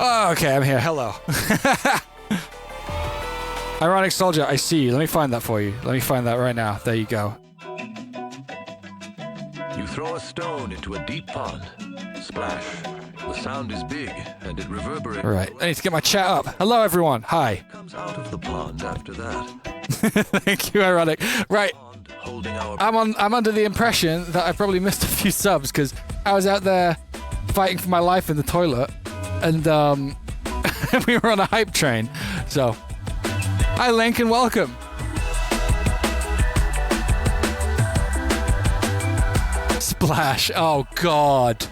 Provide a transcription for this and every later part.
Oh, okay, I'm here. Hello. Ironic Soldier, I see you. Let me find that for you. Let me find that right now. There you go. You throw a stone into a deep pond. Splash. The sound is big and it reverberates. Right, I need to get my chat up. Hello, everyone. Hi. Comes out of the pond after that. Thank you, Ironic. Right. I'm under the impression that I probably missed a few subs because I was out there fighting for my life in the toilet, and we were on a hype train. So, hi, Link, and welcome. Splash. Oh, God.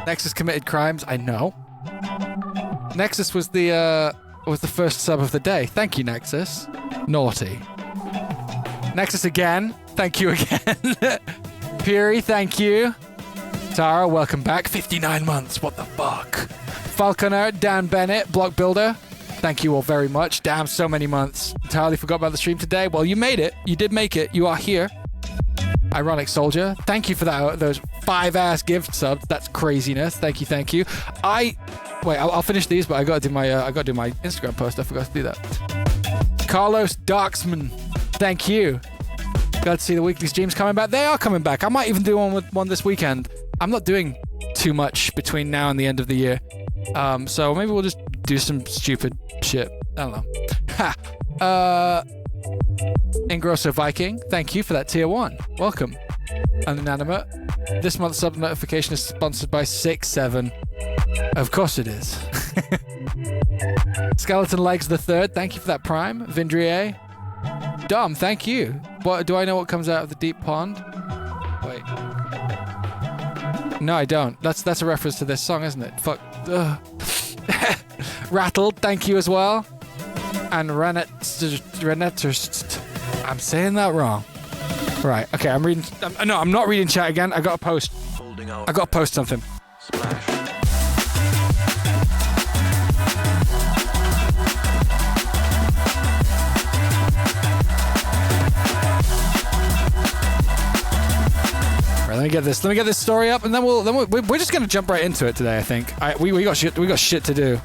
Nexus committed crimes. I know. Nexus was the first sub of the day. Thank you, Nexus. Naughty. Nexus again. Thank you again. Fury, thank you. Tara, welcome back. 59 months. What the fuck? Falconer, Dan Bennett, Block Builder. Thank you all very much. Damn, so many months. Entirely forgot about the stream today. Well, you made it. You did make it. You are here. Ironic Soldier. Thank you for that. Those 5-ass gift subs. That's craziness. Thank you. Thank you. I'll finish these, but I gotta do my Instagram post. I forgot to do that. Carlos Darksman, thank you. Glad to see the weekly streams coming back. They are coming back. I might even do one this weekend. I'm not doing too much between now and the end of the year, so maybe we'll just do some stupid shit. I don't know. Ha. Ingrosso Viking, thank you for that tier 1. Welcome. Unanimate. This month's sub notification is sponsored by 6-7. Of course it is. Skeleton Legs the Third, thank you for that prime. Vindrier. Dom, thank you. What do I know what comes out of the deep pond? Wait. No, I don't. That's a reference to this song, isn't it? Fuck. Rattled, thank you as well. And Rennet. I'm saying that wrong. Right, okay, I'm reading. No, I'm not reading chat again. I got to post. I got to post something. Splash. Right, let me get this story up, and then we're just gonna jump right into it today. I think we got shit to do.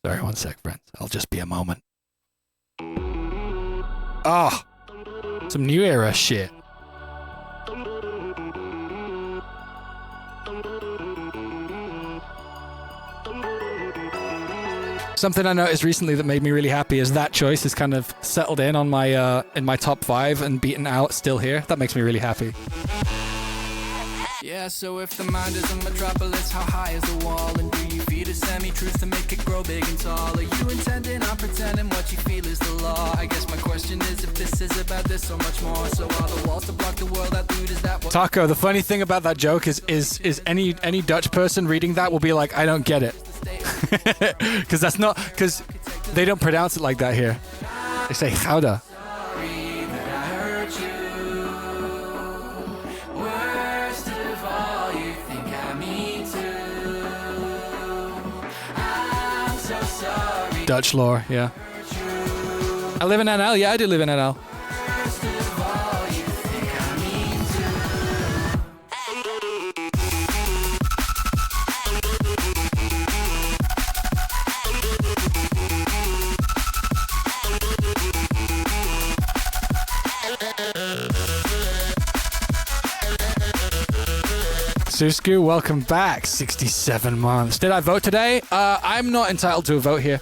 Sorry, one sec, friends. I'll just be a moment. Oh, some new era shit. Something I noticed recently that made me really happy is that choice is kind of settled in on my top 5 and beaten out Still Here. That makes me really happy. Yeah, so if the mind is a metropolis, how high is the wall? And do you feed a semi-truth to make it grow big and tall? Are you intending on pretending what you feel is the law? I guess my question is if this is about this so much more. So are the walls to block the world that loot, is that what... Taco, the funny thing about that joke is any Dutch person reading that will be like, I don't get it. Because they don't pronounce it like that here. They say Gouda. Dutch lore, yeah. I live in NL, yeah, I do live in NL. Susku, welcome back. 67 months. Did I vote today? I'm not entitled to a vote here.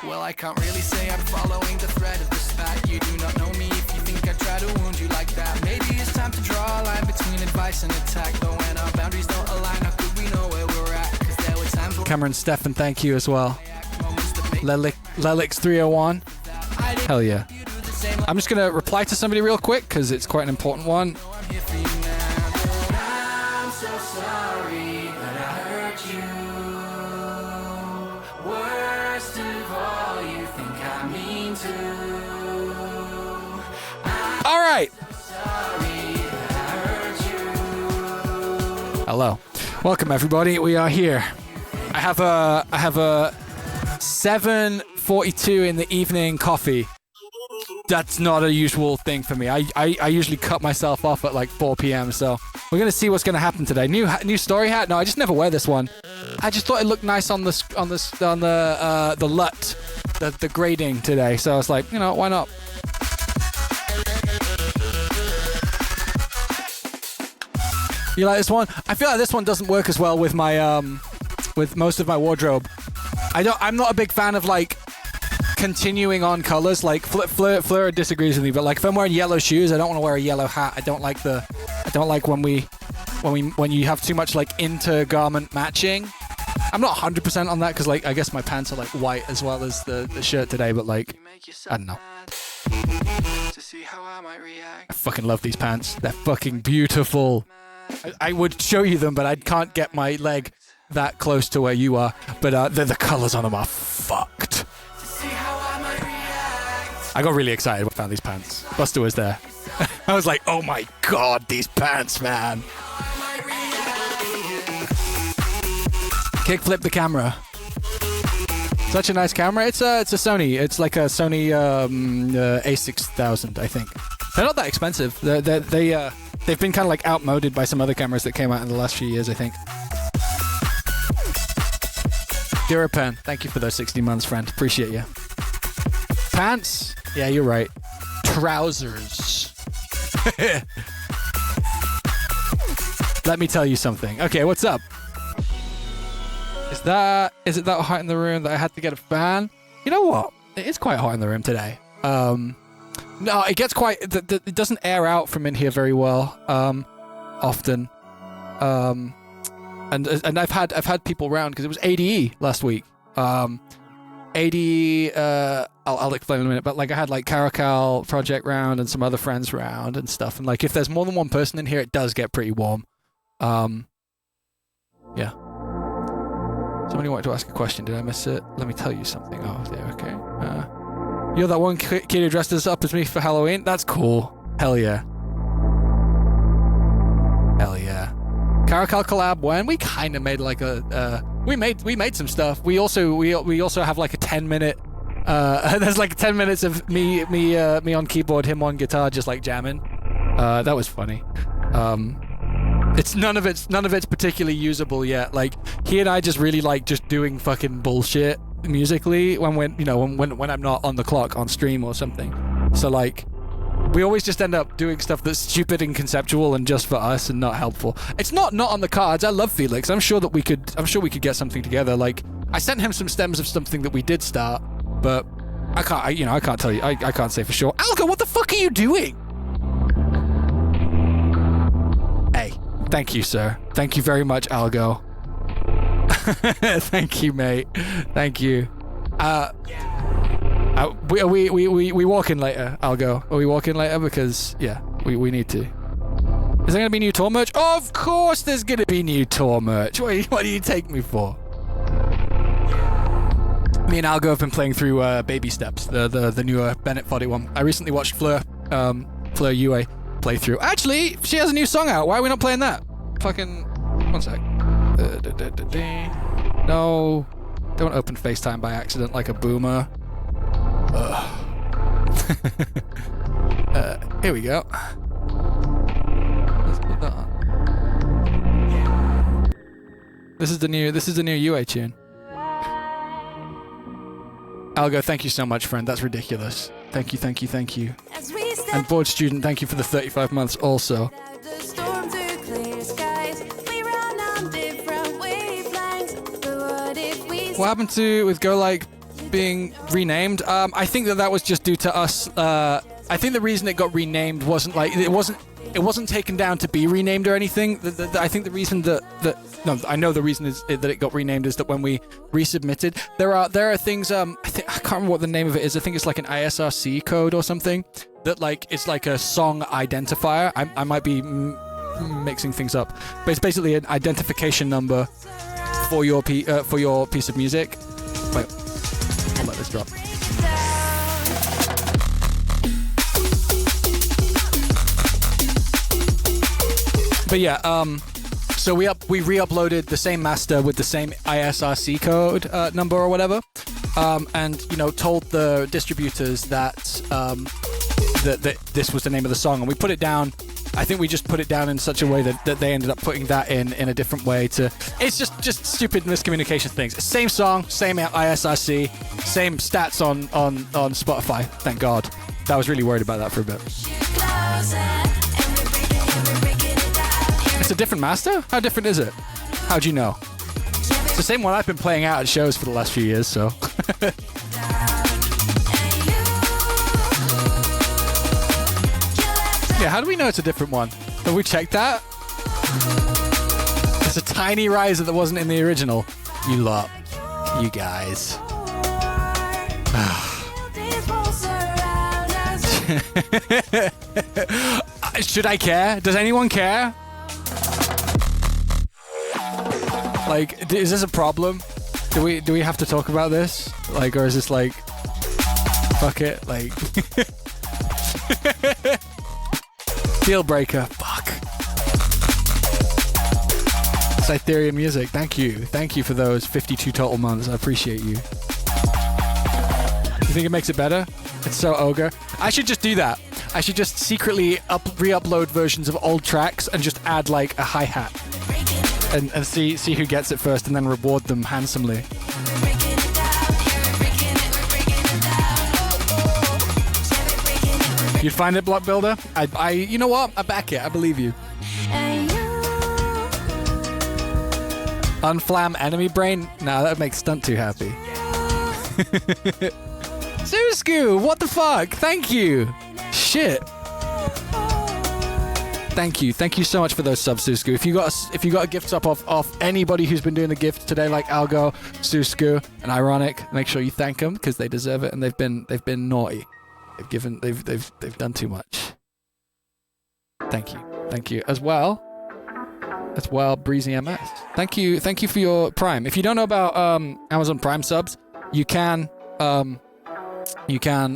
Well, I can't really say I'm following the thread of the spat. You do not know me if you think I try to wound you like that. Maybe it's time to draw a line between advice and attack. Though when our boundaries don't align, how could we know where we're at? Cause there were times when Cameron Stefan, thank you as well. Lelix 301. Hell yeah. I'm just going to reply to somebody real quick because it's quite an important one. I'm here for you now, but I'm so sorry that I hurt you. Worst of all, you think I mean to. All right. Sorry that I hurt you. Hello. Welcome, everybody. We are here. I have a 7:42 in the evening coffee. That's not a usual thing for me. I usually cut myself off at like 4 p.m. So we're gonna see what's gonna happen today. New story hat? No, I just never wear this one. I just thought it looked nice on the LUT, the grading today. So I was like, you know, why not? You like this one? I feel like this one doesn't work as well with my with most of my wardrobe. I'm not a big fan of like continuing on colors. Like Fleur disagrees with me, but like if I'm wearing yellow shoes, I don't want to wear a yellow hat. I don't like when you have too much like intergarment matching. I'm not 100% on that because like I guess my pants are like white as well as the shirt today, but like I don't know. To see how I might react. I fucking love these pants. They're fucking beautiful. I would show you them, but I can't get my leg that close to where you are. But the colors on them are fucked. I got really excited when I found these pants. Buster was there. I was like, oh my god, these pants, man. Kickflip the camera. Such a nice camera. It's a Sony. It's like a Sony A6000, I think. They're not that expensive. They've been kind of like outmoded by some other cameras that came out in the last few years, I think. DuraPen, thank you for those 60 months, friend. Appreciate you. Pants? Yeah, you're right. Trousers. Let me tell you something. Okay, what's up? Is it that hot in the room that I had to get a fan? You know what? It is quite hot in the room today. No, it gets quite. It doesn't air out from in here very well. Often. And I've had people round because it was ADE last week. ADE. I'll explain in a minute. But like I had like Caracal Project round and some other friends round and stuff. And like if there's more than one person in here, it does get pretty warm. Yeah. Somebody wanted to ask a question. Did I miss it? Let me tell you something. Oh, there. Okay. You're that one kid who dressed us up as me for Halloween? That's cool. Hell yeah. Hell yeah. Caracal collab when? We kind of made like a we made some stuff. We also have like a 10-minute there's like 10 minutes of me on keyboard, him on guitar just like jamming. That was funny. It's none of it's particularly usable yet. Like he and I just really like just doing fucking bullshit musically when I'm not on the clock on stream or something. So like we always just end up doing stuff that's stupid and conceptual and just for us and not helpful. It's not on the cards. I love Felix. I'm sure we could get something together. Like I sent him some stems of something that we did start, but I can't tell you. I can't say for sure. Algo, what the fuck are you doing? Hey, thank you, sir. Thank you very much, Algo. Thank you, mate. Thank you. We walking later, Algo? Are we walking later? Because yeah, we need to. Is there gonna be new tour merch? Of course, there's gonna be new tour merch. What do you take me for? Me and Algo have been playing through Baby Steps, the newer Bennett Foddy one. I recently watched Fleur UA play through. Actually, she has a new song out. Why are we not playing that? Fucking one sec. No, don't open FaceTime by accident like a boomer. Here we go. Let's put that on. This is the new UA tune. Algo, thank you so much, friend. That's ridiculous. Thank you. And Board Student, thank you for the 35 months also. What happened with Go Like being renamed? I think that was just due to us. I think the reason it got renamed wasn't like it wasn't it wasn't taken down to be renamed or anything. I think the reason I know the reason is that it got renamed is that when we resubmitted, there are things. I can't remember what the name of it is. I think it's like an ISRC code or something that like it's like a song identifier. I might be mixing things up, but it's basically an identification number for your piece of music. Wait, I'll let this drop. But yeah, so we re-uploaded the same master with the same ISRC code number or whatever, and told the distributors that that this was the name of the song, and we put it down. I think we just put it down in such a way that they ended up putting that in a different way to. It's just stupid miscommunication things. Same song, same ISRC, same stats on Spotify. Thank God. I was really worried about that for a bit. It's a different master? How different is it? How'd you know? It's the same one I've been playing out at shows for the last few years, so. Yeah, how do we know it's a different one? Have we checked that? It's a tiny riser that wasn't in the original. You lot. You guys. Should I care? Does anyone care? Like, is this a problem? Do we have to talk about this? Like, or is this like, fuck it? Like, deal breaker. Fuck. Cytherean music. Thank you for those 52 total months. I appreciate you. You think it makes it better? It's so ogre. I should just do that. I should just secretly re-upload versions of old tracks and just add like a hi-hat. And see who gets it first and then reward them handsomely. You'd find it, Block Builder? You know what? I back it. I believe you. Unflam enemy brain? Nah, that would make Stunt too happy. Susku, what the fuck? Thank you. Shit. Thank you so much for those subs, Susku. If you got a gift up off anybody who's been doing the gift today, like Algo, Susku, and Ironic, make sure you thank them because they deserve it and they've been naughty. They've done too much. Thank you as well, Breezy MS. Thank you for your Prime. If you don't know about Amazon Prime subs, you can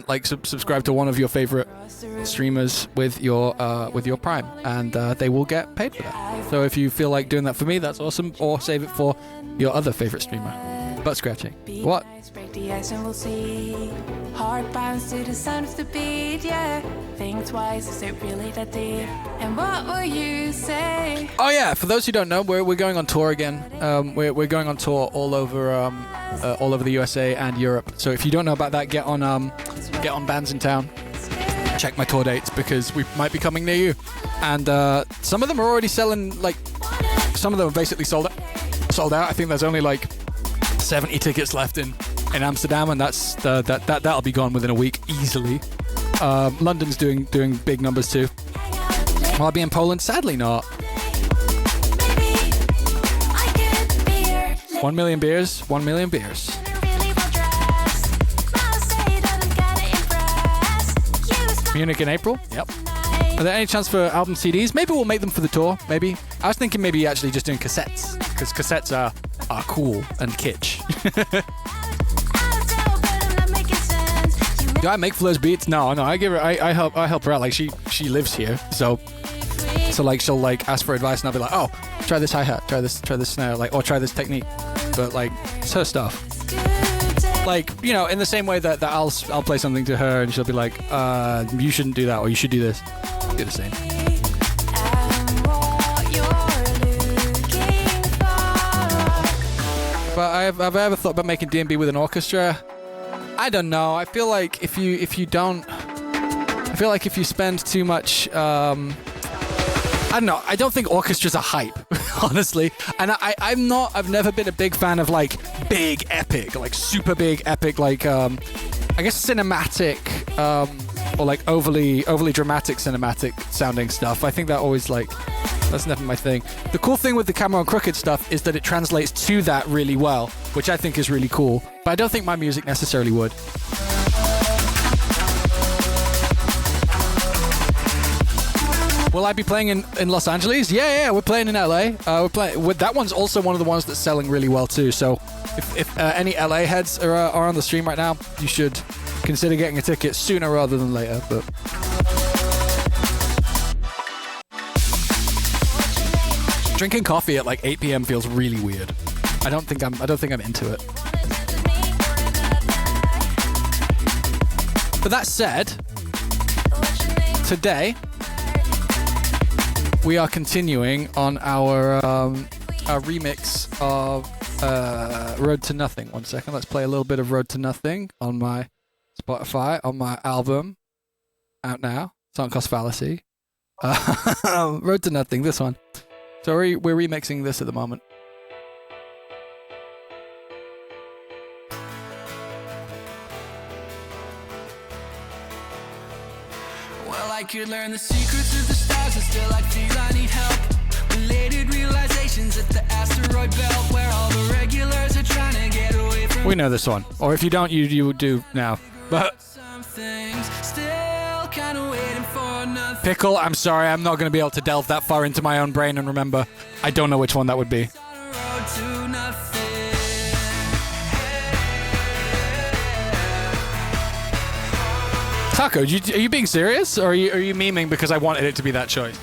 like subscribe to one of your favorite streamers with your Prime, and they will get paid for that. So if you feel like doing that for me, that's awesome. Or save it for your other favorite streamer. Butt scratching. What? Break the ice and we'll see. Heart bounce to the sound of the beat, yeah. Think twice, is it really that deep? And what will you say? Oh yeah, for those who don't know, we're going on tour again. We're going on tour all over the USA and Europe. So if you don't know about that, get on Bands in Town. Check my tour dates because we might be coming near you. And some of them are already selling. Like some of them are basically sold out. I think there's only like 70 tickets left in Amsterdam, and that'll be gone within a week easily. London's doing big numbers too. Will I be in Poland? Sadly not. 1 million beers. 1 million beers. Munich in April? Yep. Are there any chance for album CDs? Maybe we'll make them for the tour. Maybe. I was thinking maybe actually just doing cassettes, because cassettes are cool and kitsch. Do I make Flir's beats? No. I give her. I help her out. Like she lives here, so like she'll like ask for advice, and I'll be like, oh, try this hi-hat, try this snare, like, or try this technique. But like it's her stuff. Like, in the same way that I'll play something to her and she'll be like, you shouldn't do that, or you should do this. Do the same. But have I ever thought about making D&B with an orchestra? I don't know. I feel like if you spend too much, I don't know. I don't think orchestras are hype, honestly. And I've never been a big fan of like big epic, like super big epic, like I guess cinematic or like overly dramatic cinematic sounding stuff. I think that always like, that's never my thing. The cool thing with the camera on crooked stuff is that it translates to that really well, which I think is really cool. But I don't think my music necessarily would. Will I be playing in Los Angeles? Yeah, we're playing in LA. That one's also one of the ones that's selling really well too. So if any LA heads are on the stream right now, you should consider getting a ticket sooner rather than later. But drinking coffee at like 8 p.m. feels really weird. I don't think I'm into it. But that said, today we are continuing on our remix of Road to Nothing. 1 second, let's play a little bit of Road to Nothing on my Spotify, on my album, out now. Sunk Cost Fallacy. Road to Nothing, this one. So we're remixing this at the moment. Well, I could learn the secrets of the stars and still I feel I need help. Related realizations at the asteroid belt where all the regulars are trying to get away from. We know this one. Or if you don't, you do now. But Some things still kind of waiting for nothing. Pickle, I'm sorry, I'm not going to be able to delve that far into my own brain and remember. I don't know which one that would be. On a road to nothing. Taco, are you being serious? Or are you memeing because I wanted it to be that choice?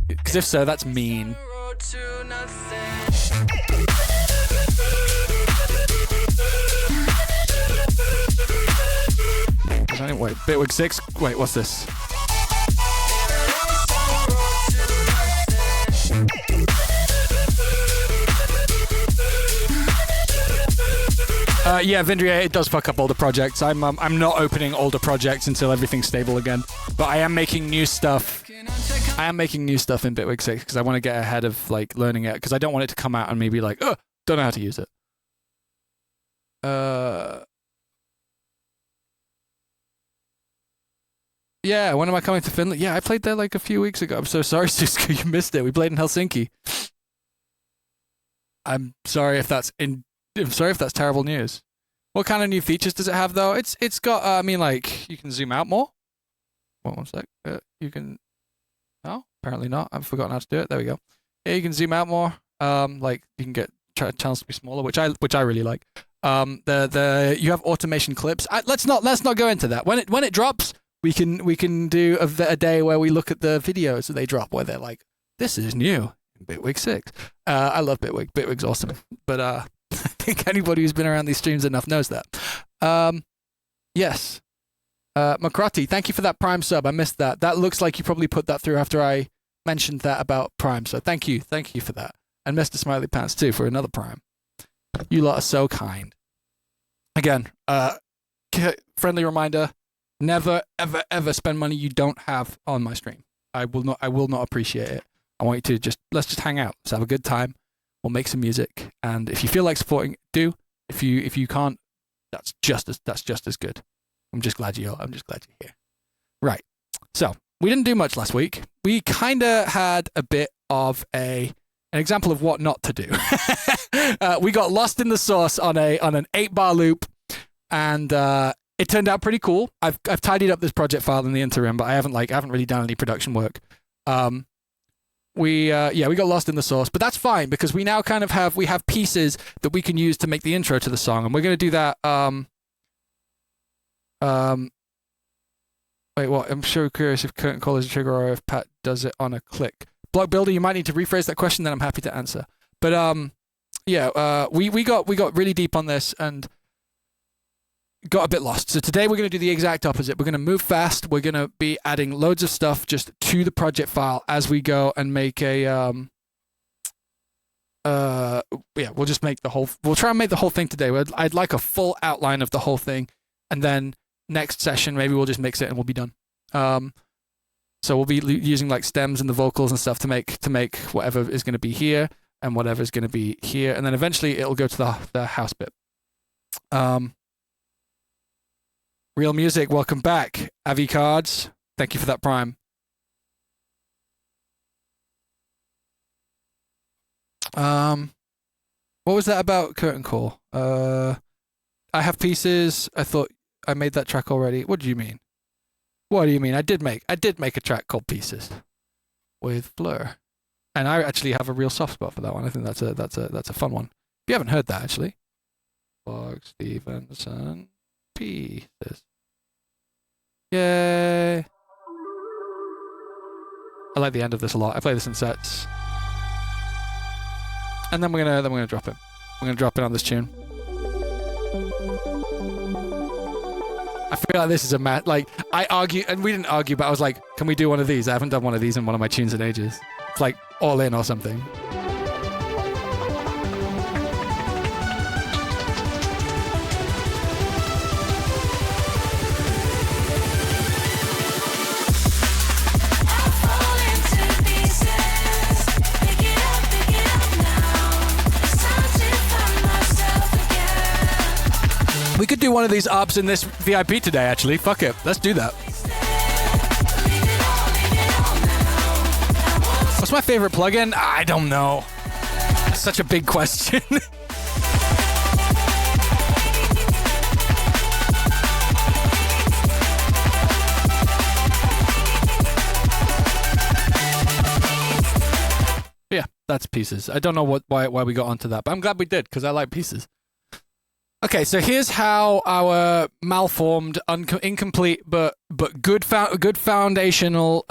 Because if so, that's mean. Road to nothing. Wait, Bitwig 6? Wait, what's this? Yeah, Vindria, it does fuck up older projects. I'm not opening older projects until everything's stable again. But I am making new stuff. I am making new stuff in Bitwig 6 because I want to get ahead of like learning it because I don't want it to come out and me be like, oh, don't know how to use it. Yeah, when am I coming to Finland? Yeah, I played there like a few weeks ago. I'm so sorry, Suska, you missed it. We played in Helsinki. I'm sorry if that's terrible news. What kind of new features does it have though? It's got I mean like you can zoom out more. One sec. You can. Oh, apparently not. I've forgotten how to do it. There we go. Yeah, you can zoom out more. Like you can get channels to be smaller, which I really like. You have automation clips. Let's not go into that. When it drops, we can do a day where we look at the videos that they drop where they're like, this is new in Bitwig 6. I love Bitwig. Bitwig's awesome. But I think anybody who's been around these streams enough knows that. Yes. Makrati, thank you for that Prime sub. I missed that. That looks like you probably put that through after I mentioned that about Prime. So thank you for that. And Mr. Smiley Pants too for another Prime. You lot are so kind. Again, friendly reminder, never, ever, ever spend money you don't have on my stream. I will not appreciate it. I want you to let's just hang out. Let's have a good time. We'll make some music. And if you feel like supporting, do. If you can't, that's just as good. I'm just glad you're here. Right. So we didn't do much last week. We kind of had a bit of an example of what not to do. We got lost in the sauce on an 8-bar loop, and it turned out pretty cool. I've tidied up this project file in the interim, but I haven't really done any production work. We got lost in the sauce, but that's fine because we now kind of have pieces that we can use to make the intro to the song, and we're going to do that. Wait, what? I'm so curious if curtain call is a trigger or if Pat does it on a click. Block Builder, you might need to rephrase that question, then I'm happy to answer. But we got really deep on this and got a bit lost. So today we're going to do the exact opposite. We're going to move fast. We're going to be adding loads of stuff just to the project file as we go and make a we'll just make we'll try and make the whole thing today. I'd like a full outline of the whole thing, and then next session maybe we'll just mix it and we'll be done. So we'll be using like stems and the vocals and stuff to make whatever is going to be here and whatever is going to be here, and then eventually it'll go to the house bit. Real music, welcome back. Avi Cards, thank you for that prime. What was that about curtain call? I have pieces. I thought I made that track already. What do you mean? What do you mean? I did make a track called Pieces with Blur, and I actually have a real soft spot for that one. I think that's a fun one. If you haven't heard that, actually, Bog Stevenson Pieces. Yay! I like the end of this a lot. I play this in sets, and then we're gonna drop it. We're gonna drop it on this tune. I feel like this is a match. Like, I argue, and we didn't argue, but I was like, can we do one of these? I haven't done one of these in one of my tunes in ages. It's like All In or something. We could do one of these ups in this VIP today, actually. Fuck it. Let's do that. What's my favorite plugin? I don't know. That's such a big question. Yeah, that's Pieces. I don't know why we got onto that, but I'm glad we did, because I like Pieces. Okay, so here's how our malformed, incomplete, but good foundational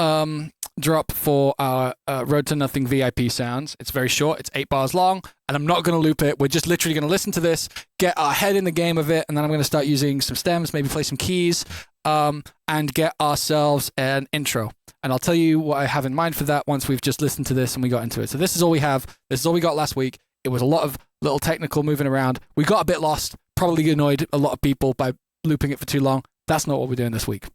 drop for our Road to Nothing VIP sounds. It's very short. It's 8 bars long, and I'm not going to loop it. We're just literally going to listen to this, get our head in the game of it, and then I'm going to start using some stems, maybe play some keys, and get ourselves an intro. And I'll tell you what I have in mind for that once we've just listened to this and we got into it. So this is all we have. This is all we got last week. It was a lot of little technical moving around. We got a bit lost, probably annoyed a lot of people by looping it for too long. That's not what we're doing this week.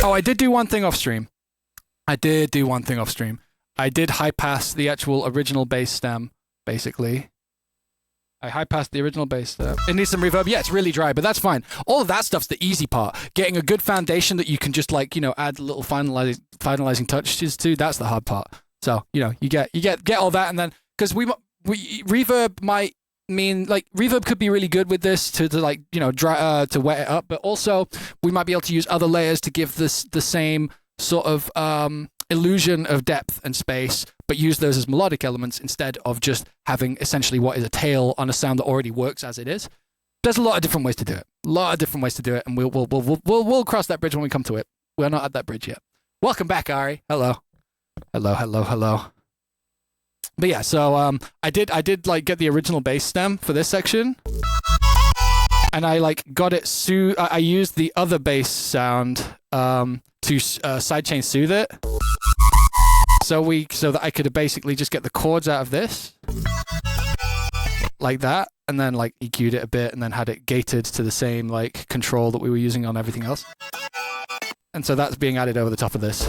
Oh, I did do one thing off stream. I did high pass the actual original bass stem, basically. I high passed the original bass there. It needs some reverb. Yeah, it's really dry, but that's fine. All of that stuff's the easy part. Getting a good foundation that you can just add little finalizing touches to. That's the hard part. So you get all that, and then because we reverb might mean reverb could be really good with this to dry to wet it up, but also we might be able to use other layers to give this the same sort of illusion of depth and space, but use those as melodic elements instead of just having essentially what is a tail on a sound that already works as it is. There's a lot of different ways to do it. And we'll cross that bridge when we come to it. We're not at that bridge yet. Welcome back, Ari. Hello. But yeah, so I did get the original bass stem for this section, and I got it. I used the other bass sound to sidechain soothe it. So that I could basically just get the chords out of this, like that, and then EQ'd it a bit, and then had it gated to the same control that we were using on everything else. And so that's being added over the top of this.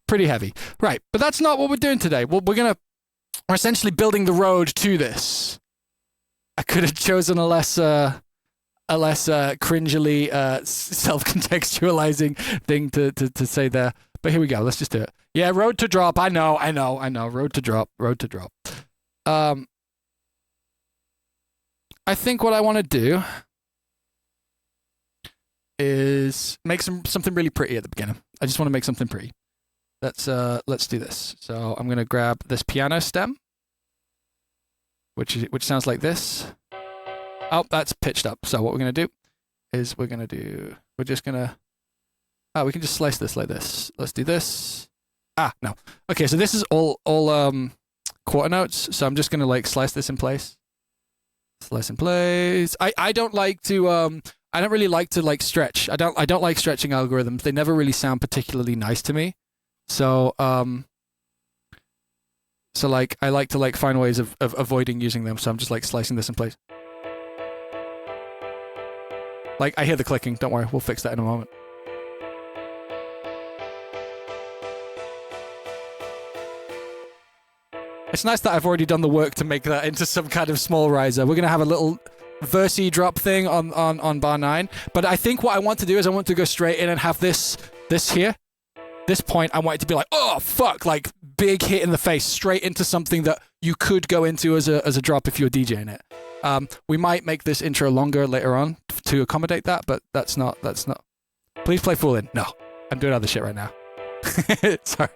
Pretty heavy, right? But that's not what we're doing today. We're essentially building the road to this. I could have chosen a less cringily self-contextualizing thing to say there, but here we go. Let's just do it. Yeah, road to drop. I know. Road to drop. I think what I want to do is make something really pretty at the beginning. I just want to make something pretty. Let's do this. So I'm gonna grab this piano stem, which sounds like this. Oh, that's pitched up. So what we're going to do is we can just slice this like this. Let's do this. No. Okay, so this is all quarter notes. So I'm just going to slice this in place. Slice in place. I don't like to I don't really like to stretch. I don't like stretching algorithms. They never really sound particularly nice to me. So I like to find ways of avoiding using them. So I'm just slicing this in place. Like, I hear the clicking. Don't worry. We'll fix that in a moment. It's nice that I've already done the work to make that into some kind of small riser. We're going to have a little Versi drop thing on bar 9. But I think what I want to do is I want to go straight in and have this here. This point, I want it to be like, oh, fuck, like big hit in the face, straight into something that you could go into as a drop if you're DJing it. We might make this intro longer later on to accommodate that, but that's not. Please play Fool In. No, I'm doing other shit right now. Sorry.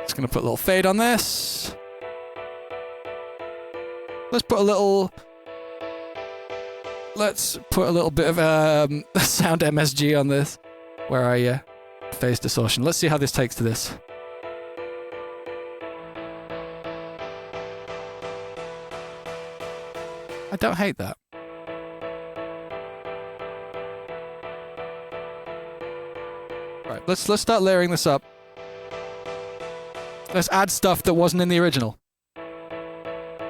Just gonna put a little fade on this. Let's put a little bit of sound MSG on this. Where are you? Phase distortion. Let's see how this takes to this. I don't hate that. Right, let's start layering this up. Let's add stuff that wasn't in the original.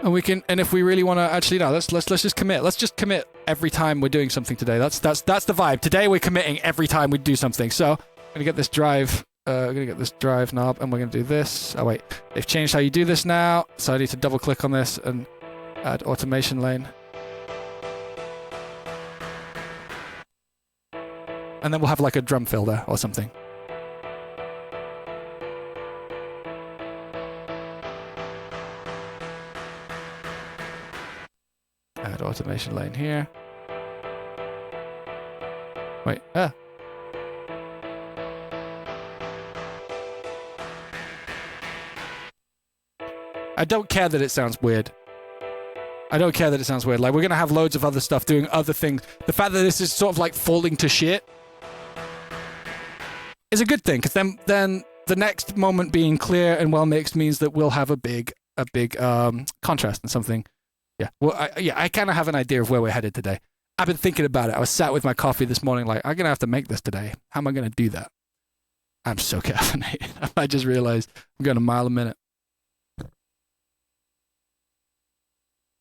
And if we really want to actually no, let's just commit. Let's just commit every time we're doing something today. That's the vibe. Today we're committing every time we do something. So I'm gonna get this drive. Knob, and we're gonna do this. Oh wait, they've changed how you do this now. So I need to double click on this and add automation lane. And then we'll have like a drum fill there or something. Add automation lane here. Wait, I don't care that it sounds weird. Like, we're going to have loads of other stuff doing other things. The fact that this is sort of like falling to shit is a good thing, because then the next moment being clear and well mixed means that we'll have a big contrast and something. Yeah. Well, I kind of have an idea of where we're headed today. I've been thinking about it. I was sat with my coffee this morning like, I'm going to have to make this today. How am I going to do that? I'm so caffeinated. I just realized I'm going a mile a minute.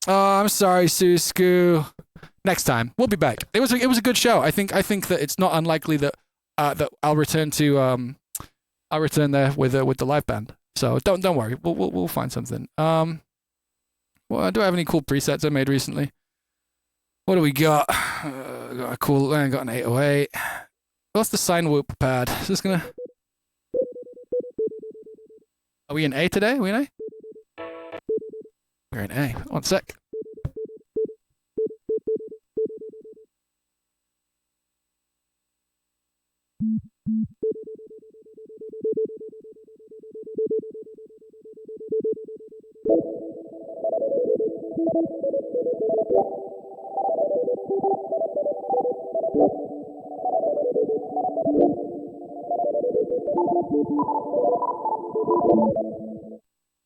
Oh, I'm sorry, Susku. Next time we'll be back. It was a good show. I think that it's not unlikely that that I'll return there with the live band. So don't worry. We'll find something. Well, do I have any cool presets I made recently? What do we got? Got a cool. I got an 808. What's the sine whoop pad? Is this gonna? Are we in A today? Are we in A? We're in A. 1 sec.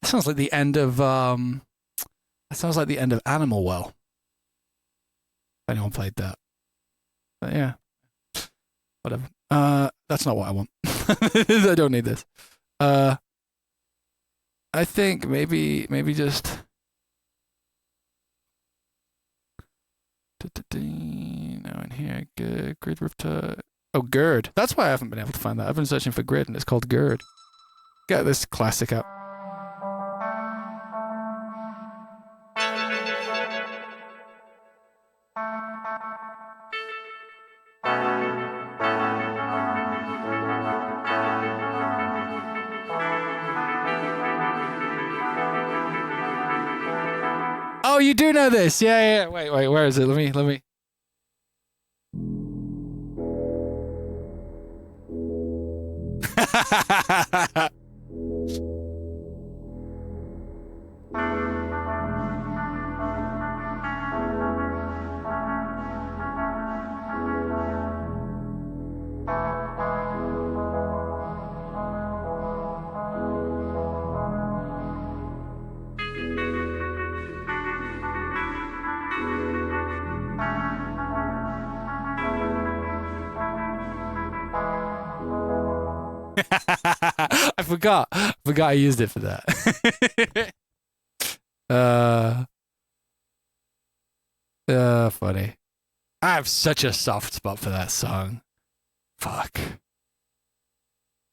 Sounds like the end of that sounds like the end of Animal Well. If anyone played that. But yeah. Whatever. That's not what I want. I don't need this. I think maybe just now in here, grid riptide. Oh, GERD. That's why I haven't been able to find that. I've been searching for grid and it's called GERD. Get this classic up. Oh, you do know this. Yeah. Wait, where is it? Let me. I forgot. I used it for that. Funny. I have such a soft spot for that song. Fuck.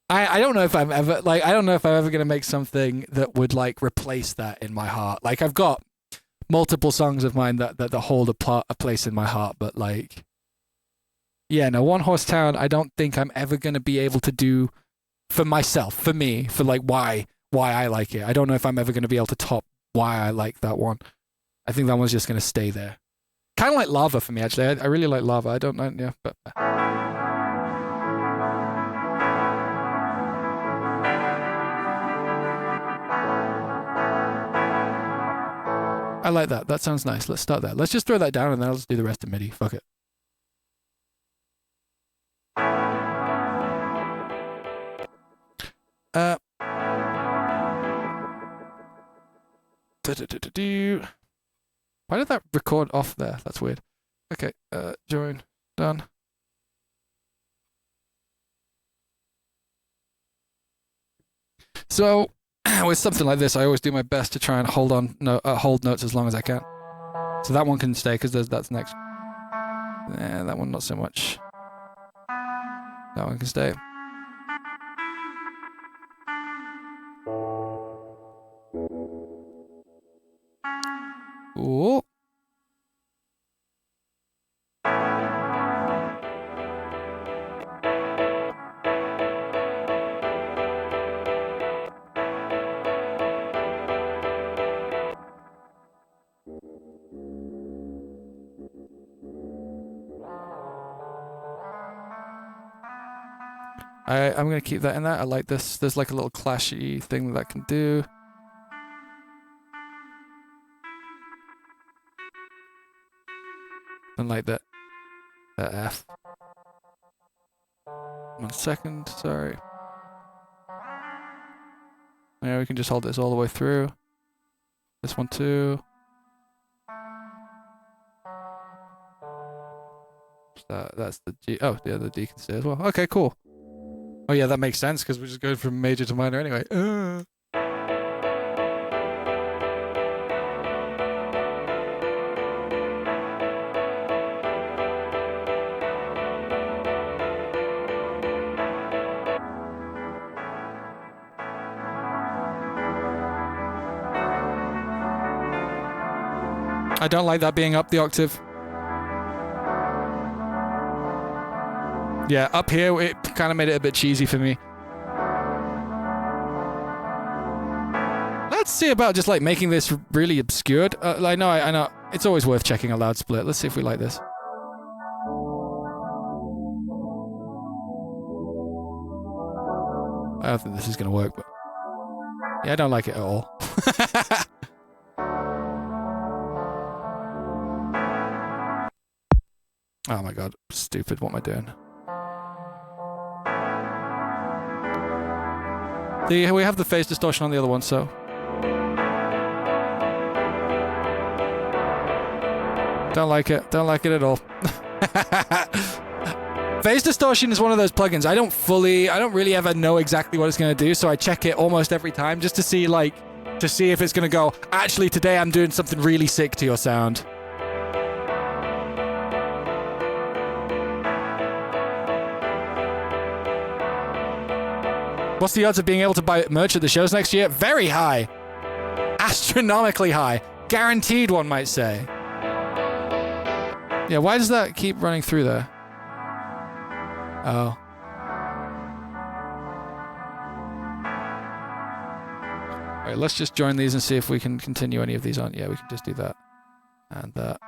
I don't know if I'm ever gonna make something that would like replace that in my heart. Like I've got multiple songs of mine that hold a place in my heart, but like, yeah, no, One Horse Town. I don't think I'm ever gonna be able to do for myself, for me, for like why I like it. I don't know if I'm ever gonna be able to top why I like that one. I think that one's just gonna stay there. Kind of like Lava for me, actually. I really like Lava. I don't know, yeah, but. I like that. That sounds nice. Let's start that. Let's just throw that down and then I'll just do the rest in MIDI. Fuck it. Why did that record off there? That's weird. Okay, join. Done. So, with something like this, I always do my best to try and hold notes as long as I can. So that one can stay because that's next. Yeah, that one not so much. That one can stay. Ooh. I'm going to keep that in there. I like this. There's like a little clashy thing that can do. And like that F. 1 second, sorry. Yeah, we can just hold this all the way through. This one too. That's the G. Oh, yeah, the D can stay as well. Okay, cool. Oh yeah, that makes sense because we're just going from major to minor anyway. I don't like that being up the octave. Yeah, up here, it kind of made it a bit cheesy for me. Let's see about just like making this really obscured. I know. It's always worth checking a loud split. Let's see if we like this. I don't think this is going to work, but yeah, I don't like it at all. Oh my god, stupid. What am I doing? We have the phase distortion on the other one, so. Don't like it. Don't like it at all. Phase distortion is one of those plugins. I don't really ever know exactly what it's going to do, so I check it almost every time just to see if it's going to go, actually today I'm doing something really sick to your sound. What's the odds of being able to buy merch at the shows next year? Very high. Astronomically high. Guaranteed, one might say. Yeah, why does that keep running through there? Oh. Alright, let's just join these and see if we can continue any of these on. Yeah, we can just do that. And that.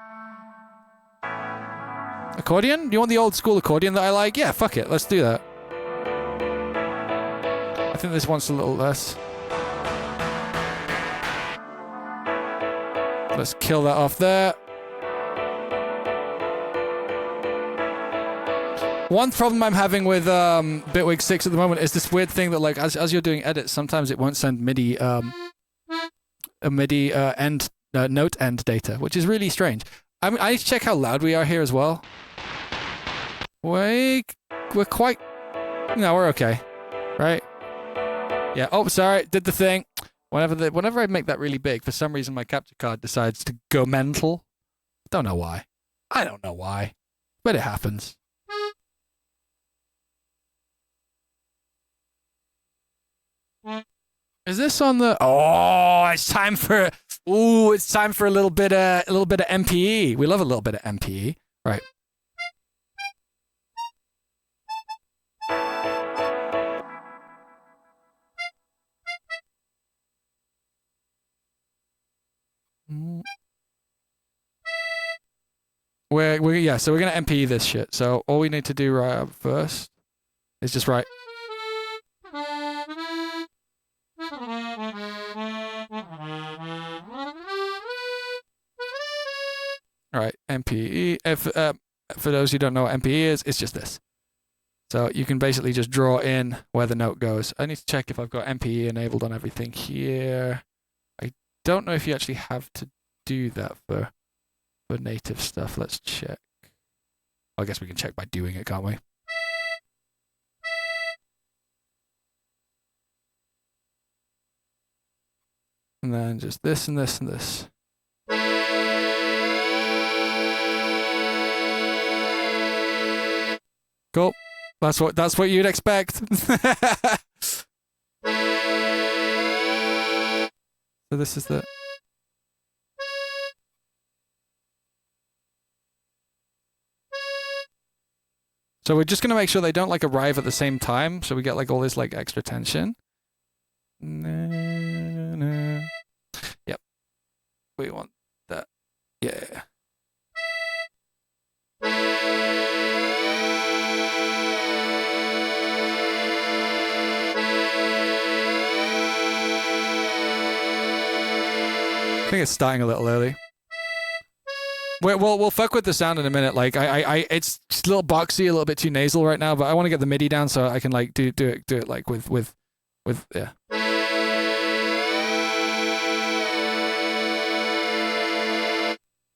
Accordion? You want the old school accordion that I like? Yeah, fuck it. Let's do that. I think this one's a little less. Let's kill that off there. One problem I'm having with Bitwig 6 at the moment is this weird thing that, like, as you're doing edits, sometimes it won't send MIDI a MIDI note end data, which is really strange. I need to check how loud we are here as well. We're quite. No, we're okay, right? Yeah. Oh, sorry. Did the thing. Whenever I make that really big, for some reason my capture card decides to go mental. Don't know why. I don't know why, but it happens. Is this on the? Oh, it's time for. Ooh, it's time for a little bit of MPE. We love a little bit of MPE, right? So we're gonna MPE this shit. So all we need to do right up first is just write. All right, MPE. For those who don't know what MPE is, it's just this. So you can basically just draw in where the note goes. I need to check if I've got MPE enabled on everything here. I don't know if you actually have to do that for native stuff. Let's check. Well, I guess we can check by doing it, can't we? And then just this and this and this. Cool. That's what you'd expect. So this is the. So we're just gonna make sure they don't like arrive at the same time, so we get like all this like extra tension. Yep. We want that. Yeah. I think it's starting a little early. We'll fuck with the sound in a minute. Like it's just a little boxy, a little bit too nasal right now. But I want to get the MIDI down so I can like do it like with yeah.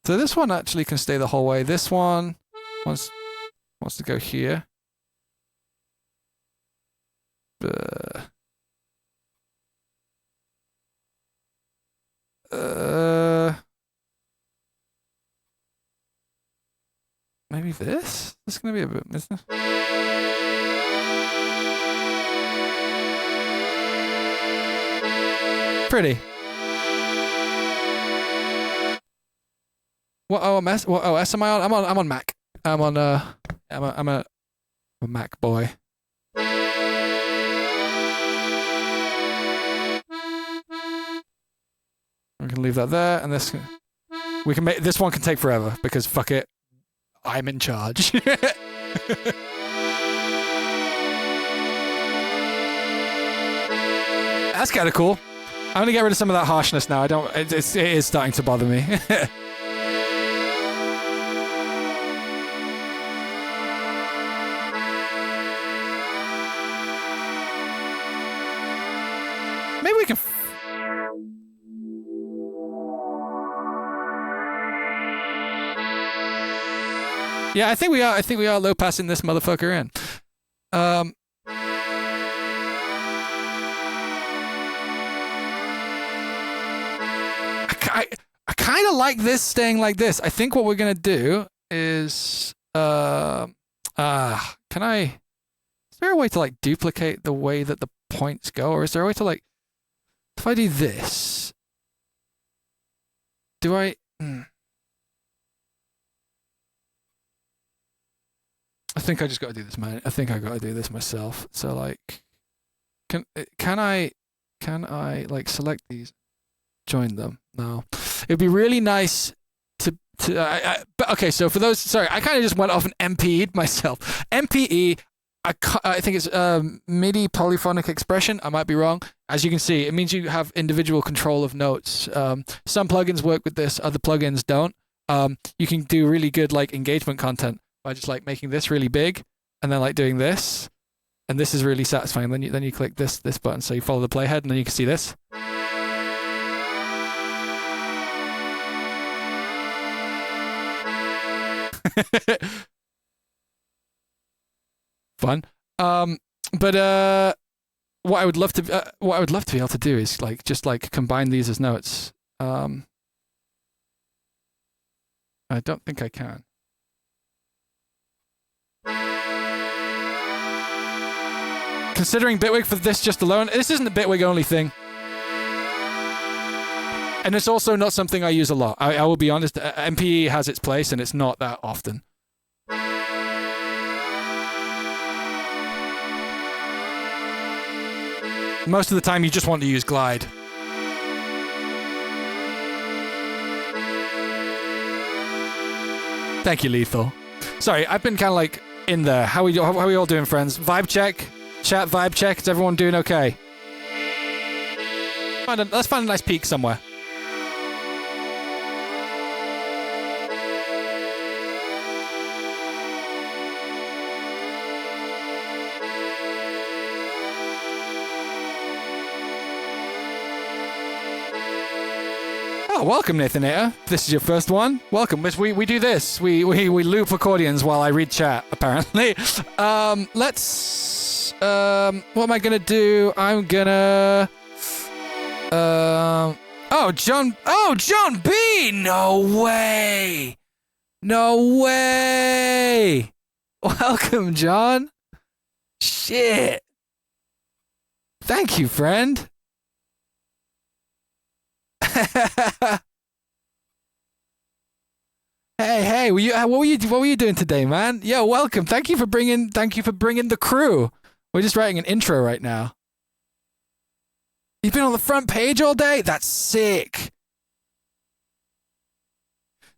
So this one actually can stay the whole way. This one wants to go here. Maybe this? This is gonna be a bit. Pretty. What OMS? What OS am I on? I'm on Mac. I'm a Mac boy. We can leave that there, and this we can make this one can take forever because fuck it, I'm in charge. That's kind of cool. I'm gonna get rid of some of that harshness now. It is starting to bother me. Maybe we can. Yeah, I think we are low passing this motherfucker in. I kind of like this staying like this. I think what we're gonna do is can I? Is there a way to like duplicate the way that the points go, or is there a way to like if I do this? Do I? I think I just got to do this, man. I think I got to do this myself. So like, can I like select these, join them? No, it'd be really nice to. But okay, so for those, sorry, I kind of just went off and MPE'd myself. MPE, I think it's MIDI polyphonic expression. I might be wrong. As you can see, it means you have individual control of notes. Some plugins work with this, other plugins don't. You can do really good like engagement content by just like making this really big and then like doing this, and this is really satisfying. Then you click this button, so you follow the playhead, and then you can see this. Fun. But what I would love to be able to do is like just like combine these as notes. I don't think I can. Considering Bitwig for this just alone, this isn't a Bitwig only thing. And it's also not something I use a lot. I will be honest, MPE has its place and it's not that often. Most of the time you just want to use glide. Thank you, Lethal. Sorry, I've been kind of like in there. How are we all doing, friends? Vibe check? Chat vibe check? Is everyone doing okay? Let's find a nice peak somewhere. Oh, welcome, Nathanator. If this is your first one, welcome. We do this. We loop accordions while I read chat, apparently. Let's... what am I gonna do? I'm gonna... Oh, John B! No way! No way! Welcome, John. Shit. Thank you, friend. Hey, what were you doing today, man? Yo, welcome. Thank you for bringing the crew. We're just writing an intro right now. You've been on the front page all day? That's sick.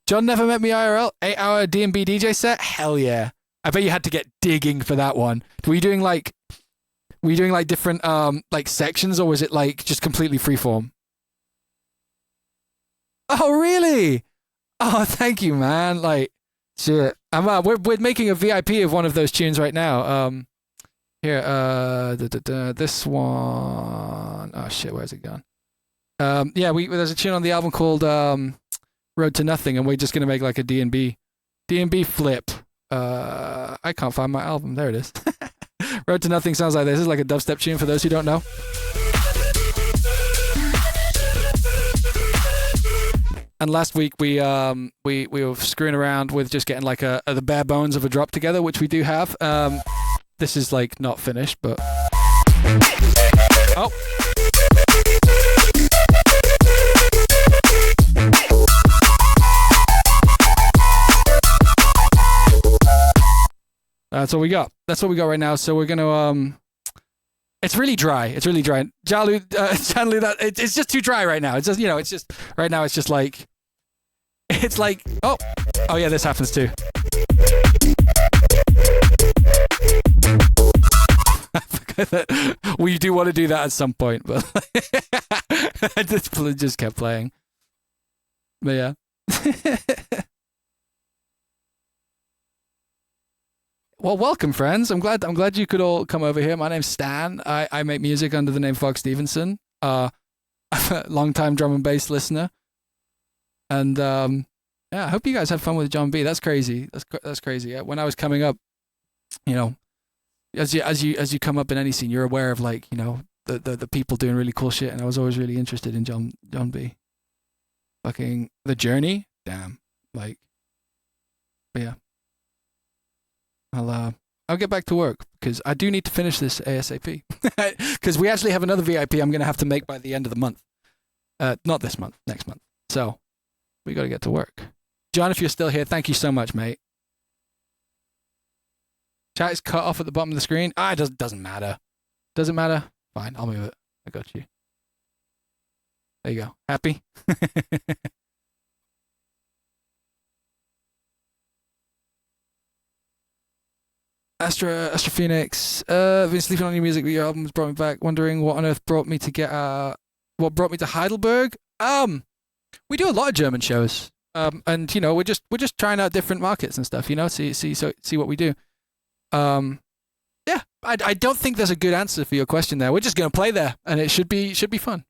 John never met me IRL. 8-hour D&B DJ set? Hell yeah. I bet you had to get digging for that one. Were you doing like different like sections, or was it like just completely freeform? Oh, really? Oh, thank you, man. Like, shit. We're making a VIP of one of those tunes right now. Here, this one. Oh shit, where's it gone? Yeah, there's a tune on the album called Road to Nothing, and we're just gonna make like a D&B flip. I can't find my album. There it is. Road to Nothing sounds like this. This is like a dubstep tune for those who don't know. And last week we were screwing around with just getting like the bare bones of a drop together, which we do have. This is like not finished, but oh. That's what we got. That's what we got right now. So we're gonna It's really dry. It's really dry. Jalu, it's just too dry right now. It's just, it's just right now. It's just like, it's like, oh yeah, this happens too. We do want to do that at some point, but I just kept playing. But yeah. Well, welcome, friends. I'm glad you could all come over here. My name's Stan. I make music under the name Fox Stevenson. I'm a long-time drum and bass listener. And yeah, I hope you guys had fun with John B. That's crazy. That's crazy. When I was coming up, as you come up in any scene, you're aware of like, the people doing really cool shit, and I was always really interested in John B. Fucking The Journey, damn. Like, but yeah. I'll get back to work because I do need to finish this ASAP. Because we actually have another VIP I'm going to have to make by the end of the month. Not this month, next month. So we got to get to work. John, if you're still here, thank you so much, mate. Chat is cut off at the bottom of the screen. It doesn't matter. Does it matter? Fine, I'll move it. I got you. There you go. Happy? Astra Phoenix. Been sleeping on your music, but your albums brought me back. Wondering what on earth brought me to Heidelberg. We do a lot of German shows. And we're just trying out different markets and stuff. See what we do. Yeah. I don't think there's a good answer for your question there. We're just gonna play there, and it should be fun.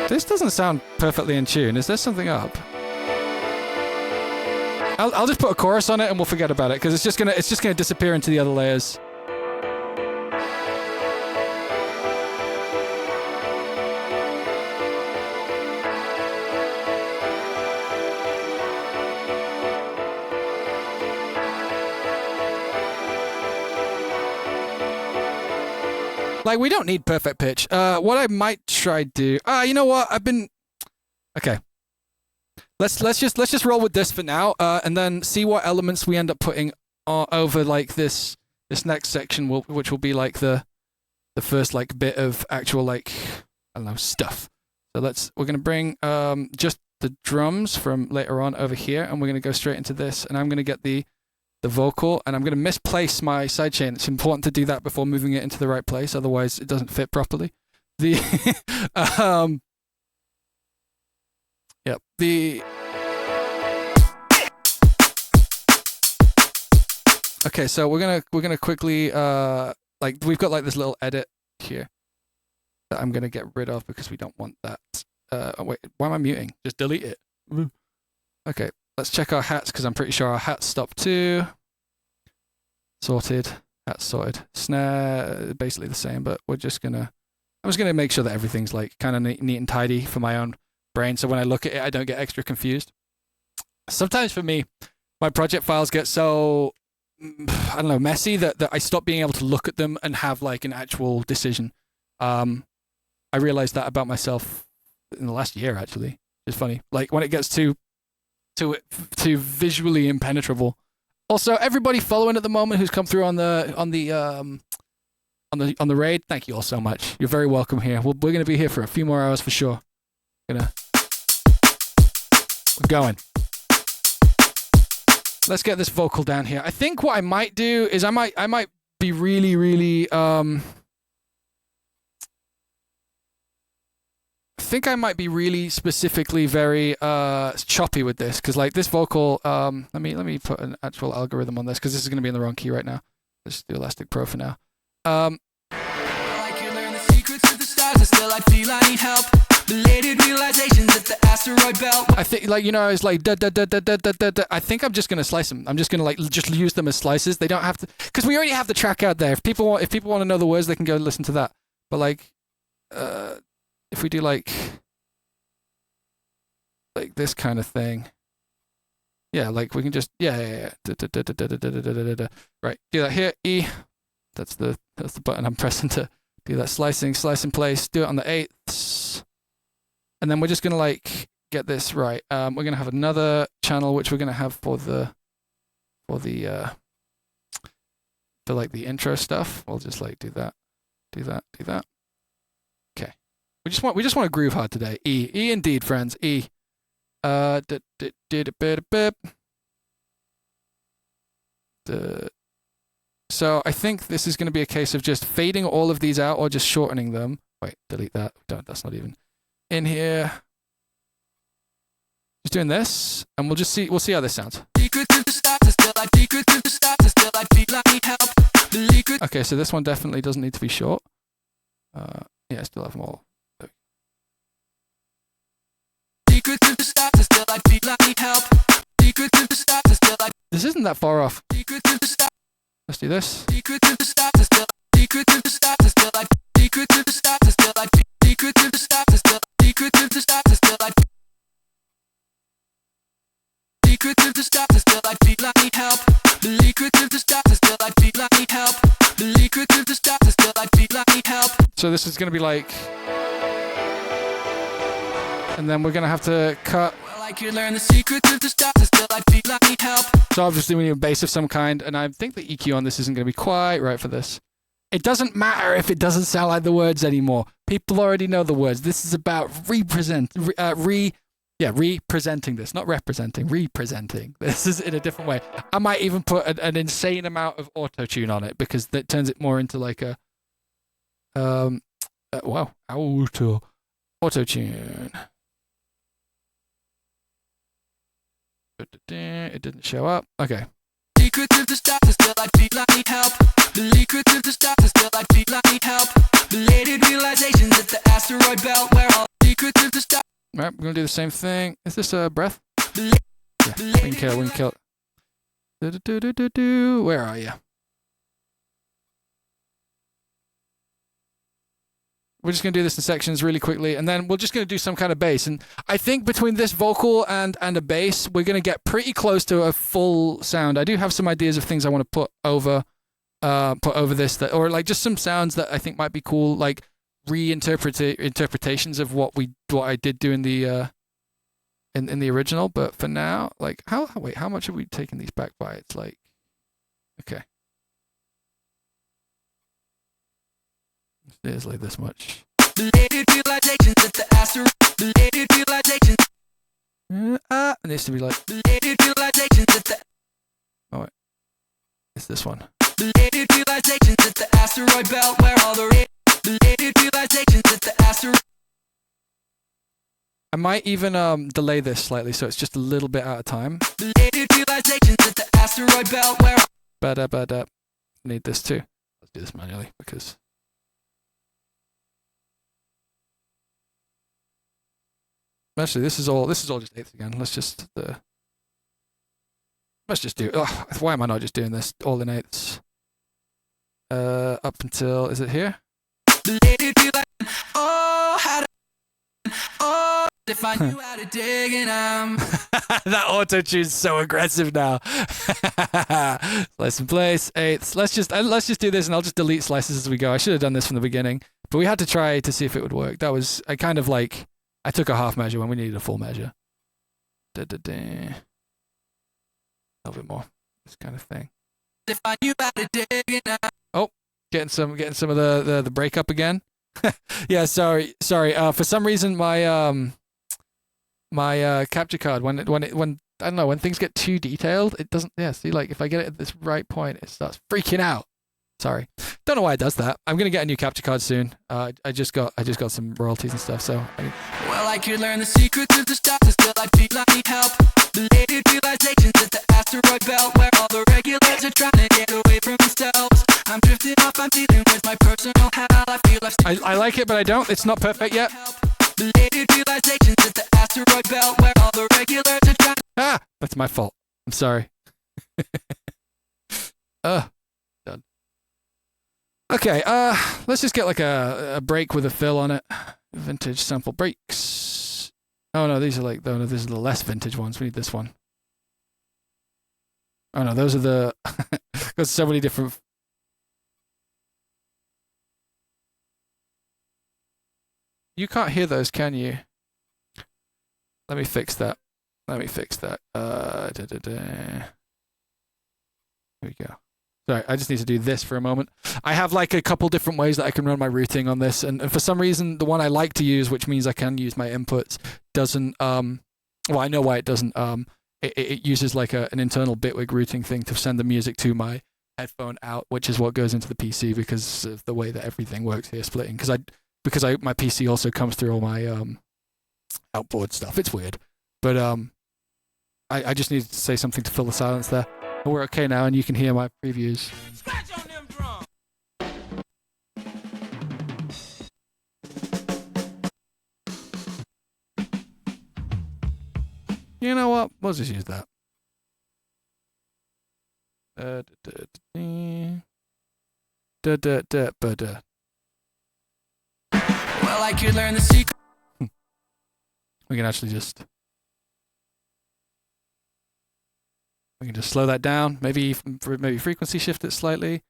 This doesn't sound perfectly in tune. Is there something up? I'll just put a chorus on it and we'll forget about it because it's just gonna disappear into the other layers. Like, we don't need perfect pitch. What I might try to do... you know what? Okay. Let's just roll with this for now, and then see what elements we end up putting over, like, this next section, which will be, like, the first, like, bit of actual, like, I don't know, stuff. So we're going to bring just the drums from later on over here, and we're going to go straight into this, and I'm going to get the vocal, and I'm going to misplace my sidechain. It's important to do that before moving it into the right place, otherwise it doesn't fit properly. Okay, so we're gonna quickly like, we've got like this little edit here that I'm gonna get rid of because we don't want that. Oh wait, why am I muting? Just delete it. Okay, let's check our hats because I'm pretty sure our hats stop too. Sorted. Hats sorted. Snare, basically the same, but I'm just gonna make sure that everything's like kind of neat and tidy for my own brain, so when I look at it, I don't get extra confused. Sometimes for me, my project files get so, I don't know, messy that I stop being able to look at them and have like an actual decision. I realized that about myself in the last year, actually. It's funny. Like, when it gets too visually impenetrable. Also, everybody following at the moment who's come through on the raid, thank you all so much. You're very welcome here. We're going to be here for a few more hours for sure. We're going. Let's get this vocal down here. I think what I might do is I might be really, really I think I might be really specifically very choppy with this, because like this vocal, let me put an actual algorithm on this, because this is going to be in the wrong key right now. Let's do Elastic Pro for now. Like you learn the secrets of the stars, and still I feel I need help. Belated realizations at the asteroid belt. I think, like, you know, I was like da da da da da da da da. I think I'm just gonna slice them. I'm just gonna like just use them as slices. They don't have to, because we already have the track out there. If people want to know the words, they can go listen to that. But like, if we do like this kind of thing, yeah, like we can just yeah. Right, do that here. E. That's the button I'm pressing to do that slicing, slice in place. Do it on the 8ths. And then we're just going to like get this right. We're going to have another channel which we're going to have for like the intro stuff. We'll just like do that. Okay. We just want to groove hard today. E indeed, friends. E. So I think this is going to be a case of just fading all of these out or just shortening them. Wait, delete that. That's not even in here. Just doing this, and we'll see how this sounds. Okay, so this one definitely doesn't need to be short. Yeah, I still have them all. This isn't that far off. Let's do this. So this is going to be like, and then we're going to have to cut. So obviously we need a bass of some kind, and I think the EQ on this isn't going to be quite right for this. It doesn't matter if it doesn't sound like the words anymore. People already know the words. This is about representing this, not representing, representing. This is in a different way. I might even put an insane amount of auto-tune on it, because that turns it more into like a wow, auto-tune. It didn't show up. Okay. Right, we're gonna do the same thing. Is this a breath? Yeah, we can kill it. Where are you? We're just going to do this in sections really quickly, and then we're just going to do some kind of bass. And I think between this vocal and a bass, we're going to get pretty close to a full sound. I do have some ideas of things I want to put over this, or like just some sounds that I think might be cool, like interpretations of what I did do in the in the original. But for now, like how much have we taken these back by? It's like, okay. It's like this much. And it needs to be like. Oh wait, it's this one. I might even delay this slightly so it's just a little bit out of time. Need this too. Let's do this manually because. Actually, this is all just eighths again. Let's just do. Oh, why am I not just doing this all in eighths? Up until, is it here? That auto tune's so aggressive now. Slice in place, eighths. Let's just do this, and I'll just delete slices as we go. I should have done this from the beginning, but we had to try to see if it would work. I took a half measure when we needed a full measure. A little bit more. This kind of thing. Oh, getting some of the breakup again. Yeah, sorry. For some reason my capture card when I don't know, when things get too detailed, it doesn't. Yeah, see, like if I get it at this right point, it starts freaking out. Sorry, don't know why it does that. I'm gonna get a new capture card soon. I just got some royalties and stuff. So. Well, I could learn the secrets of the stars, still I feel I need help. Belated realizations at the asteroid belt, where all the regulars are trying to get away from themselves. I'm drifting off, I'm dealing with my personal hell. I feel I like it, but I don't. It's not perfect yet. Belated realizations at the asteroid belt, where all the regulars are trying. Ah, that's my fault. I'm sorry. Done. Okay, let's just get like a break with a fill on it. Vintage sample breaks. Oh no, these are these are the less vintage ones. We need this one. Oh no, those are the. Got so many different. You can't hear those, can you? Let me fix that. Here we go. Sorry, I just need to do this for a moment. I have like a couple different ways that I can run my routing on this, and for some reason, the one I like to use, which means I can use my inputs, doesn't. Well, I know why it doesn't. It uses like an internal bitwig routing thing to send the music to my headphone out, which is what goes into the PC because of the way that everything works here, splitting. Because my PC also comes through all my outboard stuff. It's weird, but I just needed to say something to fill the silence there. We're okay now, and you can hear my previews. Scratch on them drums. You know what? We'll just use that. Well, I could learn the secret. We can actually just. We can just slow that down. Maybe frequency shift it slightly.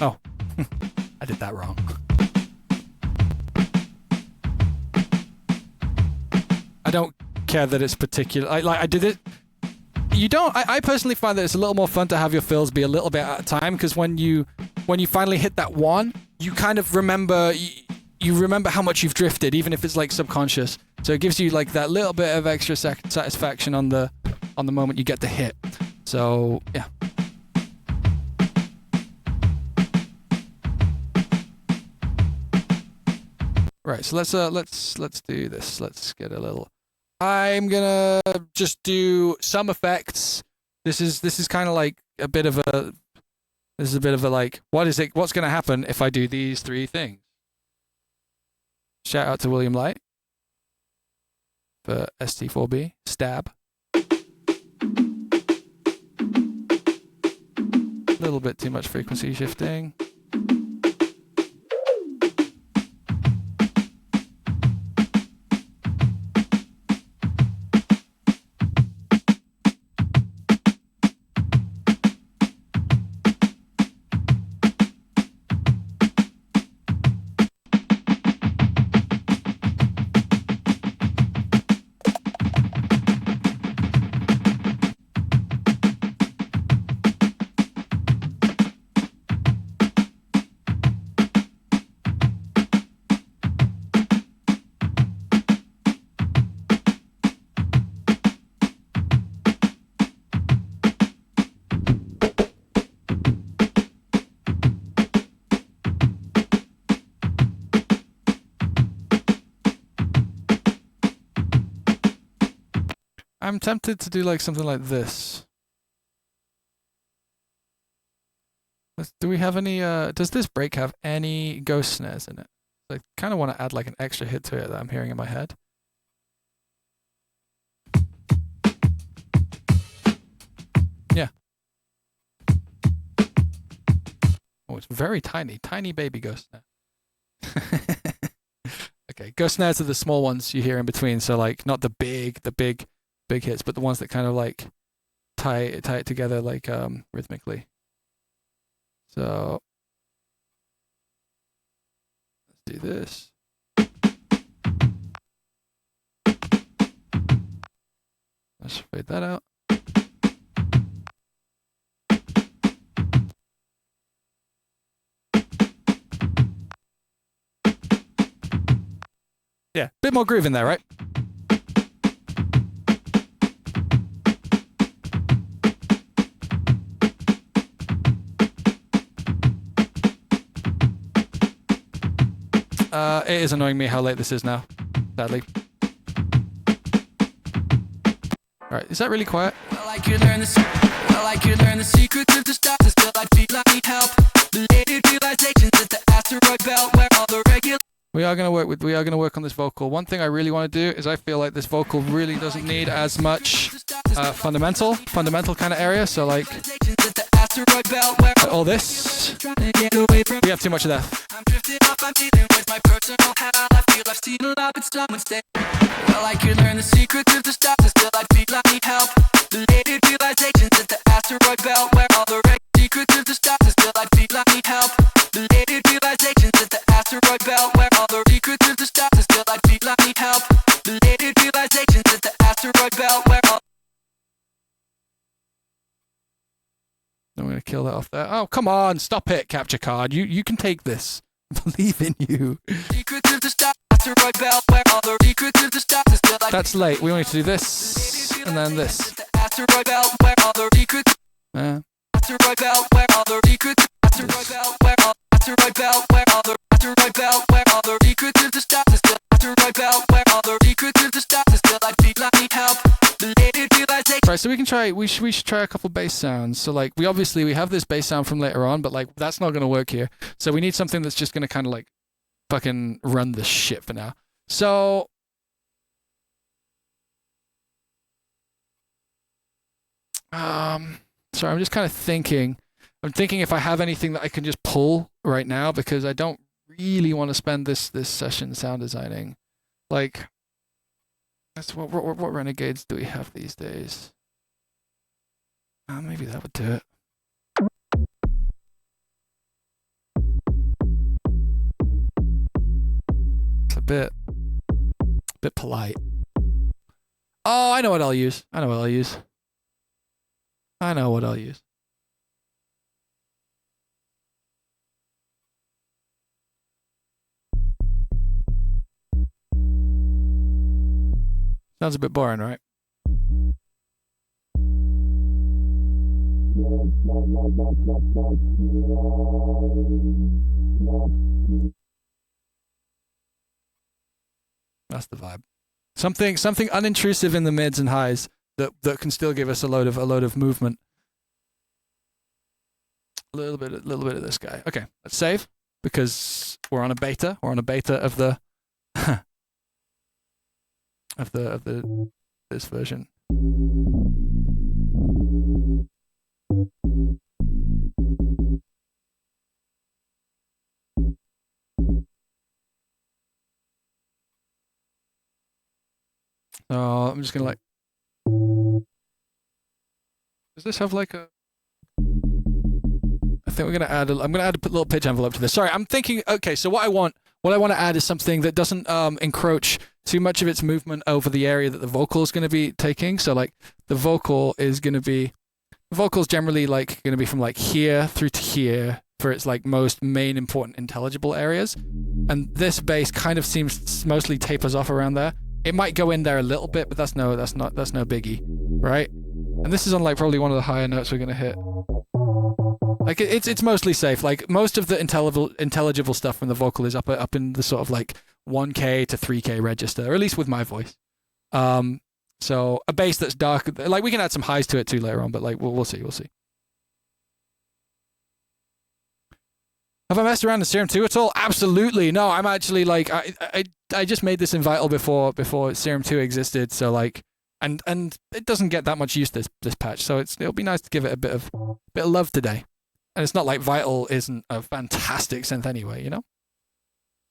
Oh, I did that wrong. I don't care that it's particular. I did it. You don't. I personally find that it's a little more fun to have your fills be a little bit at a time, because when you finally hit that one, you kind of remember. You remember how much you've drifted, even if it's like subconscious. So it gives you like that little bit of extra satisfaction on the moment you get the hit. So yeah. Right. So let's do this. Let's get a little. I'm gonna just do some effects. This is kind of like a bit of a. This is a bit of a like. What's gonna happen if I do these three things? Shout out to William Light. for ST4B. Stab. A little bit too much frequency shifting. I'm tempted to do like something like this. Do we have any, does this break have any ghost snares in it? I kind of want to add like an extra hit to it that I'm hearing in my head. Yeah. Oh, it's very tiny, tiny baby ghost snare. Okay, ghost snares are the small ones you hear in between, so like not the big hits, but the ones that kind of like tie it together like rhythmically. So let's do this. Let's fade that out. Yeah, bit more groove in there, right? It is annoying me how late this is now, sadly. Alright, is that really quiet? Well, I could learn the secret of the stars, still I feel I need help. Belated realizations at the asteroid belt where all the regular. We are going to work on this vocal. One thing I really want to do is I feel like this vocal really doesn't need as much fundamental kind of area. So like all this, we have too much of that. I'm drifting off, I'm dealing with my personal hell. I feel I've seen a lot, but someone stay. Well, I could learn the secret of the stars, still I feel I need help. Belated realizations at the asteroid belt where all the secrets of the stars, still I feel I need help. Belated realizations at the asteroid belt where all the secrets of the stars, still I feel I need help. Belated realizations at the asteroid belt where all. I'm going to kill that off there. Oh, come on, stop it, capture card. You can take this. I believe in you. Secrets of the stars, asteroid belt where all the secrets of the stars, still I. That's late. We want to do this and then this. Asteroid belt where all the secrets. Asteroid belt where all the secrets. Asteroid belt where all. Asteroid belt where all the. Asteroid belt where all the secrets of the stars, still. Asteroid belt where all the secrets of the stars, still I feel I need help. Belated realization. Right, so we can try. We should try a couple bass sounds. So like we have this bass sound from later on, but like that's not going to work here. So we need something that's just going to kind of like fucking run this shit for now. So sorry, I'm just kind of thinking. I'm thinking if I have anything that I can just pull right now, because I don't really want to spend this session sound designing. Like, that's what renegades do we have these days? Maybe that would do it. It's a bit polite. Oh, I know what I'll use. I know what I'll use. Sounds a bit boring, right? That's the vibe. Something unintrusive in the mids and highs that can still give us a load of movement. A little bit of this guy. Okay, let's save because we're on a beta. We're on a beta of the of this version. So I'm just gonna like. Does this have like a? I think we're gonna add. I'm gonna add a little pitch envelope to this. Sorry, I'm thinking. Okay, so what I want to add is something that doesn't encroach too much of its movement over the area that the vocal is going to be taking. So like the vocal's generally like going to be from like here through to here for its like most main important intelligible areas, and this bass kind of seems mostly tapers off around there. It might go in there a little bit, but that's no biggie, right? And this is on like probably one of the higher notes we're gonna hit. Like it's mostly safe. Like most of the intelligible stuff from the vocal is up in the sort of like 1K to 3K register, or at least with my voice. So a bass that's dark, like we can add some highs to it too later on, but like we'll see. Have I messed around in Serum 2 at all? Absolutely. No, I'm actually like I just made this in Vital before Serum 2 existed, so like and it doesn't get that much use this patch, so it'll be nice to give it a bit of love today. And it's not like Vital isn't a fantastic synth anyway, you know?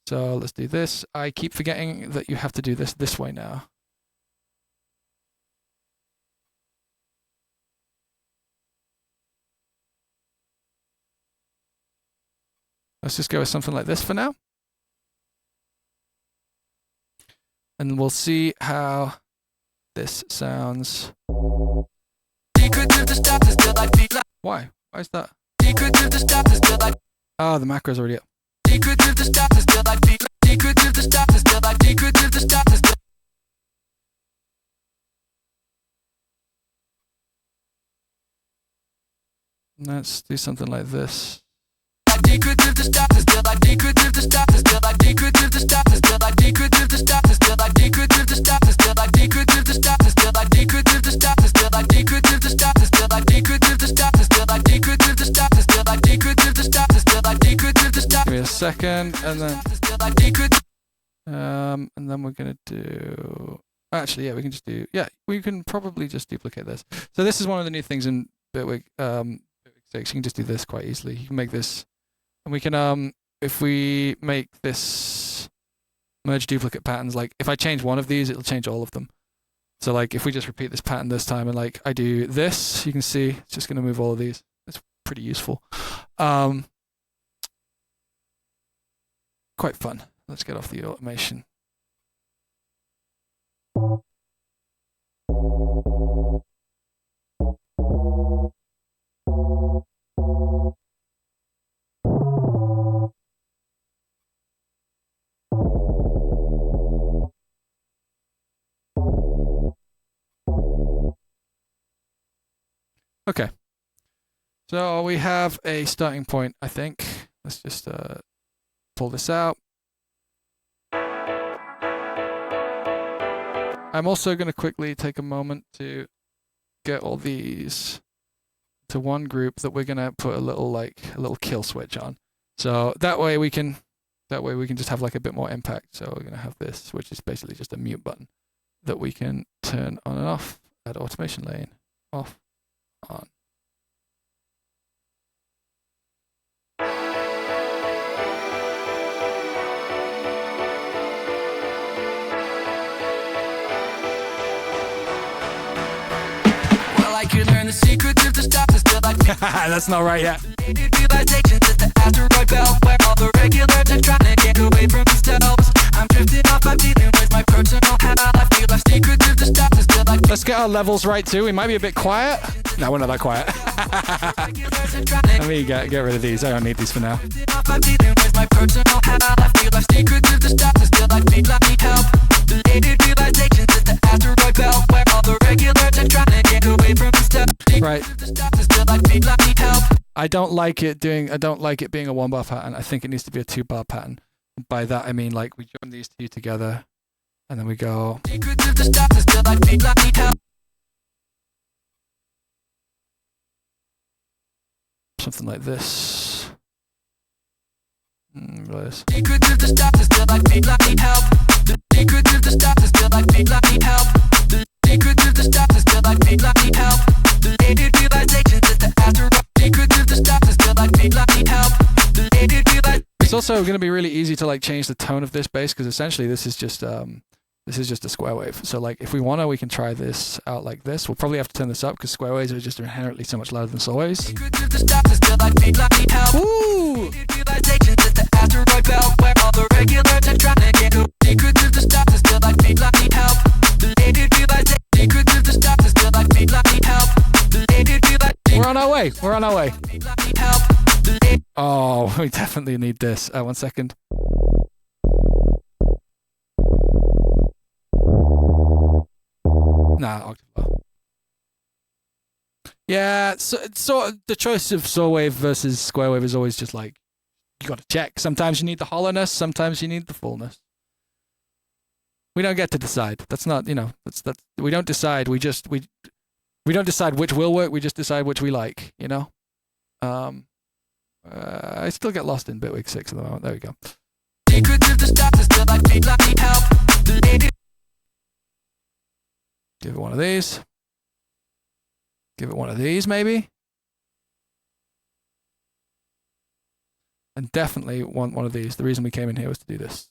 So let's do this. I keep forgetting that you have to do this way now. Let's just go with something like this for now. And we'll see how this sounds. Why? Why is that? Oh, the macro's already up. Let's do something like this. Give me a second, and then we're gonna do. Actually, yeah, we can just do. Yeah, we can probably just duplicate this. So this is one of the new things in Bitwig 6. You can just do this quite easily. You can make this, and we can if we make this merge duplicate patterns, like if I change one of these, it'll change all of them. So like if we just repeat this pattern this time and like I do this, you can see it's just going to move all of these. It's pretty useful. Quite fun. Let's get off the automation. Okay, so we have a starting point, I think. Let's just pull this out. I'm also going to quickly take a moment to get all these to one group that we're going to put a little kill switch on. So that way we can just have like a bit more impact. So we're going to have this, which is basically just a mute button that we can turn on and off at automation lane. Off. On. Well, I could learn the secret of the stop to still like That's not right yet. realizations at the asteroid belt where all the regulars are trying to get away from themselves. I'm drifting off, I'm dealing with my personal hell. I feel like secret of the stop to still like Let's get our levels right too. We might be a bit quiet. No, we're not that quiet. Let me get rid of these. I don't need these for now. I'm dealing with my personal hell. I feel like secret of the stop to still like me, I need help. Belated realizations at the asteroid belt where all the regulars are trying to get away from themselves. Right. Still like me, I need help. I don't like it being a 1-bar pattern. I think it needs to be a 2-bar pattern. By that I mean like we join these two together and then we go something like this. The secret of the stars is still like me need help. The secret of the stars is still like me need help. The lady realization is the asteroid. Secret of the stars is still like me need help. The lady realization. It's also going to be really easy to like change the tone of this bass because essentially this is just a square wave. So like if we want to, we can try this out like this. We'll probably have to turn this up because square waves are just inherently so much louder than saw waves. Ooh! We're on our way. We're on our way. Oh, we definitely need this. 1 second. Nah, octave low. Yeah, so the choice of saw wave versus square wave is always just like you got to check. Sometimes you need the hollowness, sometimes you need the fullness. We don't get to decide. That's not, that's we don't decide. We don't decide which will work. We just decide which we like. I still get lost in Bitwig 6 at the moment. There we go. Give it one of these. Give it one of these, maybe. And definitely want one of these. The reason we came in here was to do this.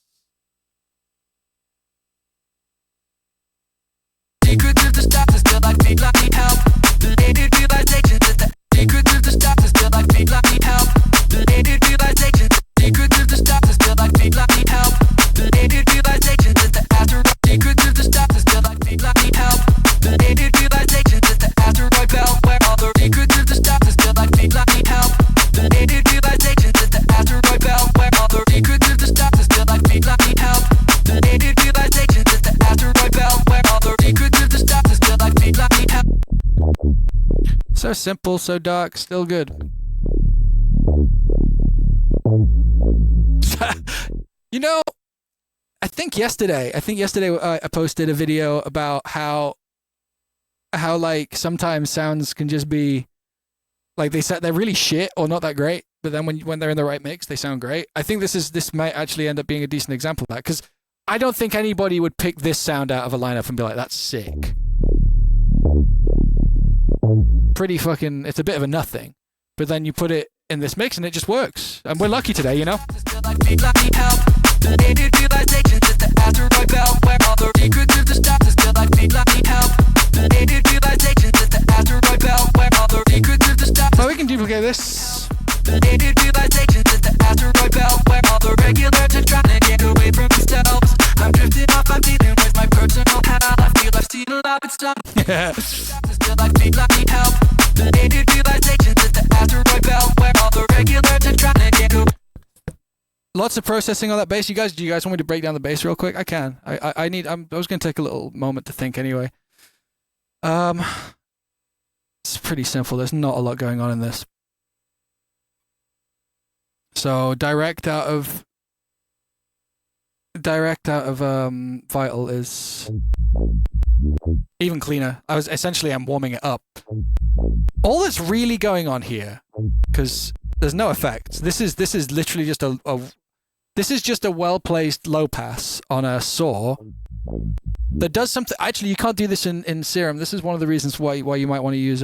Secret of the stars is still like me need help. The lady realization is the secret of the stars is still like me need help. The lady realization. Secret of the stars is still like me need help. The lady realization is the asteroid. Secret of the stars is still like me need help. The lady realization is the asteroid belt where all the secrets of the stars is still like me need help. The lady realization is the asteroid belt where all the secrets of the stars is still like me need help. The lady realization is the asteroid belt where all the secrets of the stars is still like me need help. So simple, so dark, still good. I think yesterday I posted a video about how like sometimes sounds can just be like they're really shit or not that great, but then when they're in the right mix, they sound great. I think this might actually end up being a decent example of that because I don't think anybody would pick this sound out of a lineup and be like, that's sick. Pretty fucking, it's a bit of a nothing, but then you put it in this mix and it just works. And we're lucky today, The lady realization is the asteroid belt where all the secrets of the stars is still like me need help. The lady realization is the asteroid belt where all the secrets of the stars. So we can duplicate this. The lady realization is the asteroid belt where all the regulars are trying to get away from themselves. I'm drifting off, I'm dealing with my personal hell. I feel I've seen a lot, but stop. Still like me need help. The lady realization is the asteroid belt where all the regulars are trying to get away. Lots of processing on that bass. Do you guys want me to break down the bass real quick? I can. I was going to take a little moment to think anyway. It's pretty simple. There's not a lot going on in this. So direct out of Vital is even cleaner. I'm warming it up. All that's really going on here, because there's no effects. This is literally just a well-placed low pass on a saw that does something. Actually, you can't do this in Serum. This is one of the reasons why you might want to use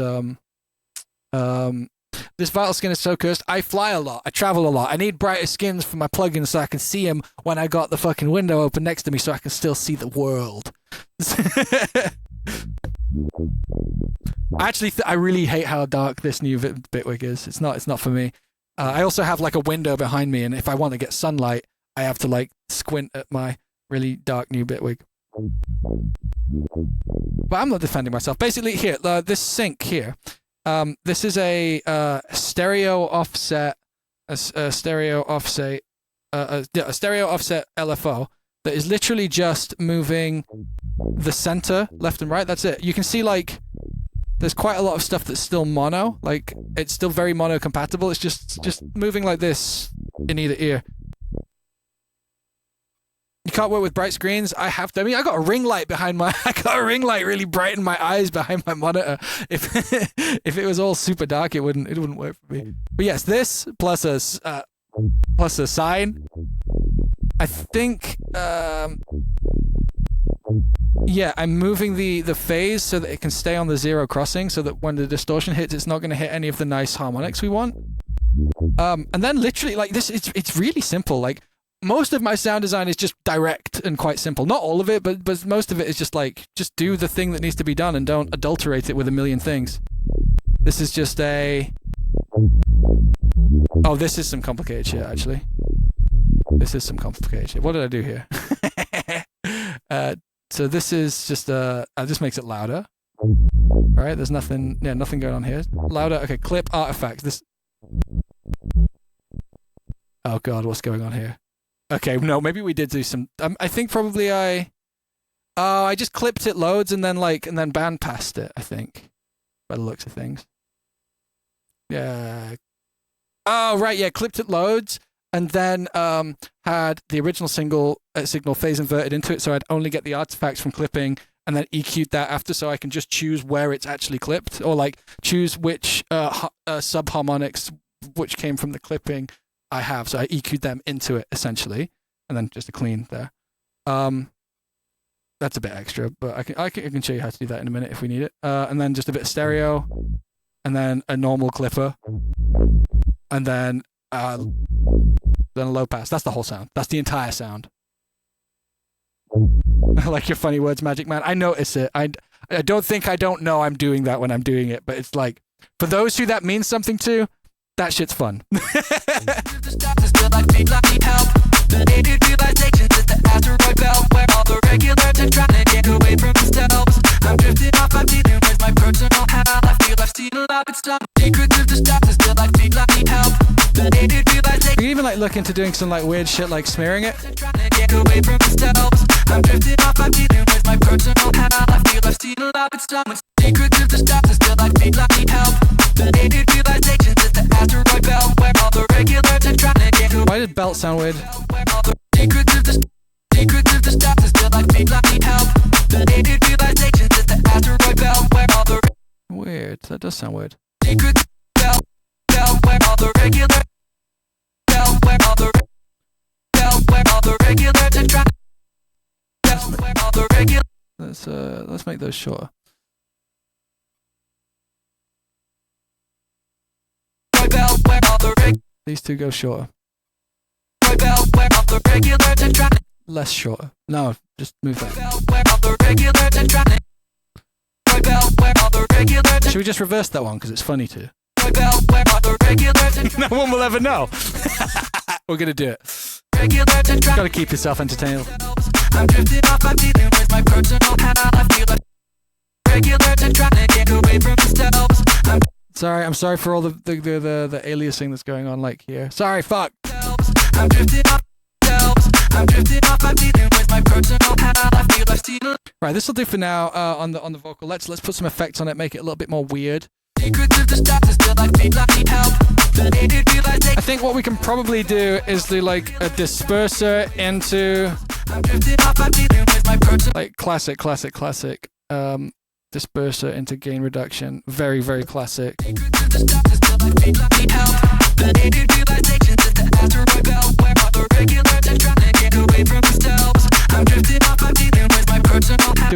this Vital skin is so cursed. I fly a lot. I travel a lot. I need brighter skins for my plugins so I can see them when I got the fucking window open next to me so I can still see the world. Actually, I really hate how dark this new Bitwig is. It's not for me. I also have like a window behind me, and if I want to get sunlight, I have to like squint at my really dark new Bitwig. But I'm not defending myself. Basically, here, this sync here. This is a stereo offset LFO that is literally just moving the center left and right. That's it. You can see like there's quite a lot of stuff that's still mono. Like it's still very mono compatible. It's just moving like this in either ear. You can't work with bright screens. I have to. I mean, I got a ring light really bright in my eyes behind my monitor. If it was all super dark, it wouldn't work for me. But yes, this plus a sine. I think Yeah, I'm moving the phase so that it can stay on the zero crossing, so that when the distortion hits, it's not going to hit any of the nice harmonics we want. And then literally, like this, it's really simple. Like most of my sound design is just direct and quite simple. Not all of it, but most of it is just like, just do the thing that needs to be done and don't adulterate it with a million things. This is just a... Oh, this is some complicated shit, actually. This is some complicated shit. What did I do here? So this is just just makes it louder. Right? There's nothing going on here. Louder. Okay, clip artifacts. This. Oh god, what's going on here? Okay, no, maybe we did do some. I think probably I just clipped it loads and then band passed it. I think, by the looks of things. Yeah. Oh right, yeah, clipped it loads. And then had the original signal phase inverted into it, so I'd only get the artifacts from clipping, and then EQ'd that after, so I can just choose where it's actually clipped, or like choose which subharmonics which came from the clipping I have. So I EQ'd them into it essentially, and then just a clean there. That's a bit extra, but I can show you how to do that in a minute if we need it. And then just a bit of stereo, and then a normal clipper, and then a low pass. That's the whole sound. That's the entire sound. I like your funny words, Magic Man. I notice it. I don't think I don't know I'm doing that when I'm doing it, but it's like, for those who that means something to, that shit's fun. You can even like look into doing some like weird shit like smearing it. Why did belt sound weird? Weird. That does sound weird. Let's make those shorter. These two go shorter. Less shorter. No, just move that. Should we just reverse that one because it's funny too? No one will ever know. We're gonna do it. Gotta keep yourself entertained. Sorry, I'm sorry for all the aliasing that's going on like here. Sorry, fuck. Right, this will do for now on the vocal. Let's put some effects on it, make it a little bit more weird. I think what we can probably do is do like a disperser into like classic disperser into gain reduction. Very, very classic. Do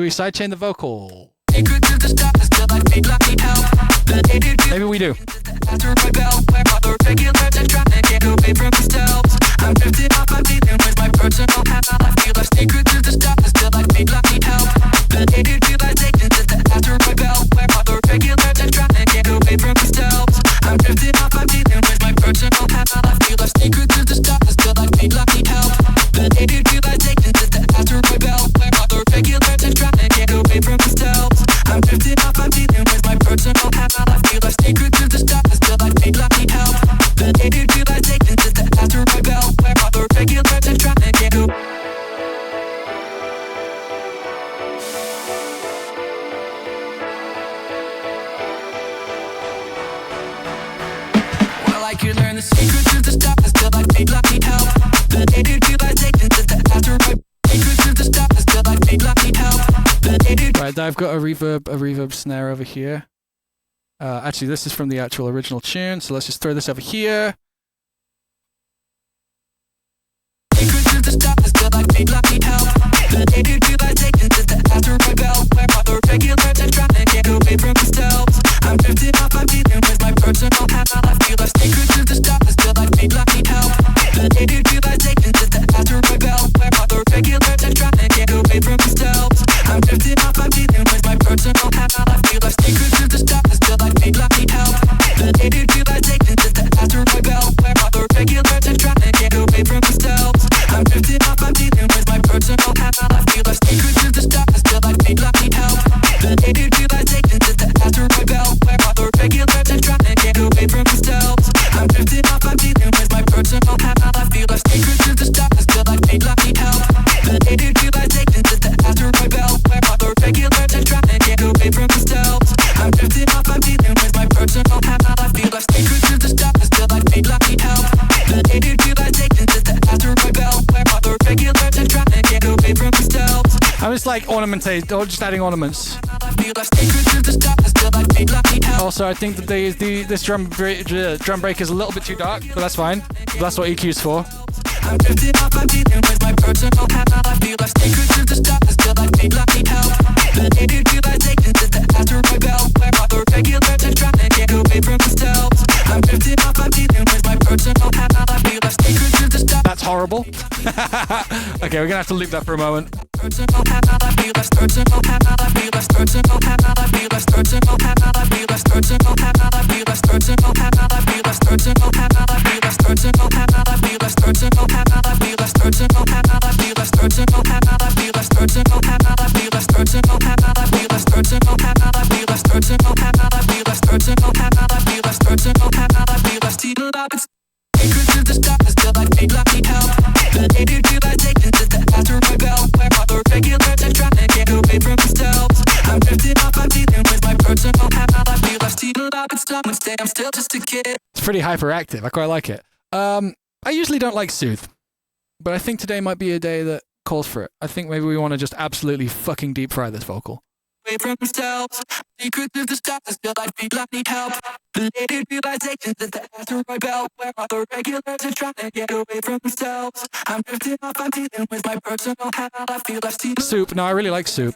we sidechain the vocal? Maybe we do. Right, I've got a reverb snare over here. Actually, this is from the actual original tune, so let's just throw this over here. after rebel, where other regulars are trying to get away from themselves. I'm drifting off, I'm dealing with my personal hell. I feel like secrets to the stars, still I feel like need help. Belated realization just after rebel, where other regulars are trying to get away from themselves. I'm drifting off, I'm dealing with my personal hell. I feel like secrets to the stars, still I feel like need help. Belated realization just after rebel, where other regulars are trying to get away from themselves. I'm drifting off, I'm dealing with my personal hell. I feel like secrets to the stars, still I feel like need help. Belated realization just after rebel, where other regulars are trying to get away from themselves. I'm drifting off, I'm dealing with my personal hell. I feel like secrets to the stars, still I feel like need help. Belated realization just after rebel, where other regulars are trying to get away from themselves. I'm drifting off, I'm dealing with my personal hell. I feel like secrets to the stars, still I feel like need help. Belated realization just after rebel, where other regulars are trying to get away from themselves. I'm just like ornamented, or just adding ornaments. Also, I think that this drum break is a little bit too dark, but that's fine. That's what EQ is for. I'm drifting off, I'm dealing with my personal hell. I feel like secrets to the stars, still I feel like need help. Belated realization just after rebel, where other regulars are trying to get away from themselves. I'm drifting off, I'm dealing with my personal hell. I feel like secrets to the stars. That's horrible. Okay, we're gonna have to loop that for a moment. Personal hell, I feel like personal hell. I feel like personal hell. I feel like personal hell. I feel like personal hell. I feel like personal hell. I feel like personal hell. I feel like personal hell. I feel like personal hell. I feel like personal hell. I feel like personal hell. I feel like personal hell. I feel like personal hell. I feel like personal hell. I feel like personal hell. I feel like personal hell. I feel like personal hell. I feel like steal up. Secrets to the stars, still I feel like need help. Belated realization just after rebel, where other regulars are trying to get away from themselves. I'm drifting off, I'm dealing with my personal hell. I feel like steal up and someone say I'm still just a kid. It's pretty hyperactive. I quite like it. I usually don't like Soothe, but I think today might be a day that calls for it. I think maybe we want to just absolutely fucking deep fry this vocal. Away from themselves, secrets to the stars, still I feel like need help. Belated realization just after rebel, where other regulars are trying to get away from themselves. I'm drifting off, I'm dealing with my personal hell. I feel like stealing. Soup. No, I really like Soup.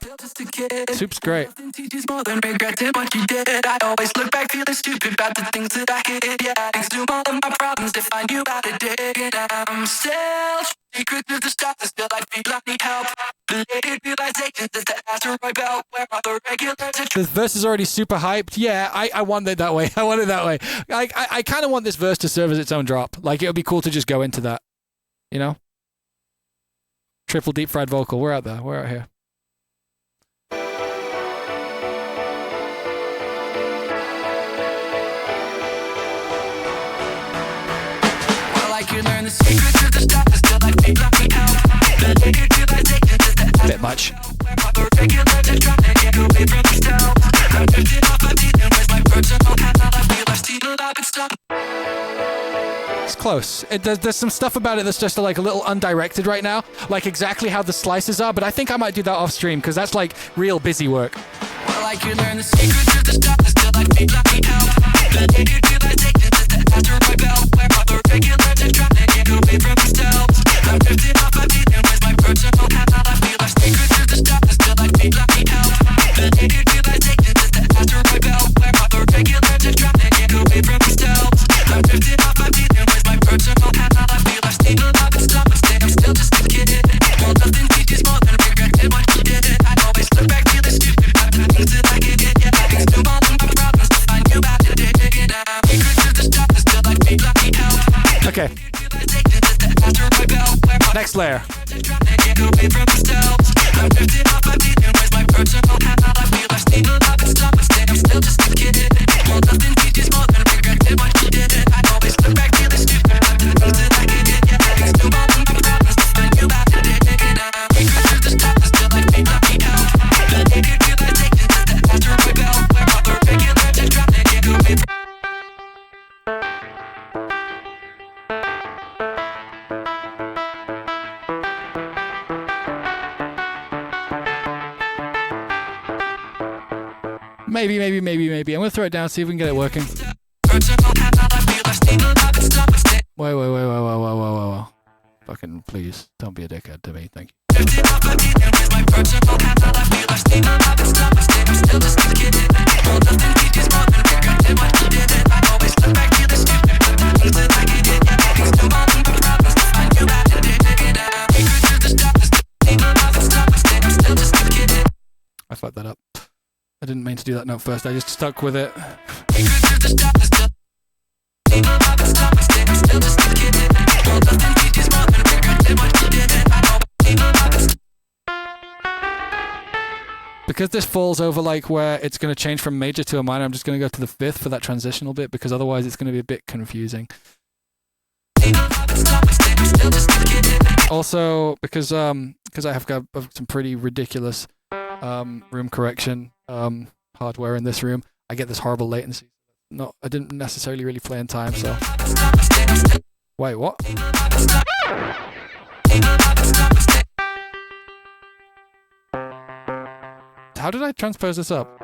Soup's great. Nothing teaches more than regretting what you did. I always look back feeling stupid about the things that I hid. Yeah, thanks to all of my problems to find you out today. And I'm still secret to the stars, still I feel like need help. Belated realization just after rebel, where other regulars are trying. The verse is already super hyped. Yeah, I want it that way. I want it that way. I kind of want this verse to serve as its own drop. Like, it would be cool to just go into that. You know? Triple deep fried vocal. We're out there. We're out here. Well, I can learn the secrets of the stars, still I feel like need help. Belated realization just after Bit much. where other regulars are trying to get away from themselves. I'm drifting off, I'm dealing with my personal hell. I feel like stealing up and stuff. It's close. There's some stuff about it that's just like a little undirected right now, like exactly how the slices are, but I think I might do that off stream because that's like real busy work. Well, I can learn the secrets of the stars, still I feel like need help. Belated realization just after rebel, where other regulars are trying to get away from themselves. I'm drifting off, I'm dealing with my personal hell. I feel like secrets of the stars, still I feel like need help. Belated realization just after rebel, where other regulars are trying to get away from themselves. I'm drifting off, I'm dealing with my personal hell. I feel like stealing up and stop and stay, I'm still just a kid. Well, nothing teaches more than regretting what you did. I always look back feeling stupid about the things that I did. Yeah, thanks to all of my problems to find you out today. Secrets of the stars, still I feel like need help. Okay. Next layer. I'm drifting off, I'm dealing with my personal hell. I feel like stealing up and stop and stay, I'm still just a kid. Well, nothing teaches more than regretting what you did. I always look back feeling stupid about the things that I did. Yeah, thanks to all of my problems to find you out today. Secrets of the stars, still I feel like need help. Belated realization just after rebel, where other regulars are trying to get away from. Maybe. I'm gonna throw it down, see if we can get it working. Whoa. Fucking please, don't be a dickhead to me, thank you. I didn't mean to do that note first. I just stuck with it. Because this falls over like where it's going to change from major to a minor, I'm just going to go to the fifth for that transitional bit, because otherwise it's going to be a bit confusing. Also, because I have got some pretty ridiculous room correction hardware in this room, I get this horrible latency. I didn't necessarily really play in time, so. Wait, what? How did I transpose this up?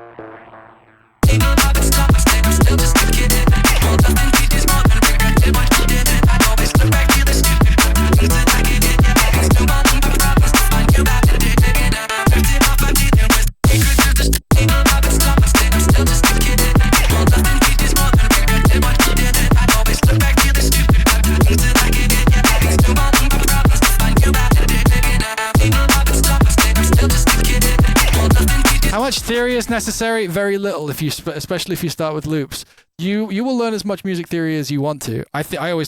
How much theory is necessary? Very little. Especially if you start with loops, you will learn as much music theory as you want to. I always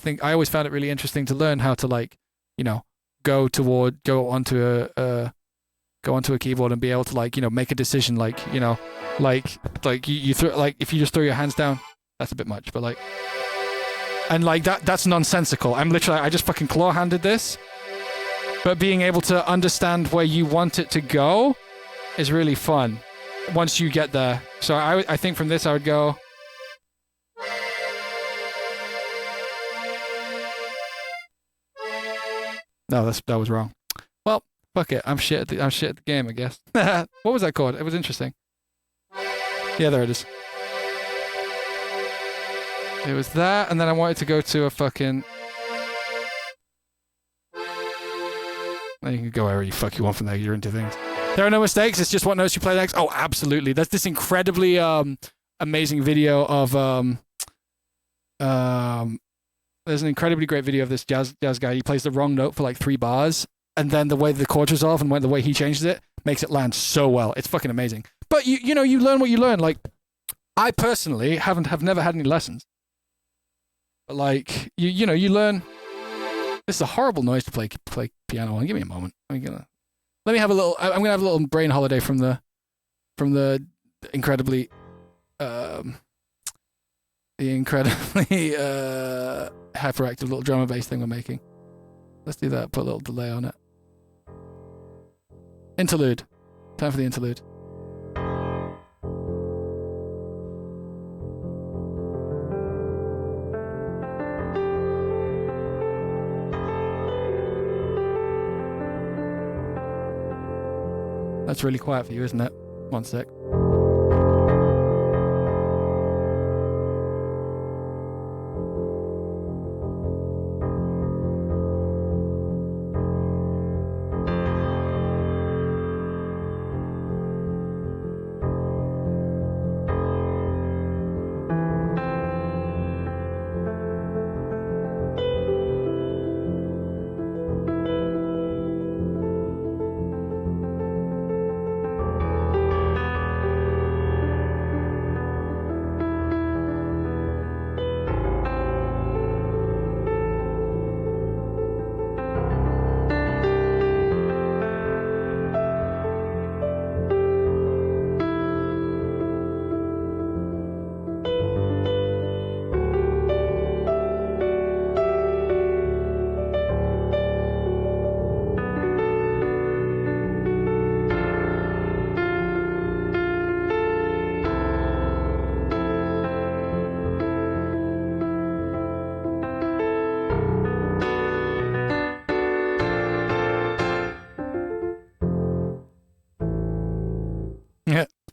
found it really interesting to learn how to, like, you know, go onto a keyboard and be able to, like, you know, make a decision, like, you know, like you throw, like, if you just throw your hands down, that's a bit much, but like, and like that's nonsensical. I just fucking claw-handed this, but being able to understand where you want it to go is really fun once you get there. So I think from this I would go. No, that was wrong. Well, fuck it. I'm shit at the game, I guess. What was that chord? It was interesting. Yeah, there it is. It was that, and then I wanted to go to a fucking. You can go wherever you fuck you want from there. You're into things. There are no mistakes. It's just what notes you play next. Oh, absolutely. That's this incredibly amazing video of there's an incredibly great video of this jazz guy. He plays the wrong note for like 3 bars, and then the way the chords resolve and the way he changes it makes it land so well. It's fucking amazing. But you know, you learn what you learn. Like, I personally have never had any lessons. But like, you know, you learn. This is a horrible noise to play piano on. Give me a moment. I'm gonna have a little brain holiday from the incredibly hyperactive little drum and bass thing we're making. Let's do that. Put a little delay on it. Interlude. Time for the interlude. That's really quiet for you, isn't it? 1 sec.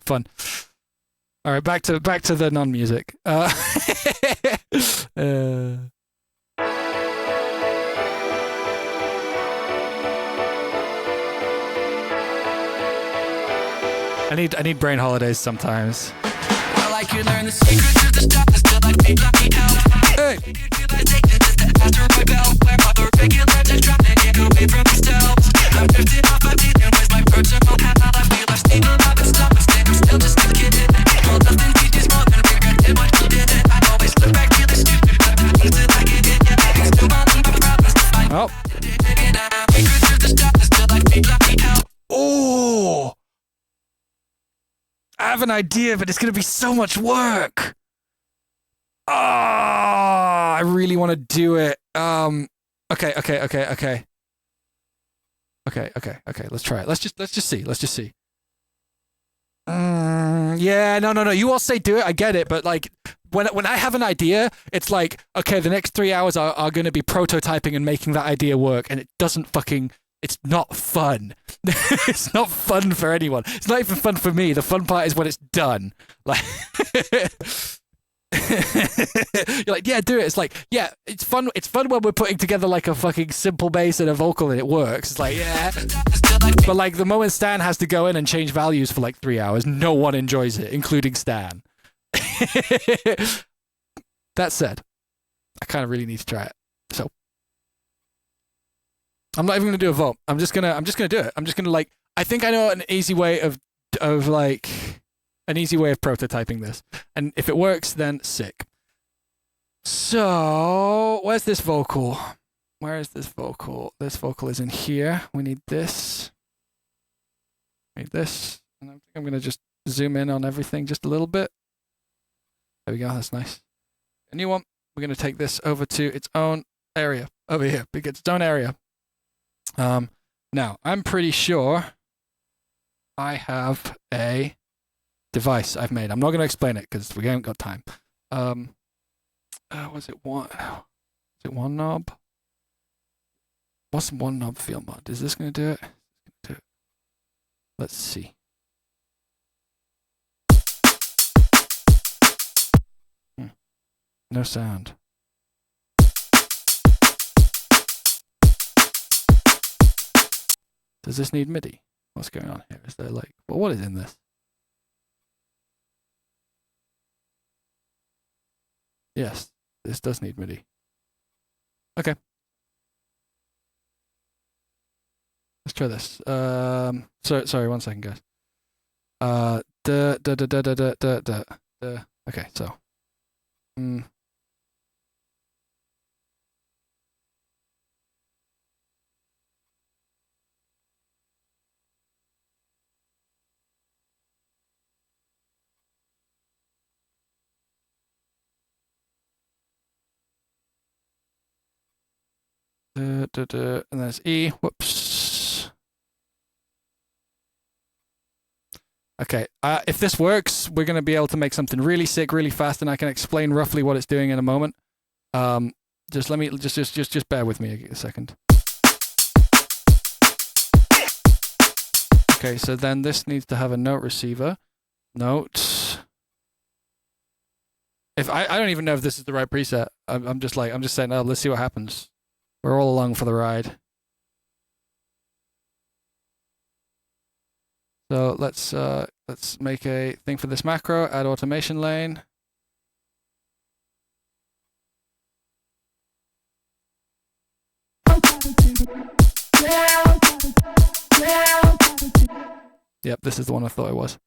Fun. All right, back to the non-music. I need brain holidays sometimes. Well, I could learn the secrets of the stuff that's still like me out. Hey. After my belt, where other regulars are trying to get away from themselves. I'm drifting off, I'm dealing with my personal hell. I feel I've stayed alive and stuff, but still just a kid. Oh. Oh. I have an idea, but it's going to be so much work. Oh, I really want to do it. Okay. Let's try it. Let's just see. Yeah, no. You all say do it. I get it, but like when I have an idea, it's like, okay, the next 3 hours are going to be prototyping and making that idea work, and it doesn't fucking. It's not fun. It's not fun for anyone. It's not even fun for me. The fun part is when it's done. Like, you're like, yeah, do it. It's like, yeah, it's fun. It's fun when we're putting together like a fucking simple bass and a vocal and it works. It's like, yeah. But like the moment Stan has to go in and change values for like 3 hours, no one enjoys it, including Stan. That said, I kind of really need to try it. So I'm not even gonna do a vote. I'm just gonna do it. I'm just gonna like. I think I know an easy way of prototyping this, and if it works, then sick. So where's this vocal? Where is this vocal? This vocal is in here. We need this. And I think I'm gonna just zoom in on everything just a little bit. There we go. That's nice. A new one. We're gonna take this over to its own area over here. It gets its own area. Now, I'm pretty sure I have a device I've made. I'm not going to explain it because we haven't got time. Was it one knob? What's one knob field mod? Is this going to do it? Let's see. No sound. Does this need MIDI? What's going on here? Is there like, well, what is in this? Yes, this does need MIDI. Okay. Let's try this. Sorry, 1 second, guys. Okay, so. And there's E. Whoops. Okay. If this works, we're going to be able to make something really sick, really fast, and I can explain roughly what it's doing in a moment. Just bear with me a second. Okay, so then this needs to have a note receiver. Note. I don't even know if this is the right preset. I'm just saying, oh, let's see what happens. We're all along for the ride. So let's make a thing for this macro, add automation lane. Yep, this is the one I thought it was.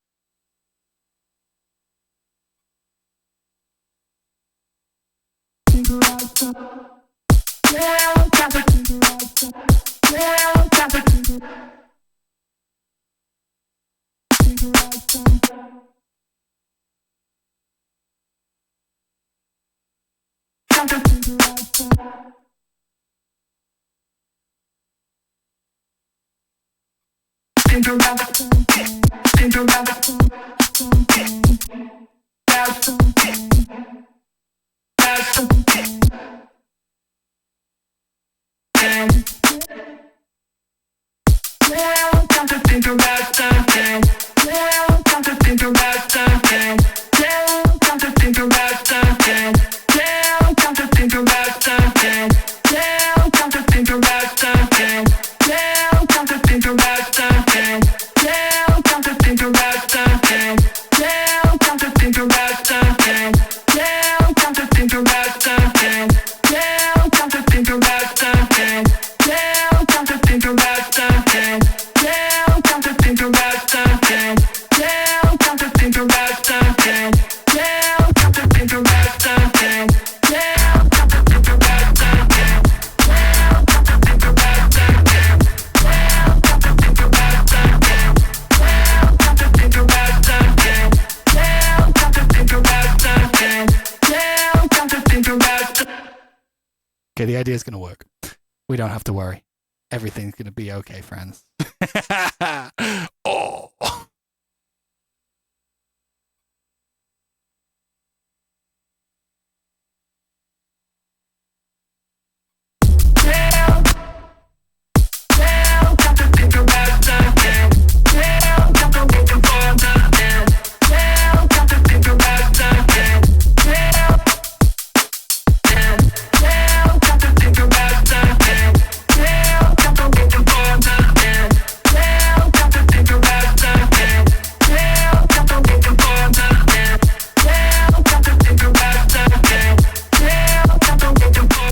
idea is going to work. We don't have to worry. Everything's going to be okay, friends. Oh.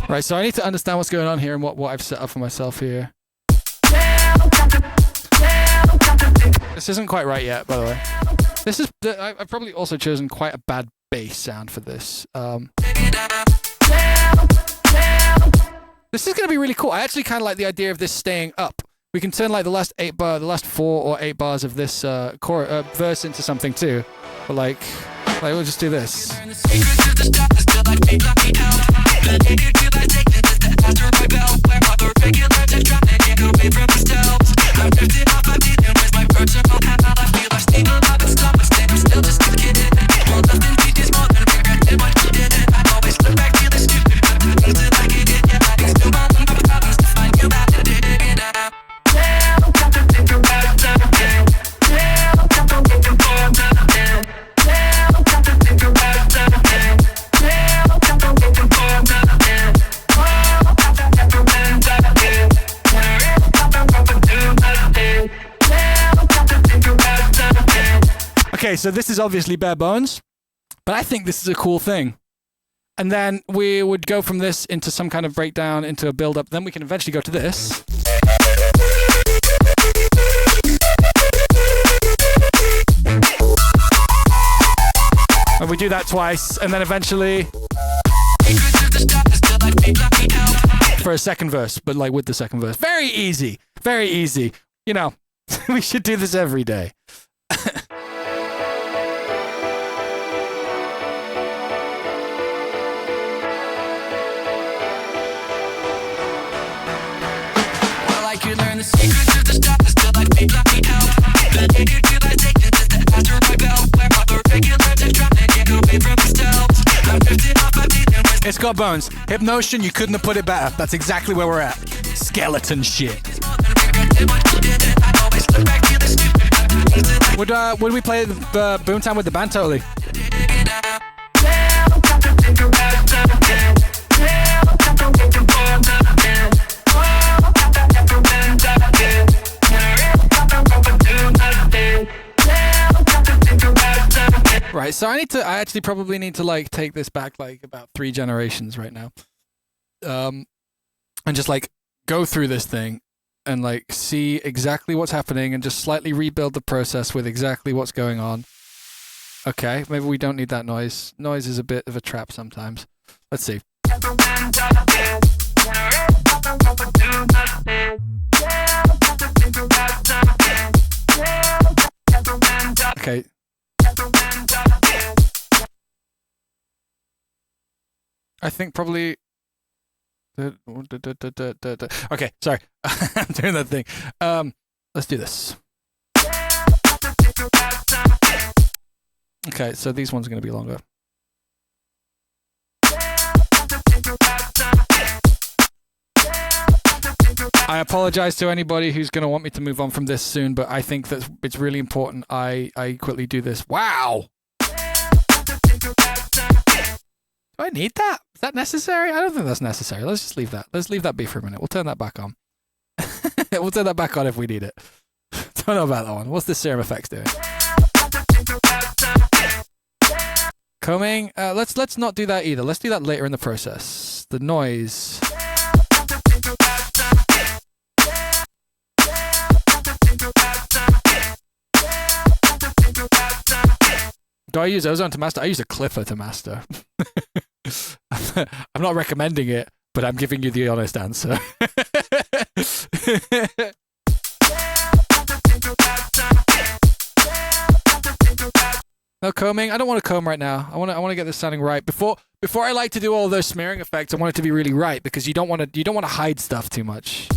Right, so I need to understand what's going on here and what I've set up for myself here. This isn't quite right yet, by the way. This is... I've probably also chosen quite a bad bass sound for this. This is going to be really cool. I actually kind of like the idea of this staying up. We can turn like the last 4 or 8 bars of this verse into something too. But like we'll just do this. Okay, so this is obviously bare bones, but I think this is a cool thing. And then we would go from this into some kind of breakdown, into a build-up. Then we can eventually go to this. And we do that twice, and then eventually for a second verse, but like with the second verse. Very easy. Very easy. You know, we should do this every day. The secrets of the stars still like me, block me out. The naked feel I take it is the asteroid belt. Where all the regular electronic get away from themselves. I'm drifting off my beat and it's got bones. Hypnotion, you couldn't have put it better. That's exactly where we're at. Skeleton shit. Would we play the Boomtown with the band? Totally. Right, so I actually probably need to like take this back like about 3 generations right now. And just like go through this thing and like see exactly what's happening and just slightly rebuild the process with exactly what's going on. Okay, maybe we don't need that noise. Noise is a bit of a trap sometimes. Let's see. Okay. I think probably... Okay, sorry. I'm doing that thing. Let's do this. Okay, so these ones are going to be longer. I apologize to anybody who's going to want me to move on from this soon, but I think that it's really important I quickly do this. Wow! Do I need that? Is that necessary? I don't think that's necessary. Let's just leave that. Let's leave that be for a minute. We'll turn that back on. We'll turn that back on if we need it. Don't know about that one. What's this Serum Effects doing? Combing. Let's not do that either. Let's do that later in the process. The noise. Do I use Ozone to master? I use a Clipper to master. I'm not recommending it, but I'm giving you the honest answer. combing. I don't want to comb right now. I want to get this sounding right before I like to do all those smearing effects. I want it to be really right because you don't want to hide stuff too much.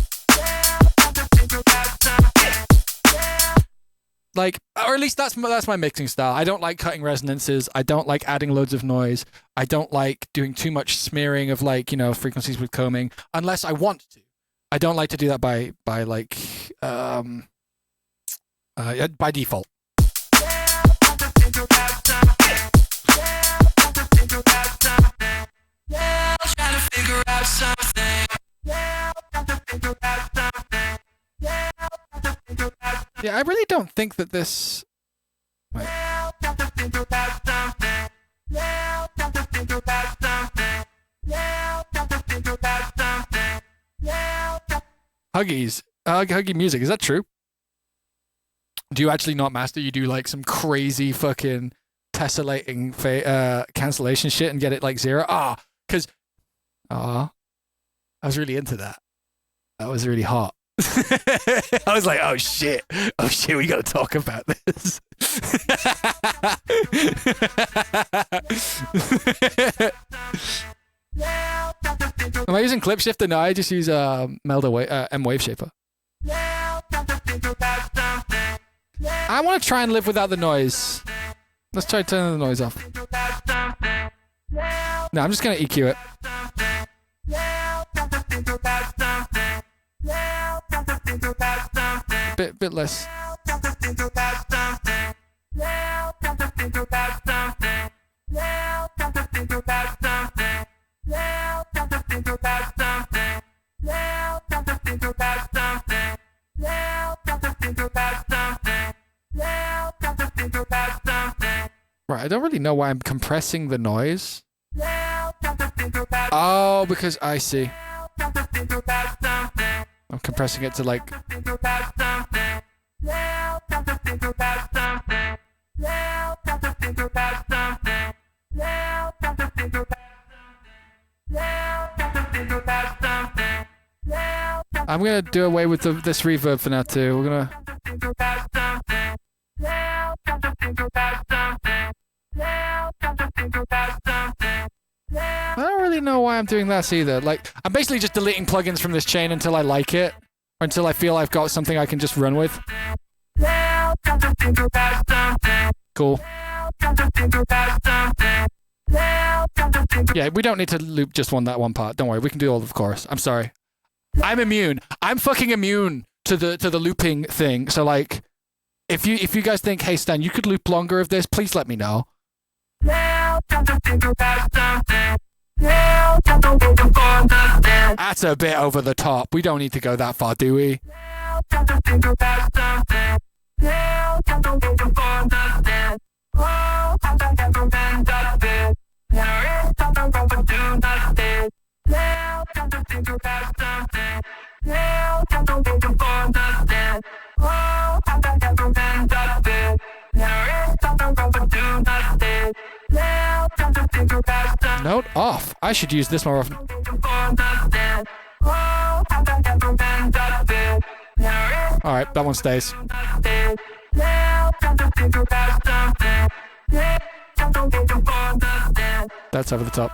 Like, or at least that's my mixing style. I don't like cutting resonances. I don't like adding loads of noise. I don't like doing too much smearing of like, you know, frequencies with combing unless I want to. I don't like to do that by default. Yeah, I really don't think that this... Wait. Huggies. Huggy music. Is that true? Do you actually not master? You do like some crazy fucking tessellating cancellation shit and get it like 0? I was really into that. That was really hot. I was like, oh shit, we gotta talk about this. Am I using clip shifter? No, I just use M wave shaper. I want to try and live without the noise. Let's try turning the noise off. No, I'm just gonna EQ it. Bit less. Right, I don't really know why I'm compressing the noise. Oh, because I see. I'm compressing it to like... I'm gonna do away with this reverb for now too. We're gonna... I don't really know why I'm doing that either. Like, I'm basically just deleting plugins from this chain until I like it, or until I feel I've got something I can just run with. Cool. Yeah, we don't need to loop just that one part. Don't worry, we can do all of chorus. I'm sorry. I'm immune. I'm fucking immune to the looping thing. So like, if you guys think, hey Stan, you could loop longer of this, please let me know. That's a bit over the top. We don't need to go that far, do we? Note off. I should use this more often. Alright, that one stays. That's over the top.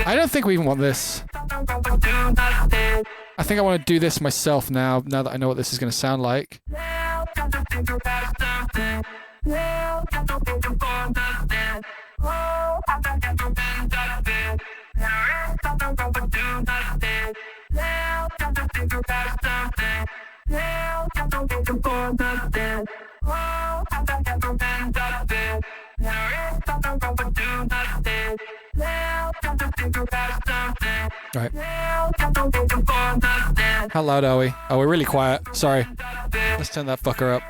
I don't think we even want this. I think I want to do this myself now that I know what this is going to sound like. Right. How loud are we? Oh, we're really quiet. Sorry. Let's turn that fucker up.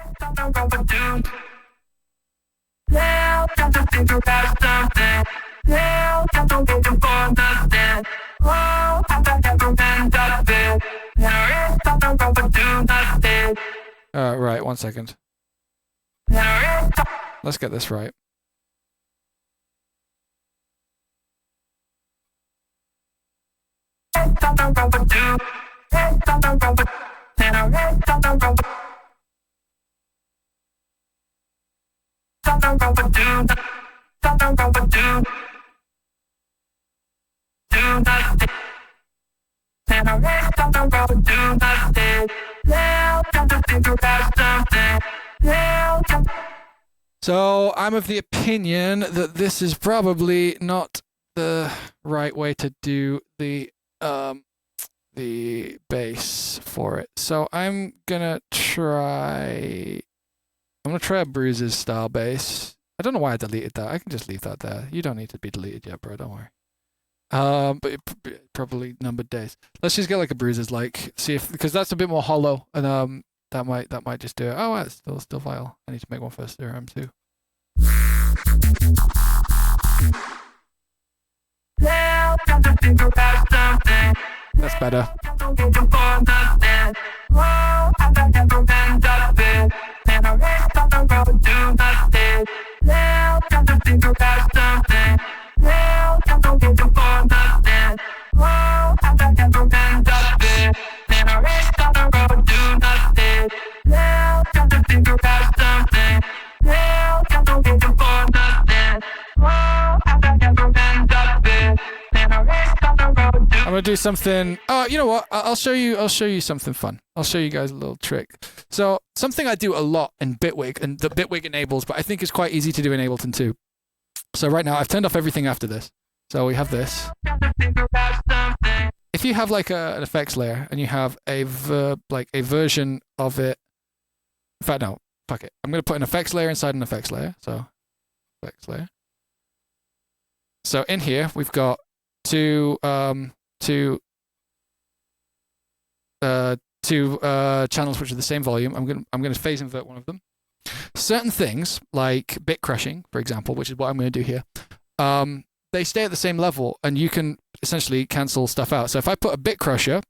Right, 1 second. Let's get this right. So I'm of the opinion that this is probably not the right way to do the bass for it. So I'm gonna try a Bruises style bass. I don't know why I deleted that. I can just leave that there. You don't need to be deleted yet, bro. Don't worry. But probably numbered days. Let's just get like a Bruises, like see if, because that's a bit more hollow, and that might just do it. Oh, it's still vital. I need to make one for Serum too. That's better. I'm gonna do something. Oh, you know what? I'll show you something fun. I'll show you guys a little trick. So something I do a lot in Bitwig, and the Bitwig enables, but I think it's quite easy to do in Ableton too. So right now I've turned off everything after this. So we have this. If you have like an effects layer and you have a version of it. In fact, no, fuck it. I'm gonna put an effects layer inside an effects layer. So effects layer. So in here we've got two channels which are the same volume. I'm gonna phase invert one of them. Certain things like bit crushing, for example, which is what I'm gonna do here, they stay at the same level, and you can essentially cancel stuff out. So if I put a bit crusher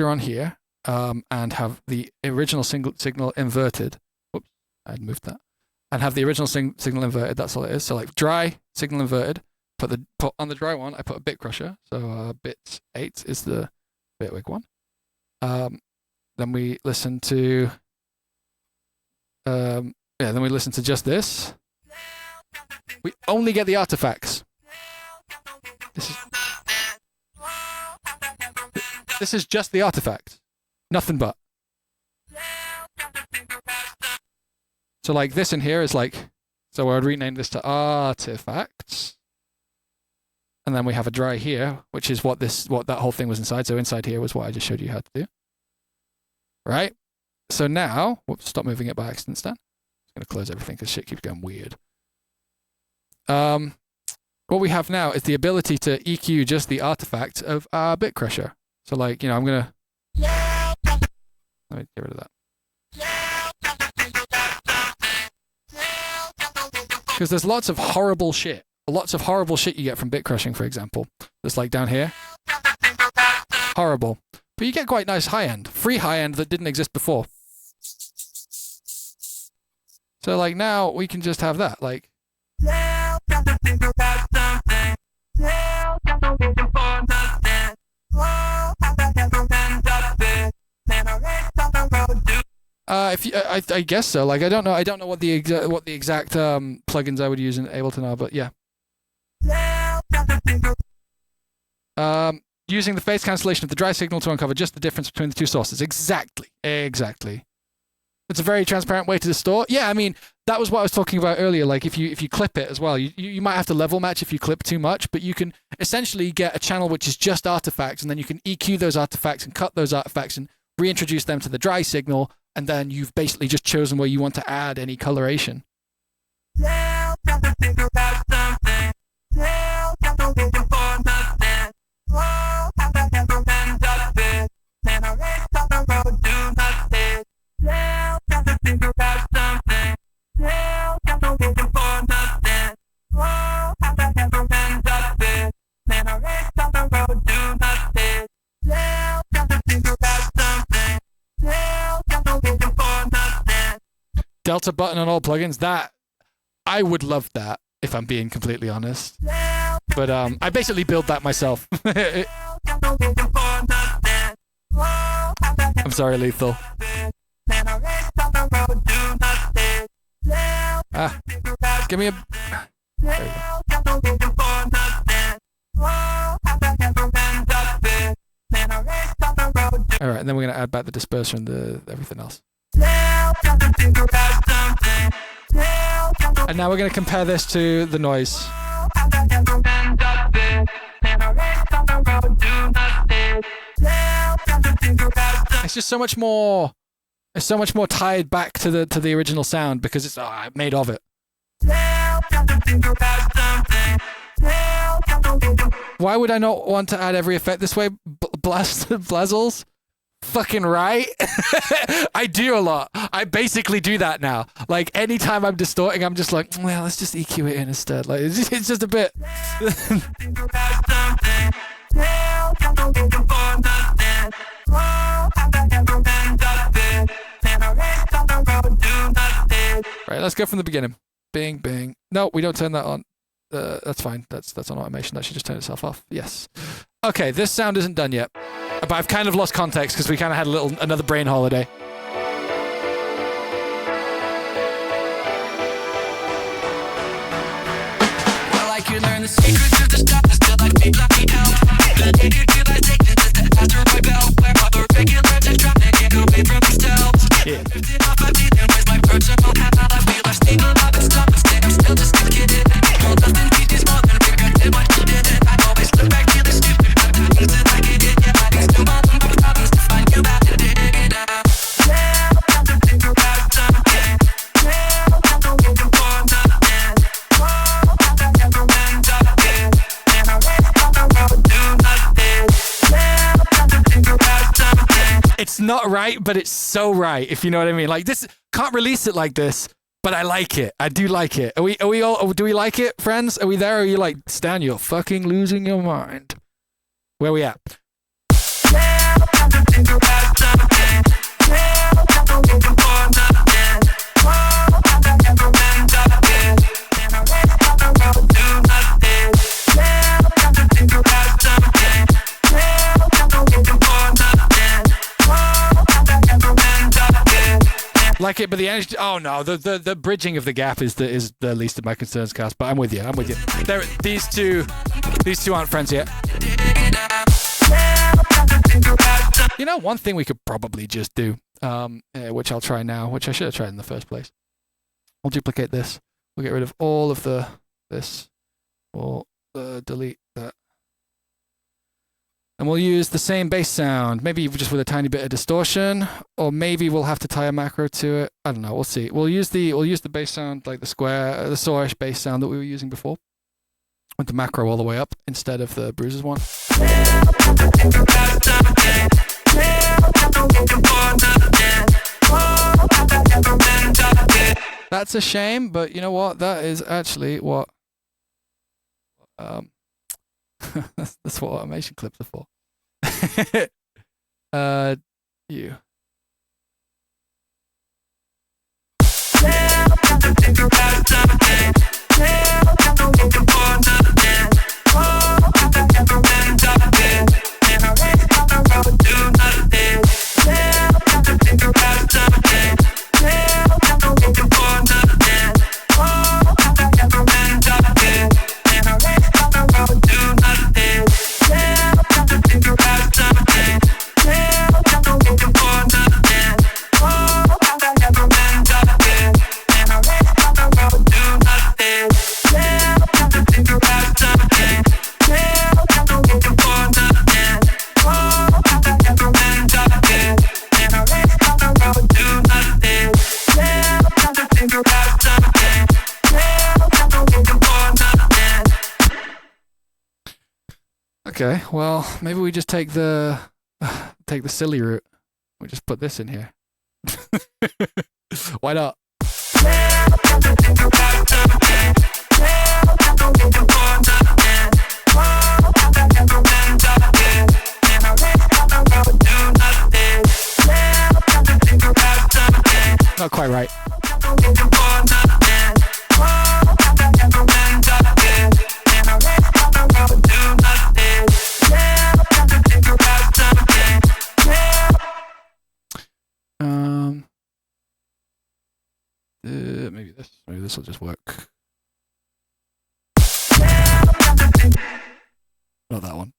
on here, and have the original signal inverted, whoops, I'd moved that, and have the original signal inverted. That's all it is. So like dry signal inverted. Put on the dry one, I put a bit crusher. So bit 8 is the Bitwig one. Then we listen to then we listen to just this. We only get the artifacts. This is just the artifact. Nothing but. So like this in here is like, so I would rename this to artifacts. And then we have a dry here, which is what that whole thing was inside. So inside here was what I just showed you how to do. Right? So now, whoops, stop moving it by accident, Stan. I'm going to close everything because shit keeps going weird. What we have now is the ability to EQ just the artifact of our bit crusher. So like, I'm going to... Let me get rid of that. Because there's lots of horrible shit you get from bit crushing, for example. Just like down here. Horrible. But you get quite nice high-end. Free high-end that didn't exist before. So like now we can just have that. Like... I guess so. Like I don't know what the exact plugins I would use in Ableton are, but yeah. Using the phase cancellation of the dry signal to uncover just the difference between the two sources. Exactly. It's a very transparent way to distort. Yeah, I mean, that was what I was talking about earlier. Like if you clip it as well, you might have to level match if you clip too much, but you can essentially get a channel which is just artifacts, and then you can EQ those artifacts and cut those artifacts and reintroduce them to the dry signal, and then you've basically just chosen where you want to add any coloration. Delta button on all plugins, that I would love that if I'm being completely honest. But I basically built that myself. I'm sorry, Lethal. Give me a... There you go. Alright, and then we're going to add back the disperser and everything else. And now we're going to compare this to the noise. It's just so much more... It's so much more tied back to the original sound because it's made of it. Why would I not want to add every effect this way? Blazzles? Fucking right. I do a lot. I basically do that now. Like anytime I'm distorting, I'm just like, well, let's just EQ it in instead. Like it's just a bit. Right, let's go from the beginning. Bing, bing. No, we don't turn that on. That's fine. That's on automation. That should just turn itself off. Yes. Okay, this sound isn't done yet, but I've kind of lost context because we kind of had another brain holiday. Well, I could learn the secrets of the stuff that's still like me, lucky help. The day you realize just to answer my bell. Where other regular to try to get away from these tells. Yeah. Lifted off my feet and where's my personal hat? I feel I steal a lot of stuff instead. I'm still just a kid. Well, nothing teaches more than regretting what you did. I always look back to the stupid, but that means that I get it. Yeah, I think still all of my problems to find you about to dig it out. Now, to think about something. Now, I'm looking for nothing. I've never been nothing. And I race on the road, do nothing. Now, to think about something. It's not right, but it's so right, if you know what I mean. Like this, can't release it like this, but I like it. I do like it. Are we all, do we like it, friends? Are we there? Or are you like, Stan, you're fucking losing your mind? Where we at? Like it, but the energy. Oh no, the bridging of the gap is the least of my concerns, Cass. But I'm with you. These two aren't friends yet. You know, one thing we could probably just do, which I'll try now, which I should have tried in the first place. We'll duplicate this. We'll get rid of all of this. We'll delete that. And we'll use the same bass sound, maybe just with a tiny bit of distortion, or maybe we'll have to tie a macro to it. I don't know. We'll see. We'll use the bass sound like the sawish bass sound that we were using before, with the macro all the way up instead of the Bruises one. That's a shame, but you know what? That is actually what. That's what automation clips are for. You. Okay, well, maybe we just take the silly route. We just put this in here. Why not? Not quite right. Maybe this this will just work. Not that one.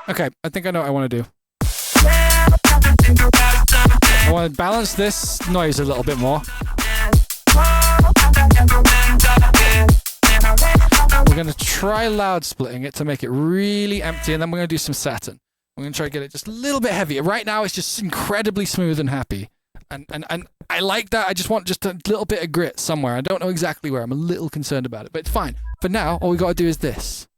Okay, I think I know what I want to do. I want to balance this noise a little bit more. We're going to try loud splitting it to make it really empty, and then we're going to do some satin. We're going to try to get it just a little bit heavier. Right now, it's just incredibly smooth and happy. And I like that. I just want just a little bit of grit somewhere. I don't know exactly where. I'm a little concerned about it, but it's fine. For now, all we got to do is this.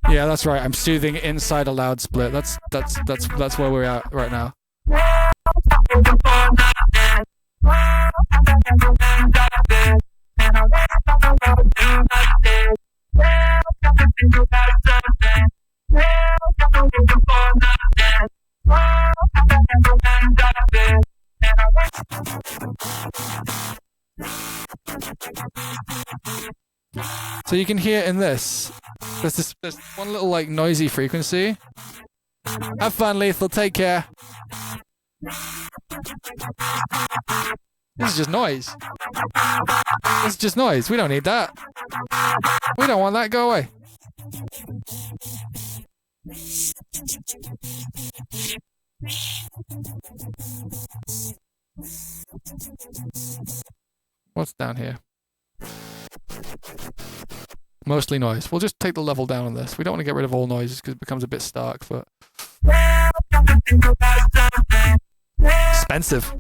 Yeah, that's right. I'm soothing inside a loud split. That's where we're at right now. So you can hear in this, there's one little like noisy frequency. Have fun, Lethal. Take care. This is just noise. This is just noise. We don't need that. We don't want that. Go away. What's down here? Mostly noise. We'll just take the level down on this. We don't want to get rid of all noises because it becomes a bit stark, but... expensive.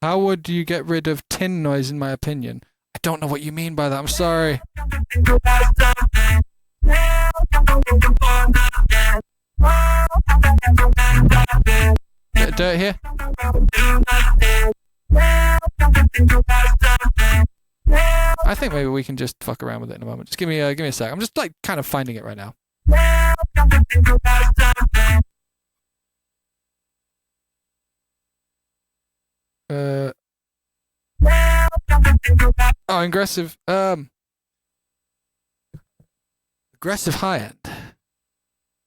How would you get rid of tin noise, in my opinion? I don't know what you mean by that. I'm sorry. Bit of dirt here. I think maybe we can just fuck around with it in a moment. Just give me a sec. I'm just like kind of finding it right now. Oh, aggressive. Aggressive high end.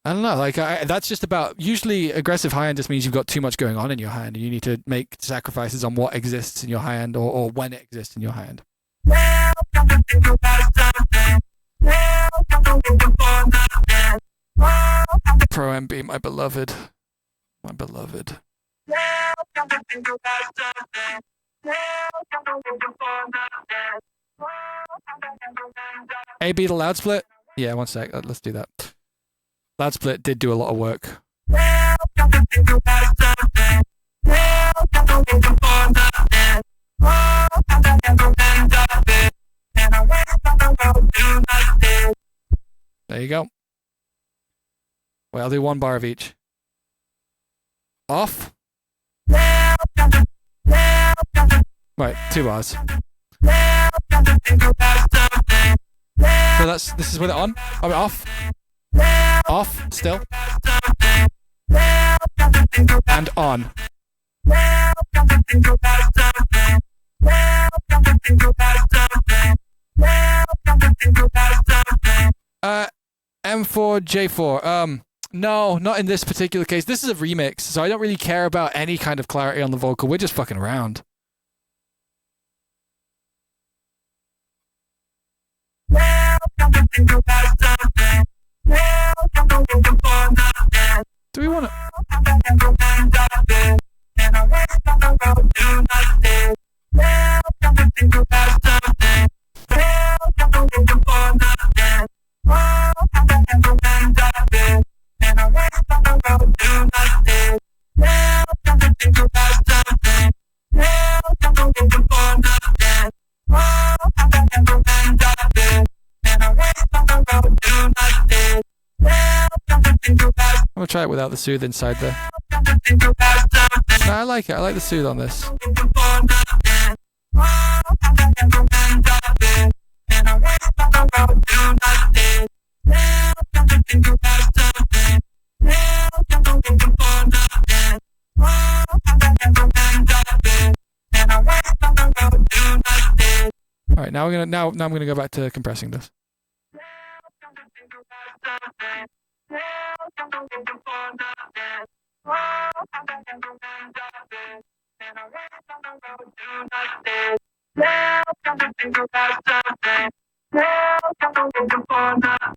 I don't know. Like that's just about. Usually, aggressive high end just means you've got too much going on in your high end, and you need to make sacrifices on what exists in your high end, or when it exists in your high end. Pro MB, my beloved, my beloved. AB the loud split? Yeah, one sec. Let's do that. Loud split did do a lot of work. There you go. Wait, I'll do 1 bar of each. Off. Right, 2 bars. So this is with it on. Oh, off. Off, still. And on. M4, J4. No, not in this particular case. This is a remix, so I don't really care about any kind of clarity on the vocal. We're just fucking around. Do we want to... I'm gonna try it without the soothe inside there. No, I like it. I like the soothe on this. All right, now I'm gonna go back to compressing this.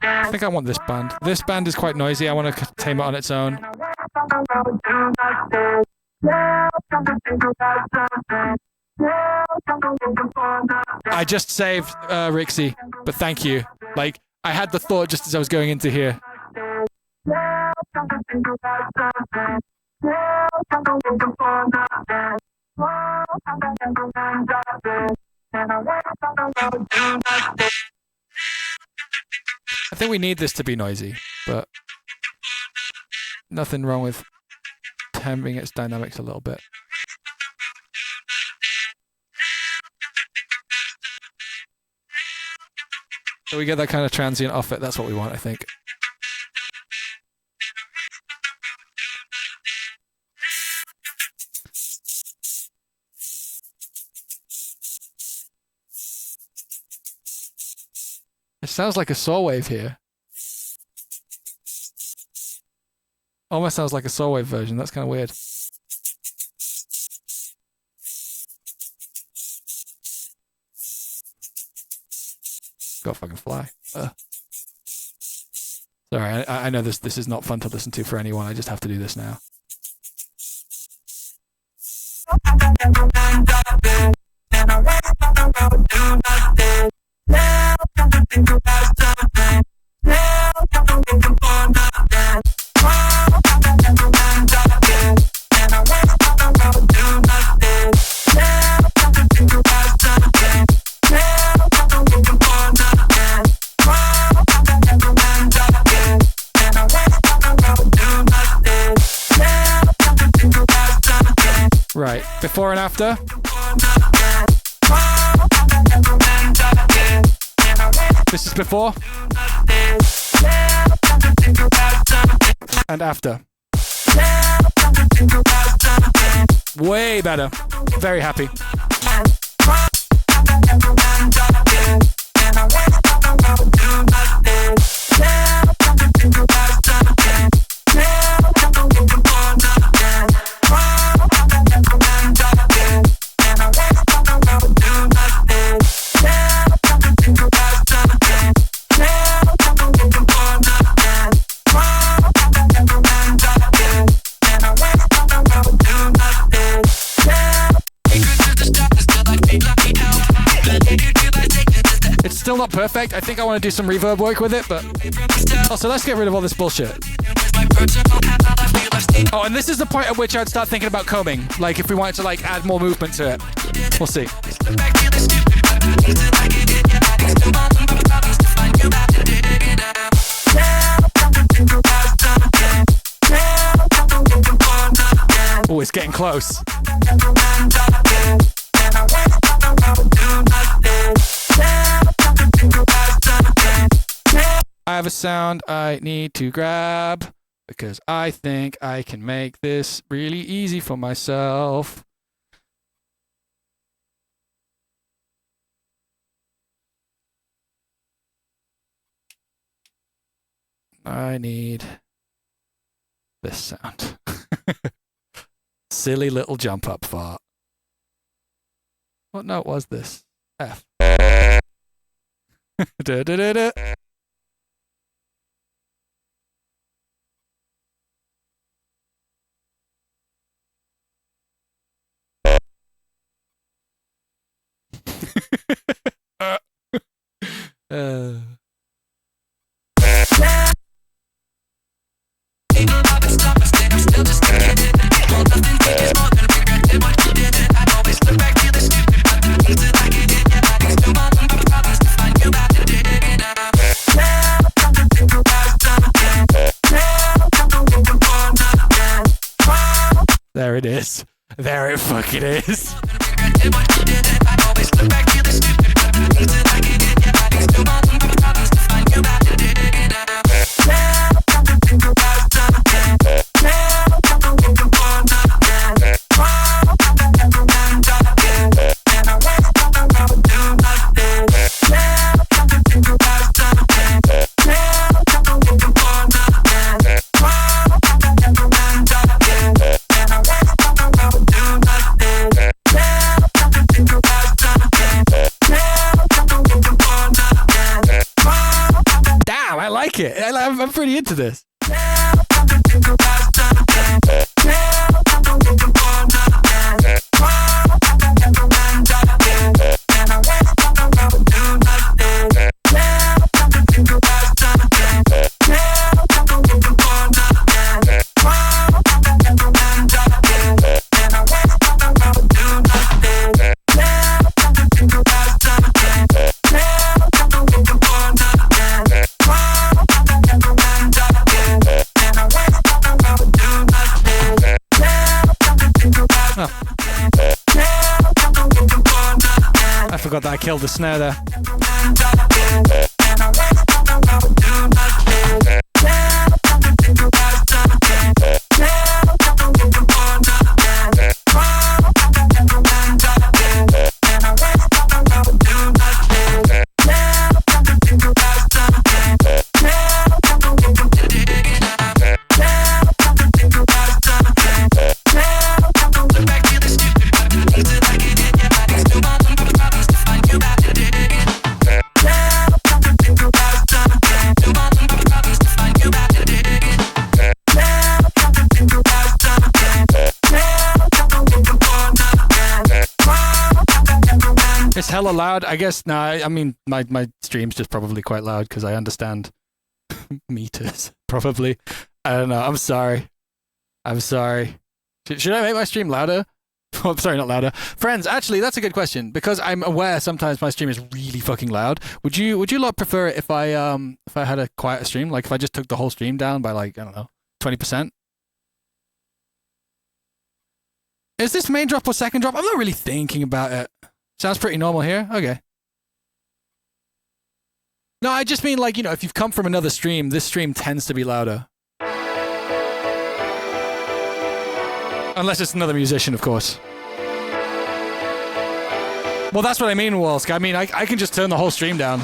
I think I want this band. This band is quite noisy. I want to tame it on its own. I just saved Rixie, but thank you. Like, I had the thought just as I was going into here. I think we need this to be noisy, but nothing wrong with tempering its dynamics a little bit. So we get that kind of transient off it. That's what we want, I think. It sounds like a saw wave here. Almost sounds like a saw wave version. That's kind of weird. Go fucking fly. Sorry, I know this is not fun to listen to for anyone. I just have to do this now. Right, before and after. This is before. And after. Way better. Very happy. It's still not perfect. I think I want to do some reverb work with it, but also let's get rid of all this bullshit. Oh, and this is the point at which I'd start thinking about combing, like if we wanted to like add more movement to it. We'll see. Oh, it's getting close. I have a sound I need to grab because I think I can make this really easy for myself. I need this sound. Silly little jump up fart. What note was this? F. Da, da, da, da. There it is. There it fucking is. I'm pretty into this. I forgot that I killed the snare there. It's hella loud. I guess, no, I mean, my stream's just probably quite loud because I understand meters, probably. I don't know. I'm sorry. Should I make my stream louder? Oh, I'm sorry, not louder. Friends, actually, that's a good question because I'm aware sometimes my stream is really fucking loud. Would you lot prefer it if I had a quieter stream? Like if I just took the whole stream down by like, I don't know, 20%? Is this main drop or second drop? I'm not really thinking about it. Sounds pretty normal here. Okay. No, I just mean like, you know, if you've come from another stream, this stream tends to be louder. Unless it's another musician, of course. Well, that's what I mean, Walsk. I mean, I can just turn the whole stream down.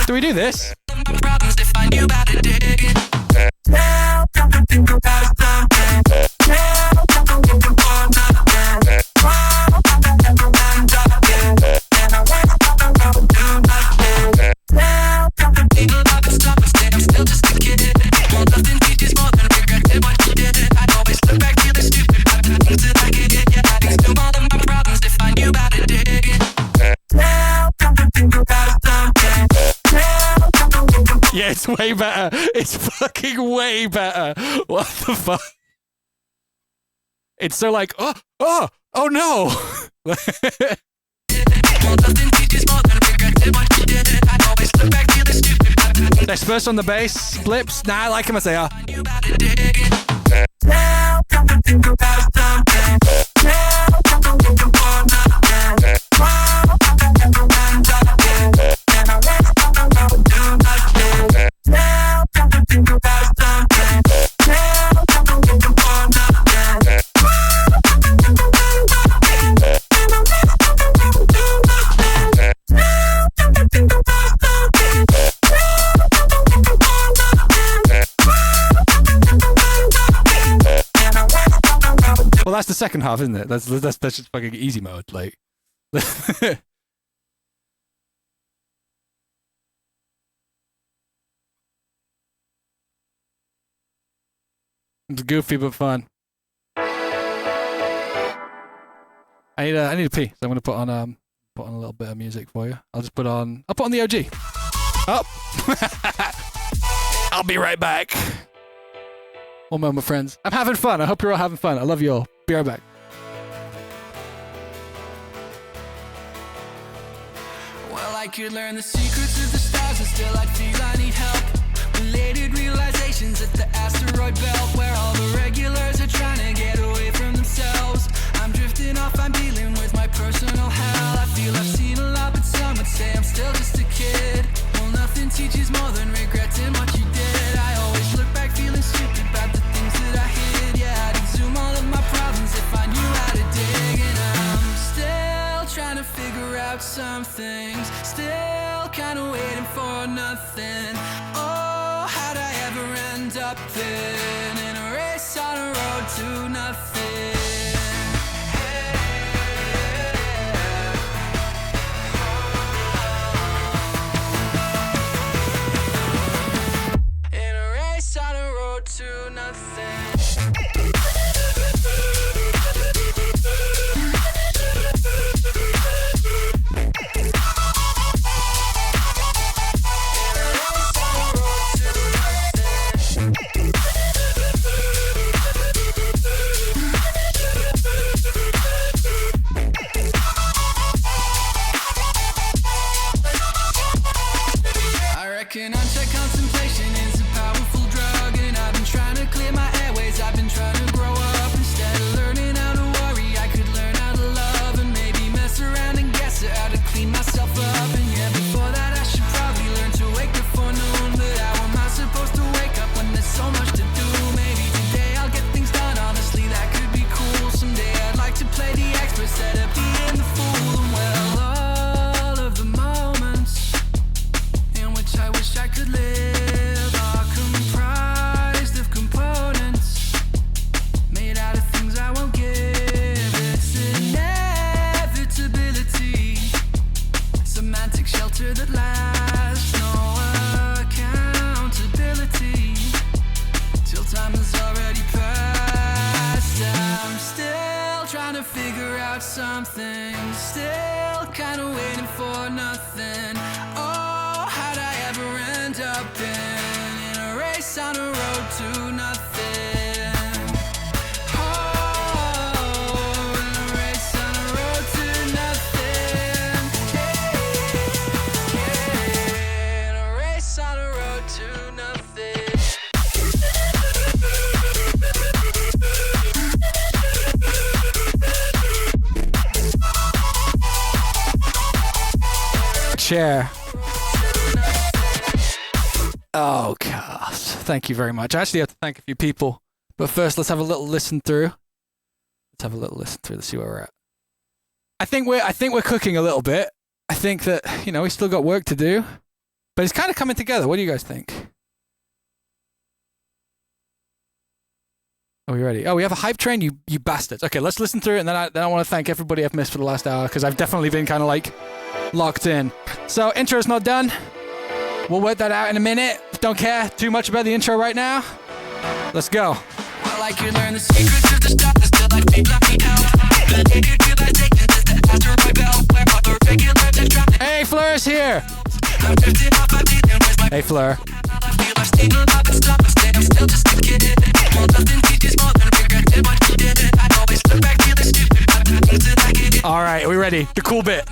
Do we do this? Yeah, it's way better. It's fucking way better. What the fuck? It's so like, oh no. Next verse on the bass, flips. Nah, I like him as they are. Well, that's the second half, isn't it? That's just fucking easy mode, like. It's goofy but fun. I need to pee, so I'm gonna put on a little bit of music for you. I'll put on the OG. Oh, I'll be right back. One moment, friends. I'm having fun. I hope you're all having fun. I love you all. Be right back. Well, I could learn the secrets of the stars, and still I feel I need help. Related realizations at the asteroid belt, where all the regulars are trying to get away from themselves. I'm drifting off, I'm dealing with my personal hell. I feel I've seen a lot, but some would say I'm still just a kid. Well, nothing teaches more than regretting what you did. I always look back feeling stupid about the things that I hid. Yeah, I'd exhume all of my problems if I knew how to dig. And I'm still trying to figure out some things, still kind of waiting for nothing. Oh, how'd I ever end up then in a race on a road to nothing? In a race on a road to nothing. Unchecked contemplation is a powerful drug, and I've been trying to clear my airways. I've been trying to grow up. Instead of learning how to worry, I could learn how to love, and maybe mess around and guess at how to clean myself up. And yeah, before that I should probably learn to wake before noon. But how am I supposed to wake up when there's so much to do? Maybe today I'll get things done. Honestly, that could be cool. Someday I'd like to play the expert instead of being the fool. And well, all of the moments in which I wish I could live are comprised of components made out of things I won't give. It's inevitability, semantic shelter that lasts, no accountability till time is already passed. I'm still trying to figure out something, still kind of waiting for nothing. Oh, how'd I ever end up in a race on a road to nothing? Oh, in a race on a road to nothing. Yeah, in a race on a road to nothing. Chair. Oh, gosh. Thank you very much. I actually have to thank a few people. But first, let's have a little listen through. Let's see where we're at. I think we're cooking a little bit. I think that, we still got work to do. But it's kind of coming together. What do you guys think? Are we ready? Oh, we have a hype train, you bastards. Okay, let's listen through it, and then I want to thank everybody I've missed for the last hour, because I've definitely been kind of like locked in. So, intro's not done. We'll work that out in a minute. Don't care too much about the intro right now. Let's go. Well, I could learn the secrets of the stars, still I feel like me out. Related realizations is the asteroid belt, where all the regulars are trapped. Hey, Fleur's here. I'm drifting off, I'm dealing with my Hey, Fleur. All right, are we ready? The cool bit.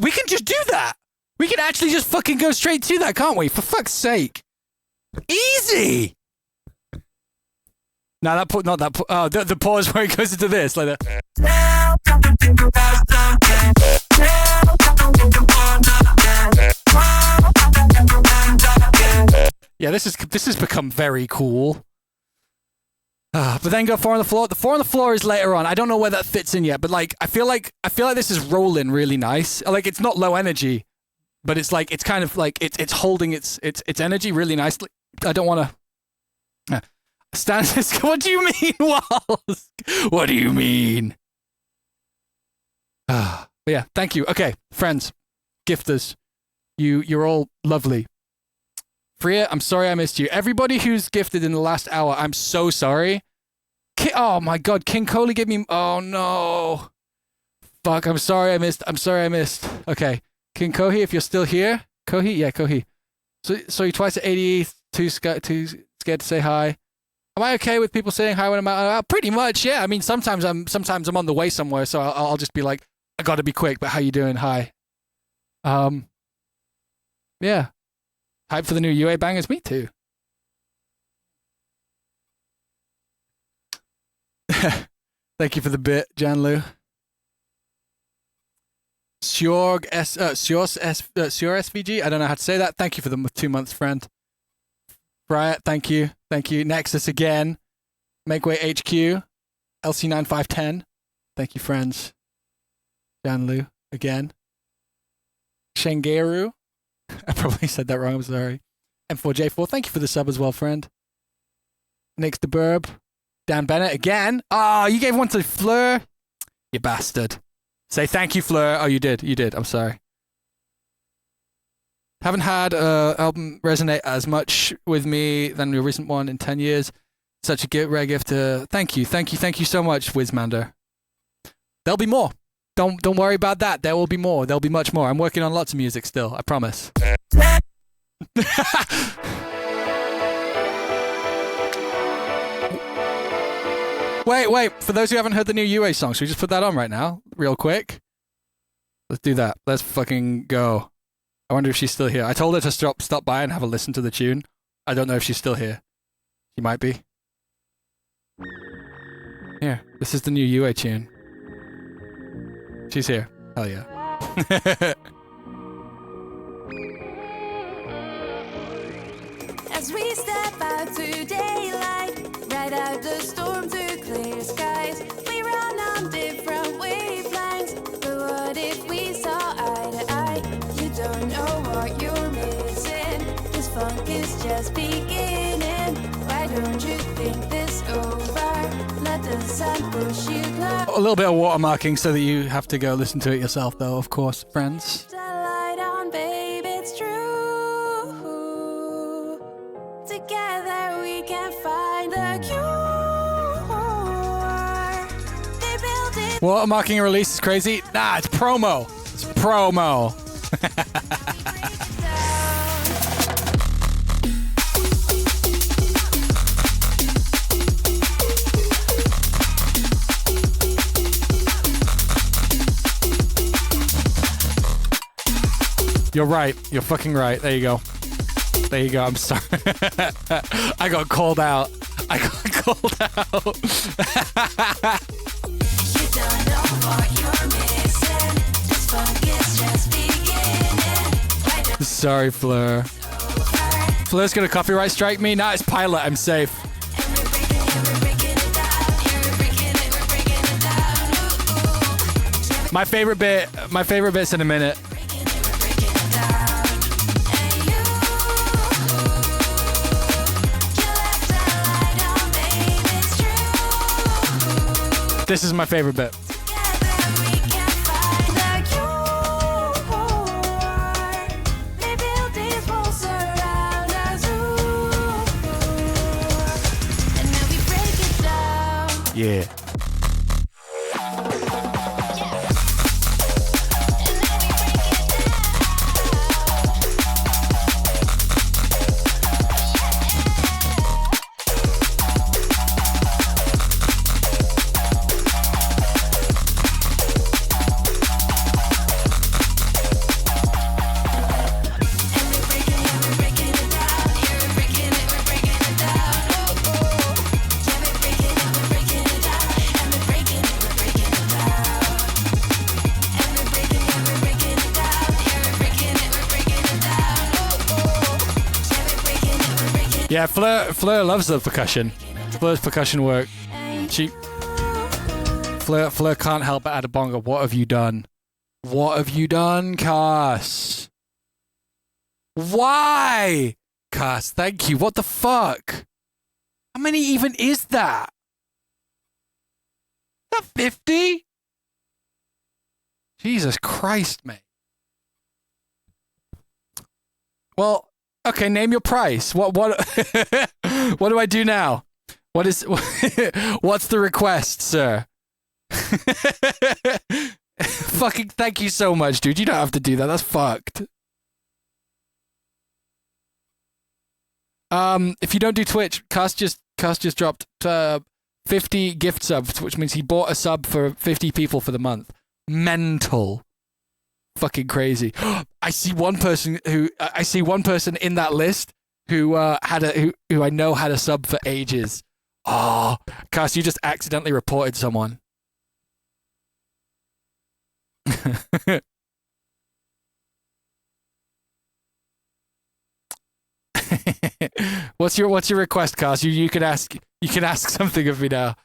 We can just do that. We can actually just fucking go straight to that, can't we? For fuck's sake. Easy. No, not that. Oh, the pause where it goes into this, like that. Yeah, this has become very cool. But then go 4 on the floor. The 4 on the floor is later on. I don't know where that fits in yet, but like I feel like this is rolling really nice. Like it's not low energy, but it's like it's kind of like it's holding its energy really nicely. I don't want to stand this. What do you mean, Walls? What do you mean? But yeah, thank you. Okay, friends, gifters, you're all lovely. Freya, I'm sorry I missed you. Everybody who's gifted in the last hour, I'm so sorry. Oh my god, King Coley gave me... Oh no. Fuck, I'm sorry I missed. Okay, King Kohi, if you're still here. Kohi? Yeah, Kohi. So you twice at 80, too scared to say hi. Am I okay with people saying hi when I'm out? Pretty much, yeah. I mean, sometimes I'm on the way somewhere, so I'll just be like, I gotta be quick, but how you doing? Hi. Yeah. Hype for the new UA bangers? Me too. Thank you for the bit, Janlu. Sjorg SVG? I don't know how to say that. Thank you for the 2 months, friend. Riot, thank you. Nexus again. Makeway HQ. LC9510. Thank you, friends. Janlu again. Shengeru. I probably said that wrong, I'm sorry. M4J4, thank you for the sub as well, friend. Nick's the Burb. Dan Bennett again. Oh, you gave one to Fleur. You bastard. Say thank you, Fleur. Oh, you did. I'm sorry. Haven't had an album resonate as much with me than your recent one in 10 years. Such a rare gift. Thank you so much, Wizmander. There'll be more. Don't worry about that. There will be more. There'll be much more. I'm working on lots of music still. I promise. Wait. For those who haven't heard the new UA song, should we just put that on right now? Real quick? Let's do that. Let's fucking go. I wonder if she's still here. I told her to stop by and have a listen to the tune. I don't know if she's still here. She might be. Here. This is the new UA tune. She's here. Hell yeah. As we step out to daylight, ride out the storm to clear skies. We run on different wavelengths, but what if we saw eye to eye? You don't know what you're missing. This funk is just beginning. Why don't you think this over? Let the sun push you close. A little bit of watermarking so that you have to go listen to it yourself, though, of course, friends. The light on, babe, it's true. Together we can find the cure. They built it. Watermarking a release is crazy? Nah, it's promo. It's promo. You're right. You're fucking right. There you go. I'm sorry. I got called out. Sorry, Fleur. Fleur's gonna copyright strike me? Nah, it's Pilot. I'm safe. My favorite bit's in a minute. This is my favorite bit. Yeah. Yeah, Fleur loves the percussion. Fleur's percussion work. Fleur can't help but add a bongo. What have you done? What have you done, Cass? Why? Cass, thank you. What the fuck? How many even is that? Is that 50? Jesus Christ, mate. Well, okay, name your price. What what do I do now? What's the request, sir? Fucking thank you so much, dude. You don't have to do that. That's fucked. If you don't do Twitch, Cass just dropped 50 gift subs, which means he bought a sub for 50 people for the month. Mental. Fucking crazy. I see one person in that list who who I know had a sub for ages. Oh, Cass, you just accidentally reported someone. What's your request, Cass? You can ask something of me now.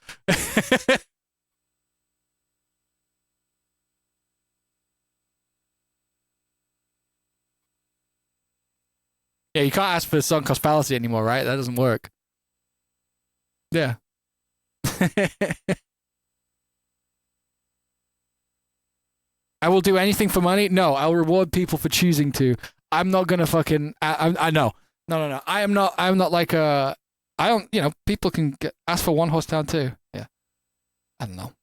Yeah, you can't ask for sunk cost fallacy anymore, right? That doesn't work. Yeah. I will do anything for money. No, I'll reward people for choosing to. I'm not gonna fucking. I know. No. I'm not like a. I don't. You know, people can ask for one horse town too. Yeah. I don't know.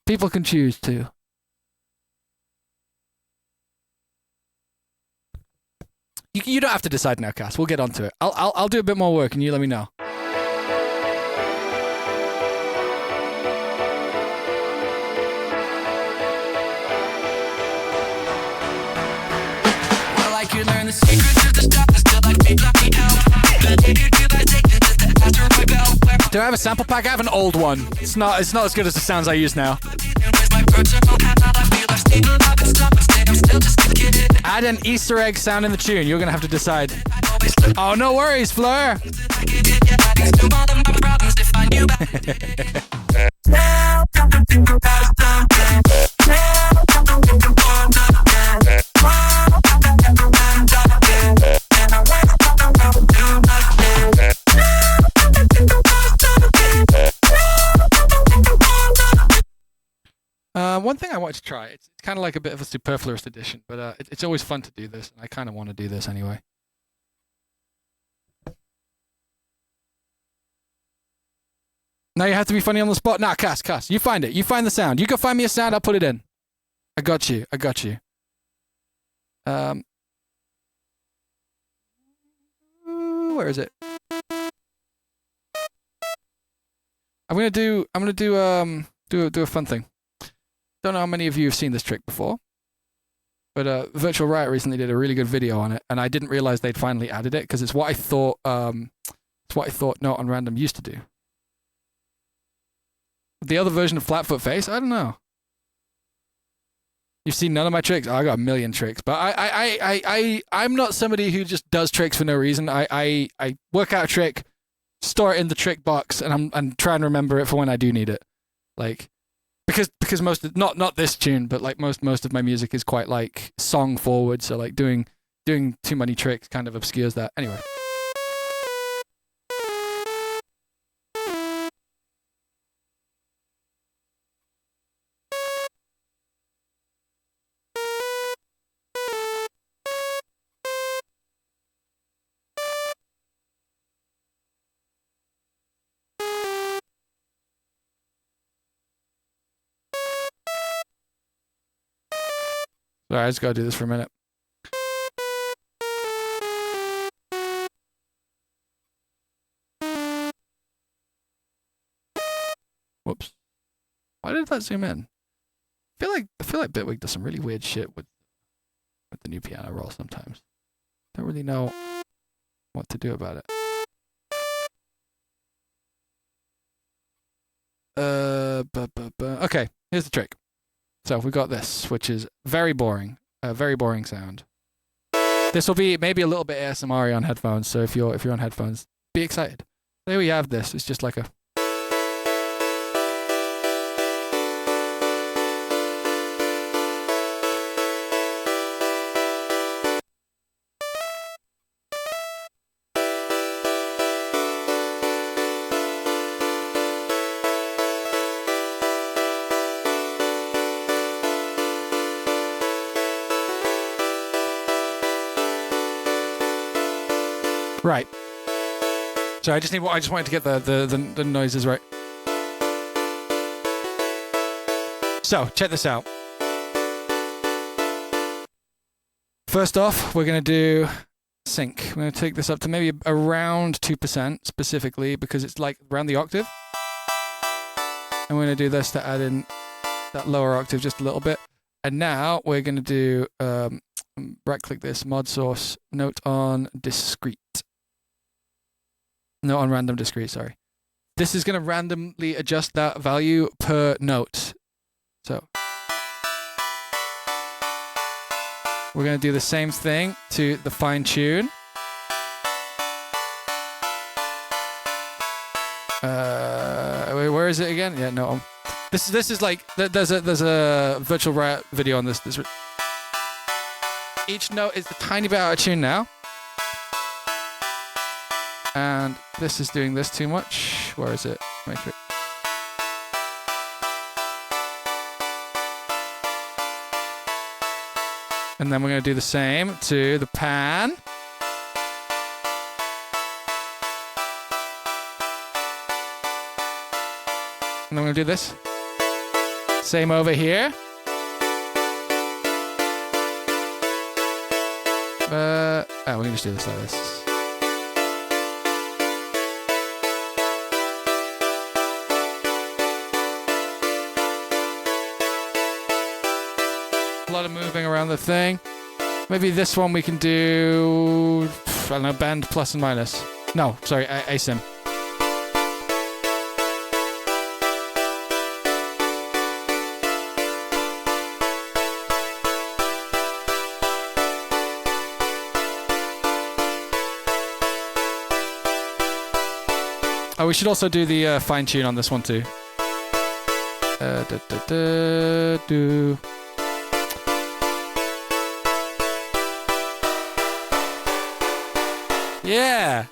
People can choose to. You don't have to decide now, Cass. We'll get onto it. I'll do a bit more work and you let me know. Well, I could learn the secrets of the stuff that's still like me, lucky out. Do I have a sample pack? I have an old one. It's not as good as the sounds I use now. Add an Easter egg sound in the tune. You're gonna have to decide. Oh, no worries, Fleur. One thing I want to try, it's kind of like a bit of a superfluous edition, but it's always fun to do this, and I kind of want to do this anyway. Now you have to be funny on the spot. Nah, Cass, you find it. You find the sound. You go find me a sound, I'll put it in. I got you. Where is it? I'm gonna do a fun thing. Don't know how many of you have seen this trick before, but Virtual Riot recently did a really good video on it, and I didn't realize they'd finally added it because it's what I thought Note on Random used to do. The other version of Flatfoot Face, I don't know. You've seen none of my tricks? Oh, I got a million tricks, but I'm not somebody who just does tricks for no reason. I work out a trick, store it in the trick box, and I'm trying to remember it for when I do need it, like. Because most of, not this tune, but like most of my music is quite like song forward, so like doing too many tricks kind of obscures that. Anyway. Sorry, I just gotta do this for a minute. Whoops. Why did that zoom in? I feel like Bitwig does some really weird shit with the new piano roll sometimes. Don't really know what to do about it. Okay, here's the trick. So we got this, which is very boring. A very boring sound. This will be maybe a little bit ASMR on headphones, so if you're on headphones, be excited. There we have this. It's just like a... Right. So I just wanted to get the noises right. So check this out. First off, we're gonna do sync. We're gonna take this up to maybe around 2% specifically because it's like around the octave. And we're gonna do this to add in that lower octave just a little bit. And now we're gonna do right click this, mod source, note on discrete. No, on random discrete, sorry. This is going to randomly adjust that value per note. So we're going to do the same thing to the fine tune. Where is it again? Yeah, no. This is like there's a virtual riot video on this. Each note is a tiny bit out of tune now. And this is doing this too much. Where is it? Matrix. And then we're going to do the same to the pan. And then we're going to do this. Same over here. We can just do this like this. A lot of moving around the thing. Maybe this one we can do, I don't know, bend plus and minus. No, sorry, asymm. Oh, we should also do the fine tune on this one too. Yeah.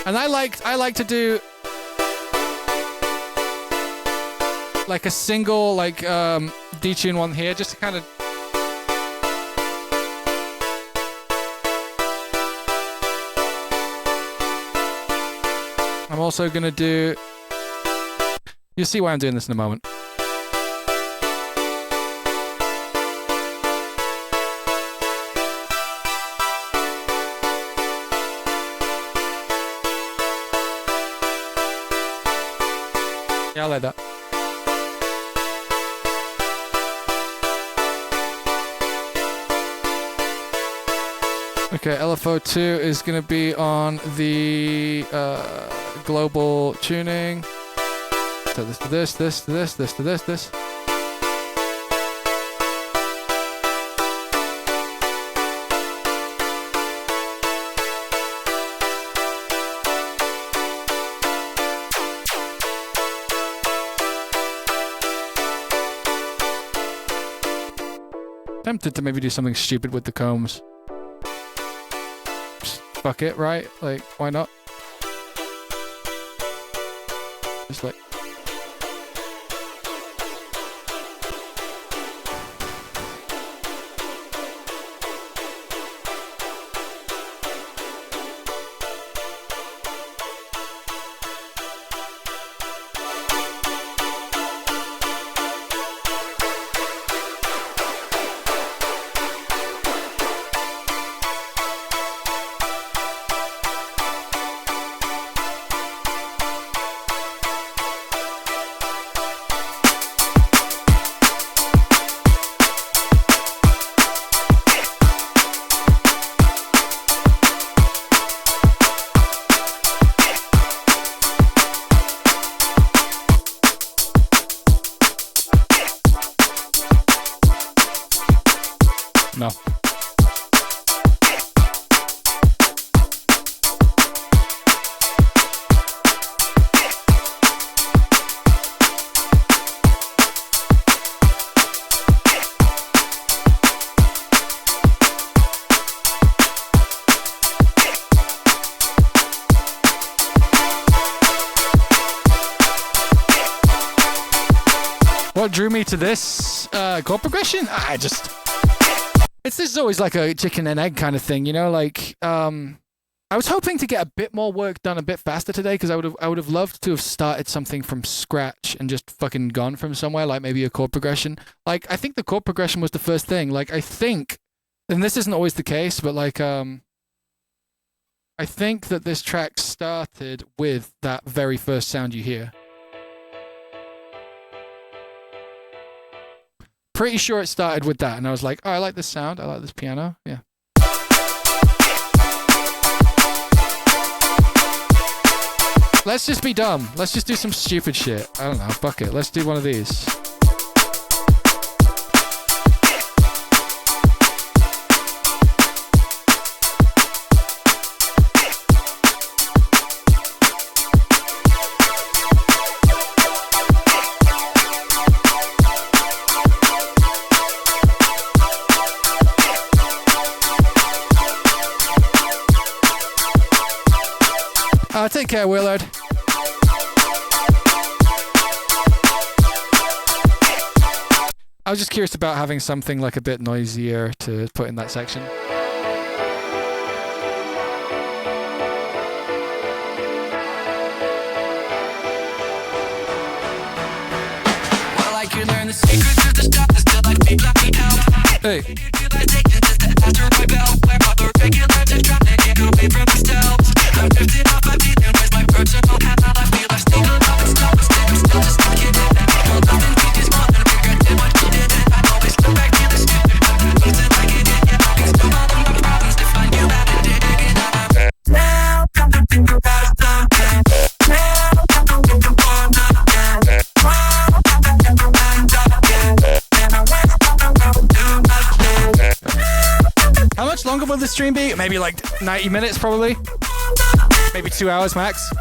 And I like to do like a single like detune one here, just to kind of I'm also gonna do, you'll see why I'm doing this in a moment. Yeah, I like that. Okay, LFO2 is gonna be on the global tuning. So this to this, this to this, this to this, this. Tempted to maybe do something stupid with the combs. Just fuck it, right? Like, why not? Just like... No. What drew me to this chord progression? This is always like a chicken and egg kind of thing, you know. Like, I was hoping to get a bit more work done a bit faster today because I would have loved to have started something from scratch and just fucking gone from somewhere, like maybe a chord progression. Like, I think the chord progression was the first thing. Like, I think, and this isn't always the case, but like, I think that this track started with that very first sound you hear. Pretty sure it started with that, and I was like, oh, I like this sound, I like this piano, yeah. Let's just be dumb. Let's just do some stupid shit. I don't know, fuck it. Let's do one of these. Take care, Willard. I was just curious about having something like a bit noisier to put in that section. Well, I could learn the secrets of the stuff that still like me, black me out. Hey. I'm drifting off my feet and where's my personal hat? I feel I still love and stop, still just stuck in it. Well, nothing teaches more than regretting what you did. I always look back to the stupid, but I used to like it. Yeah, I can still all of my problems if I knew how to dig it. Now, come to think about something. Now, come to think about nothing. Wow, come to think about nothing. And I went to do nothing. How much longer will the stream be? Maybe like 90 minutes, probably. Maybe 2 hours max.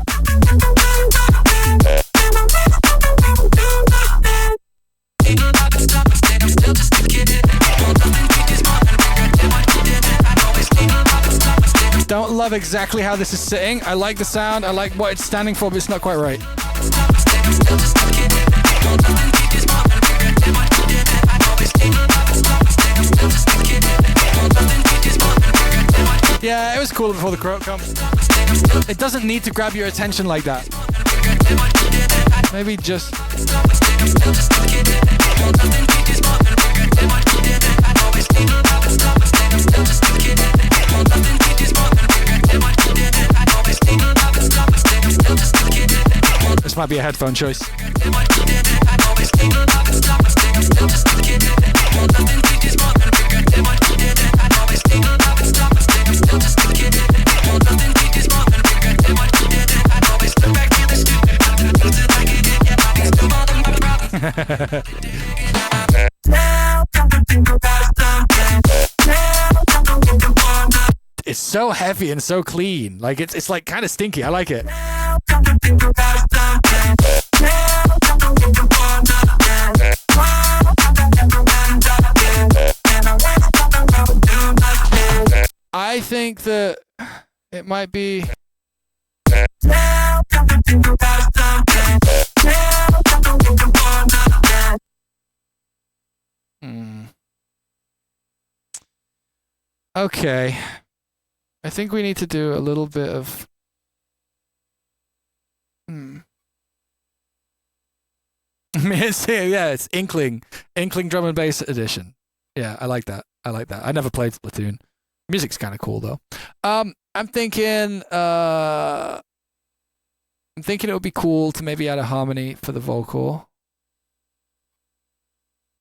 Don't love exactly how this is sitting. I like the sound, I like what it's standing for, but it's not quite right. Yeah, it was cool before the croak comes. It doesn't need to grab your attention like that. Maybe just... This might be a headphone choice. It's so heavy and so clean. Like it's like kind of stinky. I like it. I think that it might be. Okay. I think we need to do a little bit of... it's Inkling drum and bass edition. Yeah, I like that. I never played Splatoon. Music's kind of cool though. I'm thinking it would be cool to maybe add a harmony for the vocal.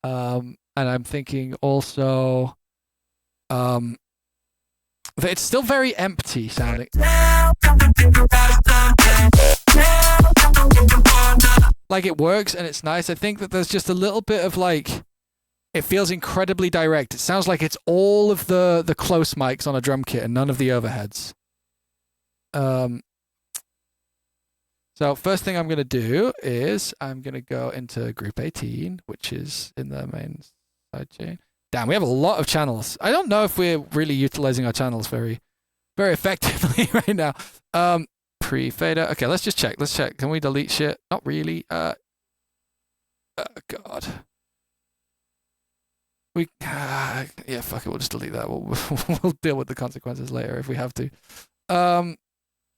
And I'm thinking also that it's still very empty sounding. Like it works and it's nice. I think that there's just a little bit of like It feels incredibly direct. It sounds like it's all of the close mics on a drum kit and none of the overheads. So first thing I'm going to do is I'm going to go into group 18, which is in the main sidechain. Damn, we have a lot of channels. I don't know if we're really utilizing our channels very, very effectively right now. Pre-fader. Okay, let's just check. Let's check. Can we delete shit? Not really. God. Yeah, fuck it. We'll just delete that. We'll deal with the consequences later if we have to.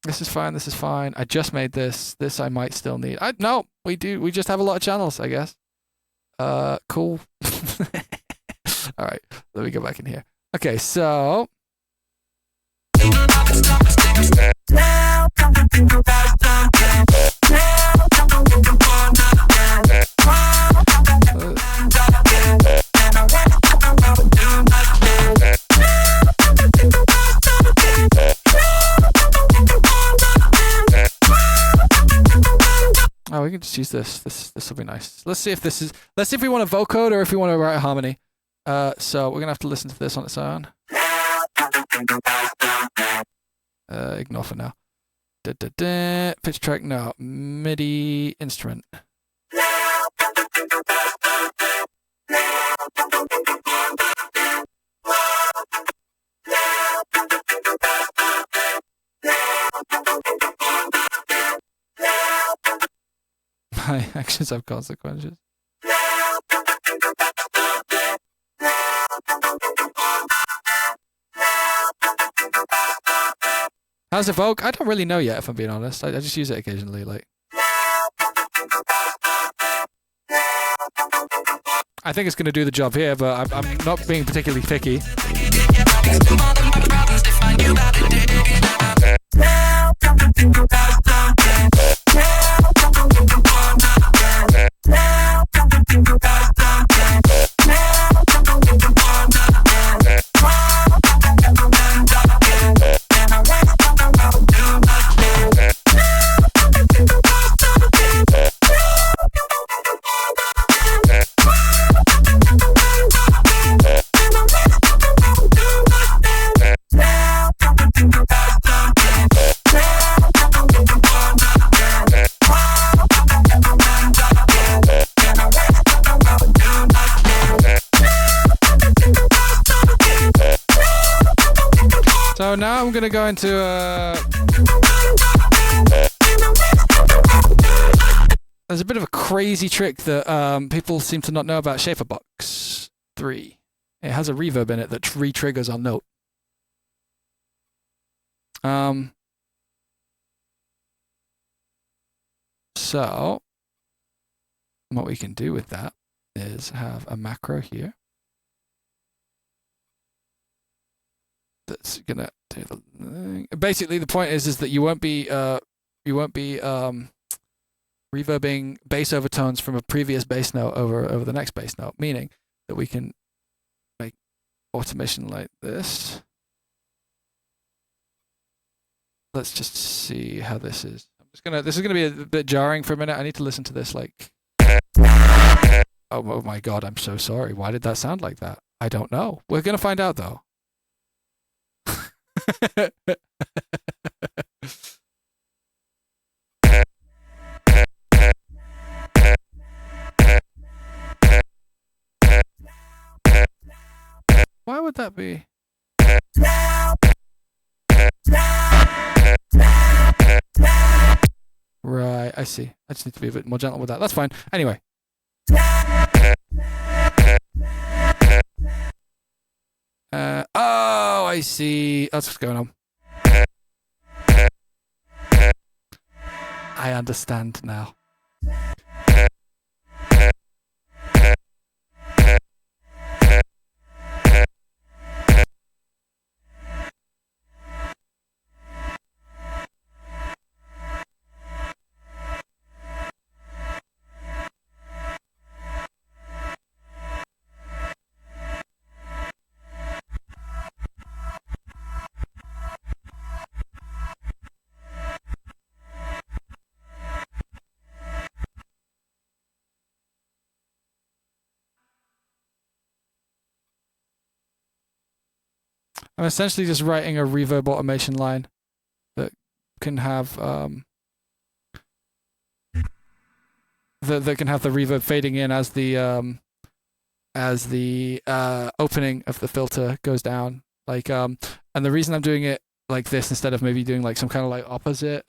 This is fine. This is fine. I just made this. This I might still need. No, we do. We just have a lot of channels, I guess. Cool. All right. Let me go back in here. Okay, so. Oh, we can just use this. This will be nice. Let's see if this is. Let's see if we want to vocode or if we want to write a harmony. So we're gonna have to listen to this on its own. Ignore for now. Pitch track, no. MIDI instrument. My actions have consequences. How's evoke? I don't really know yet, if I'm being honest. I just use it occasionally, like. I think it's going to do the job here, but I'm not being particularly picky. So now I'm going to go into there's a bit of a crazy trick that people seem to not know about Shaperbox 3. It has a reverb in it that re-triggers our note. So what we can do with that is have a macro here. That's gonna do the. Basically, the point is that you won't be reverbing bass overtones from a previous bass note over the next bass note. Meaning that we can make automation like this. Let's just see how this is. This is gonna be a bit jarring for a minute. I need to listen to this like. Oh my god! I'm so sorry. Why did that sound like that? I don't know. We're gonna find out though. Why would that be? Right, I see. I just need to be a bit more gentle with that. That's fine. Anyway. Oh, I see. That's what's going on. I understand now. I'm essentially just writing a reverb automation line that can have that can have the reverb fading in as the opening of the filter goes down. Like and the reason I'm doing it like this instead of maybe doing like some kind of like opposite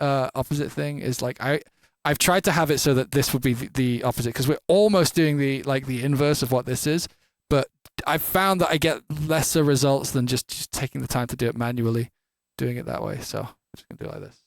thing is like I've tried to have it so that this would be the opposite, because we're almost doing the inverse of what this is, but I've found that I get lesser results than just taking the time to do it manually, doing it that way. So I'm just gonna do it like this.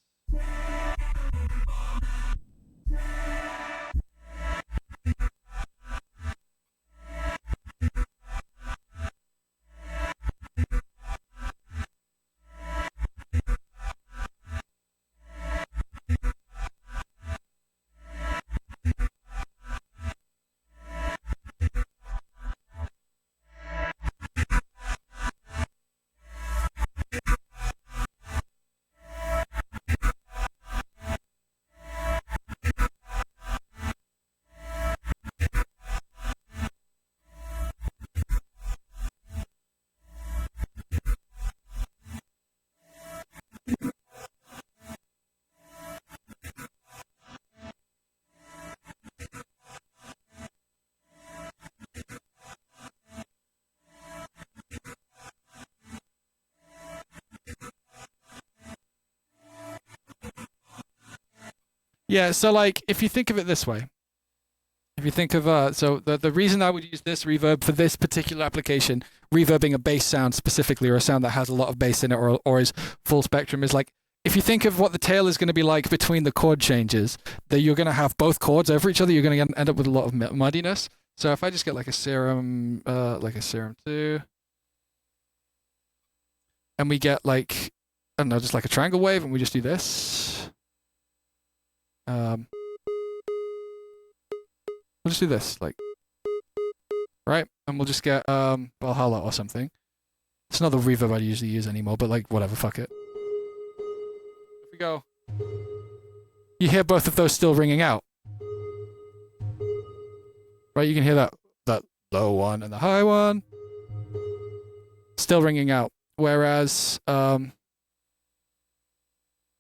Yeah, so like if you think of it this way, if you think of so the reason I would use this reverb for this particular application, reverbing a bass sound specifically, or a sound that has a lot of bass in it, or is full spectrum, is like if you think of what the tail is going to be like between the chord changes, that you're going to have both chords over each other, you're going to end up with a lot of muddiness. So if I just get like a serum 2, and we get like, I don't know, just like a triangle wave, and we just do this. We'll just do this, like, right? And we'll just get Valhalla or something. It's not the reverb I usually use anymore, but like, whatever, fuck it. If we go, you hear both of those still ringing out. Right, you can hear that low one and the high one still ringing out. Whereas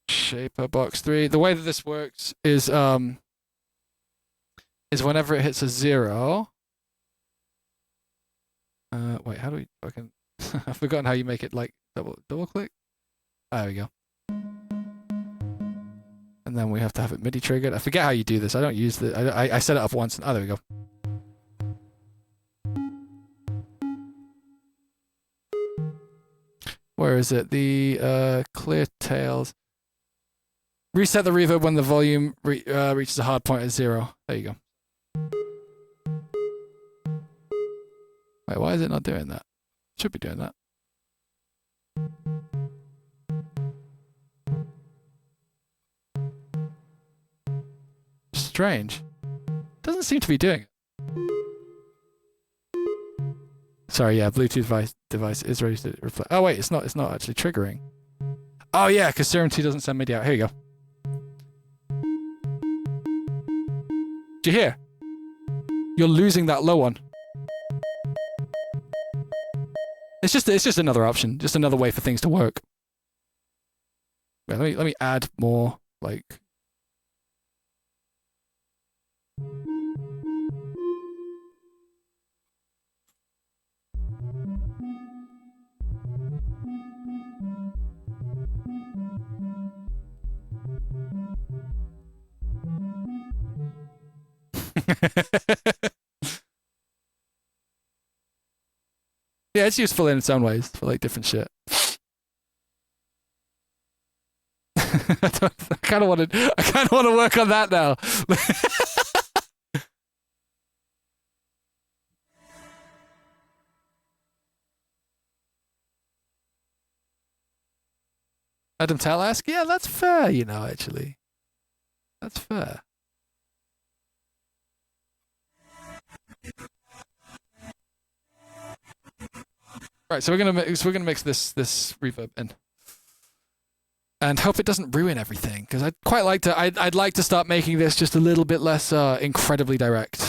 Shaper Box 3, the way that this works is whenever it hits a 0. Wait, how do we fucking I've forgotten how you make it like double click. There we go. And then we have to have it MIDI triggered. I forget how you do this. I don't use the I set it up once. Oh, there we go. Where is it? The clear tails. Reset the reverb when the volume reaches a hard point at 0. There you go. Wait, why is it not doing that? It should be doing that. Strange. Doesn't seem to be doing it. Sorry, yeah, Bluetooth device is ready to reflect. Oh wait, it's not actually triggering. Oh yeah, because Serum 2 doesn't send MIDI out. Here you go. Do you hear? You're losing that low one. It's just another option, just another way for things to work. Wait, let me add more like. Yeah, it's useful in its own ways for like different shit. I kind of want to work on that now. Adam Talask? Yeah, that's fair, you know, actually. That's fair. Right, so we're gonna mix this reverb in, and hope it doesn't ruin everything, because I'd quite like to. I'd like to start making this just a little bit less incredibly direct.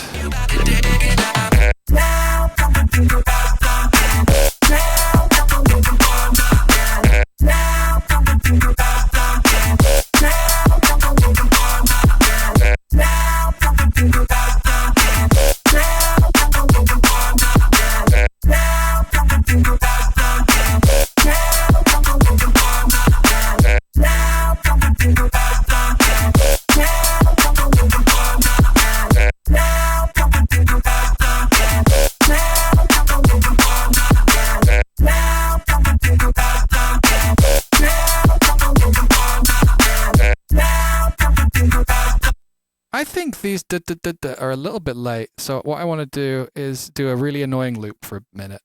I think these are a little bit late. So what I want to do is do a really annoying loop for a minute.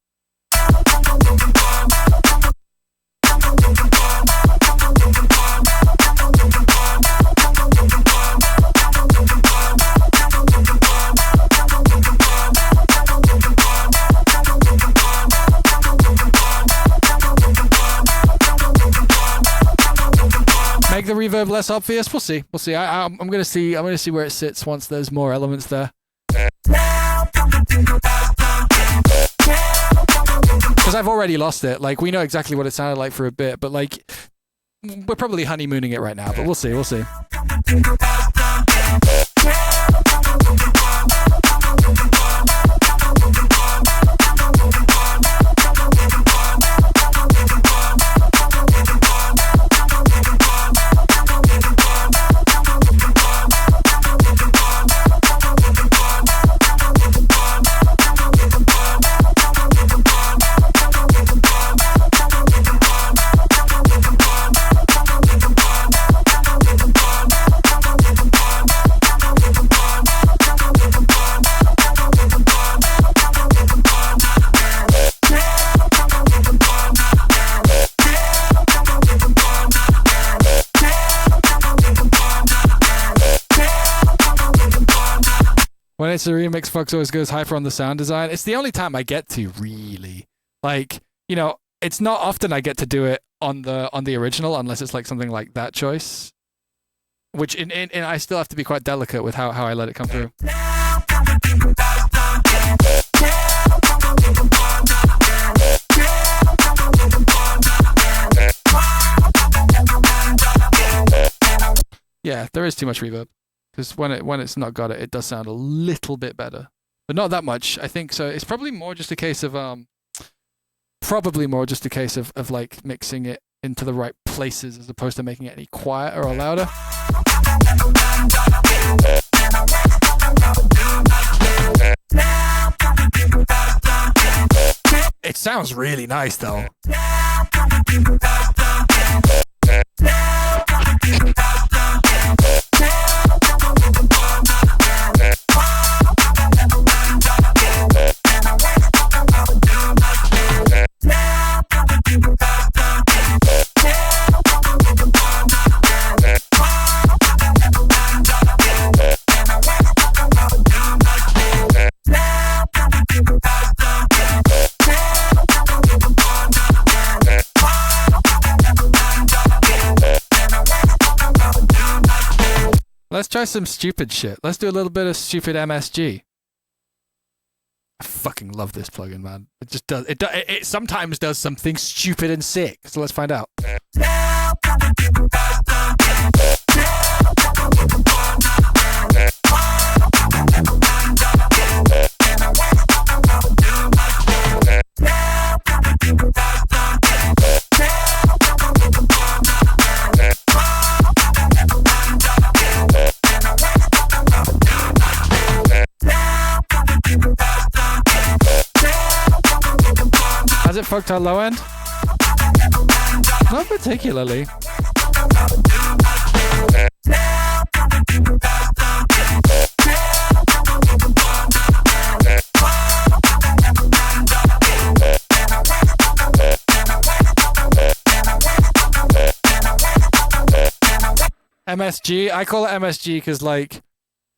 Make the reverb less obvious. We'll see. We'll see. I'm gonna see. I'm gonna see where it sits once there's more elements there. Because I've already lost it. Like we know exactly what it sounded like for a bit, but like we're probably honeymooning it right now. But we'll see. We'll see. When it's a remix, Fox always goes hyper on the sound design. It's the only time I get to, really. Like, you know, it's not often I get to do it on the original, unless it's like something like that choice. Which in I still have to be quite delicate with how I let it come through. Yeah, there is too much reverb. Because when it's not got it, it does sound a little bit better, but not that much. I think so. It's probably more just a case of like mixing it into the right places as opposed to making it any quieter or louder. It sounds really nice though. Let's try some stupid shit. Let's do a little bit of stupid MSG. I fucking love this plugin, man. It just does. It sometimes does something stupid and sick. So let's find out. Has it fucked our low end? Not particularly. MSG, I call it MSG because like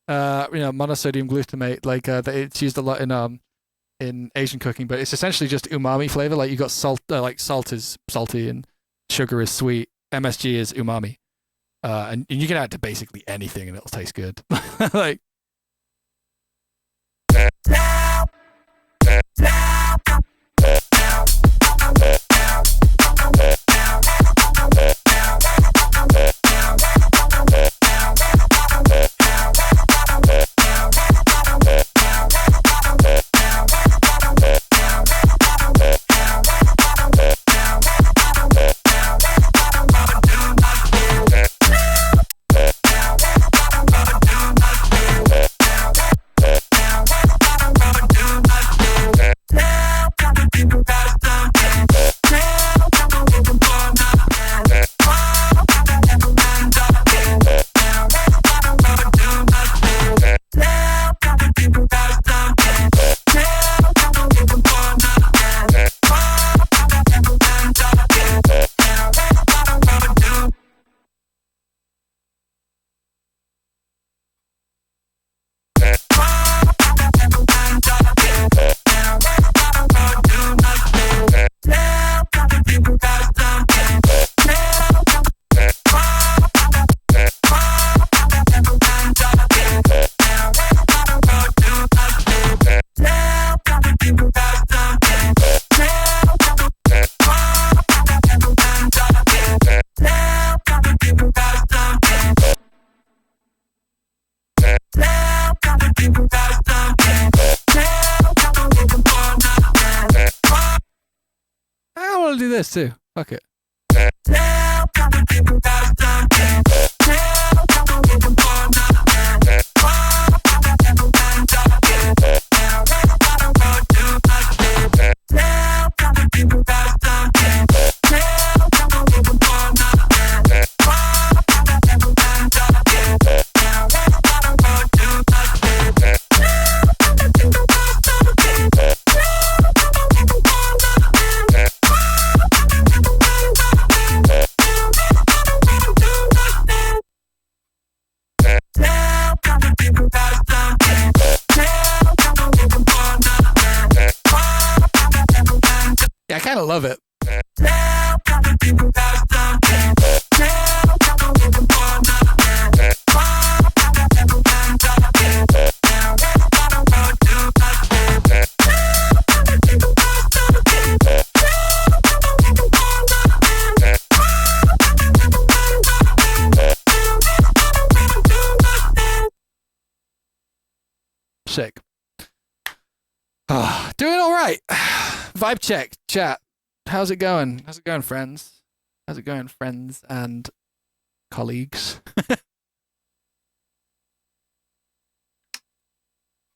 monosodium glutamate, like it's used a lot in Asian cooking, but it's essentially just umami flavor. Like you got salt, like salt is salty and sugar is sweet. MSG is umami, and you can add to basically anything and it'll taste good. Like. too. Fuck it. Yeah, I kind of love it. Sick. Doing all right. Vibe check, chat. How's it going? How's it going, friends? How's it going, friends and colleagues?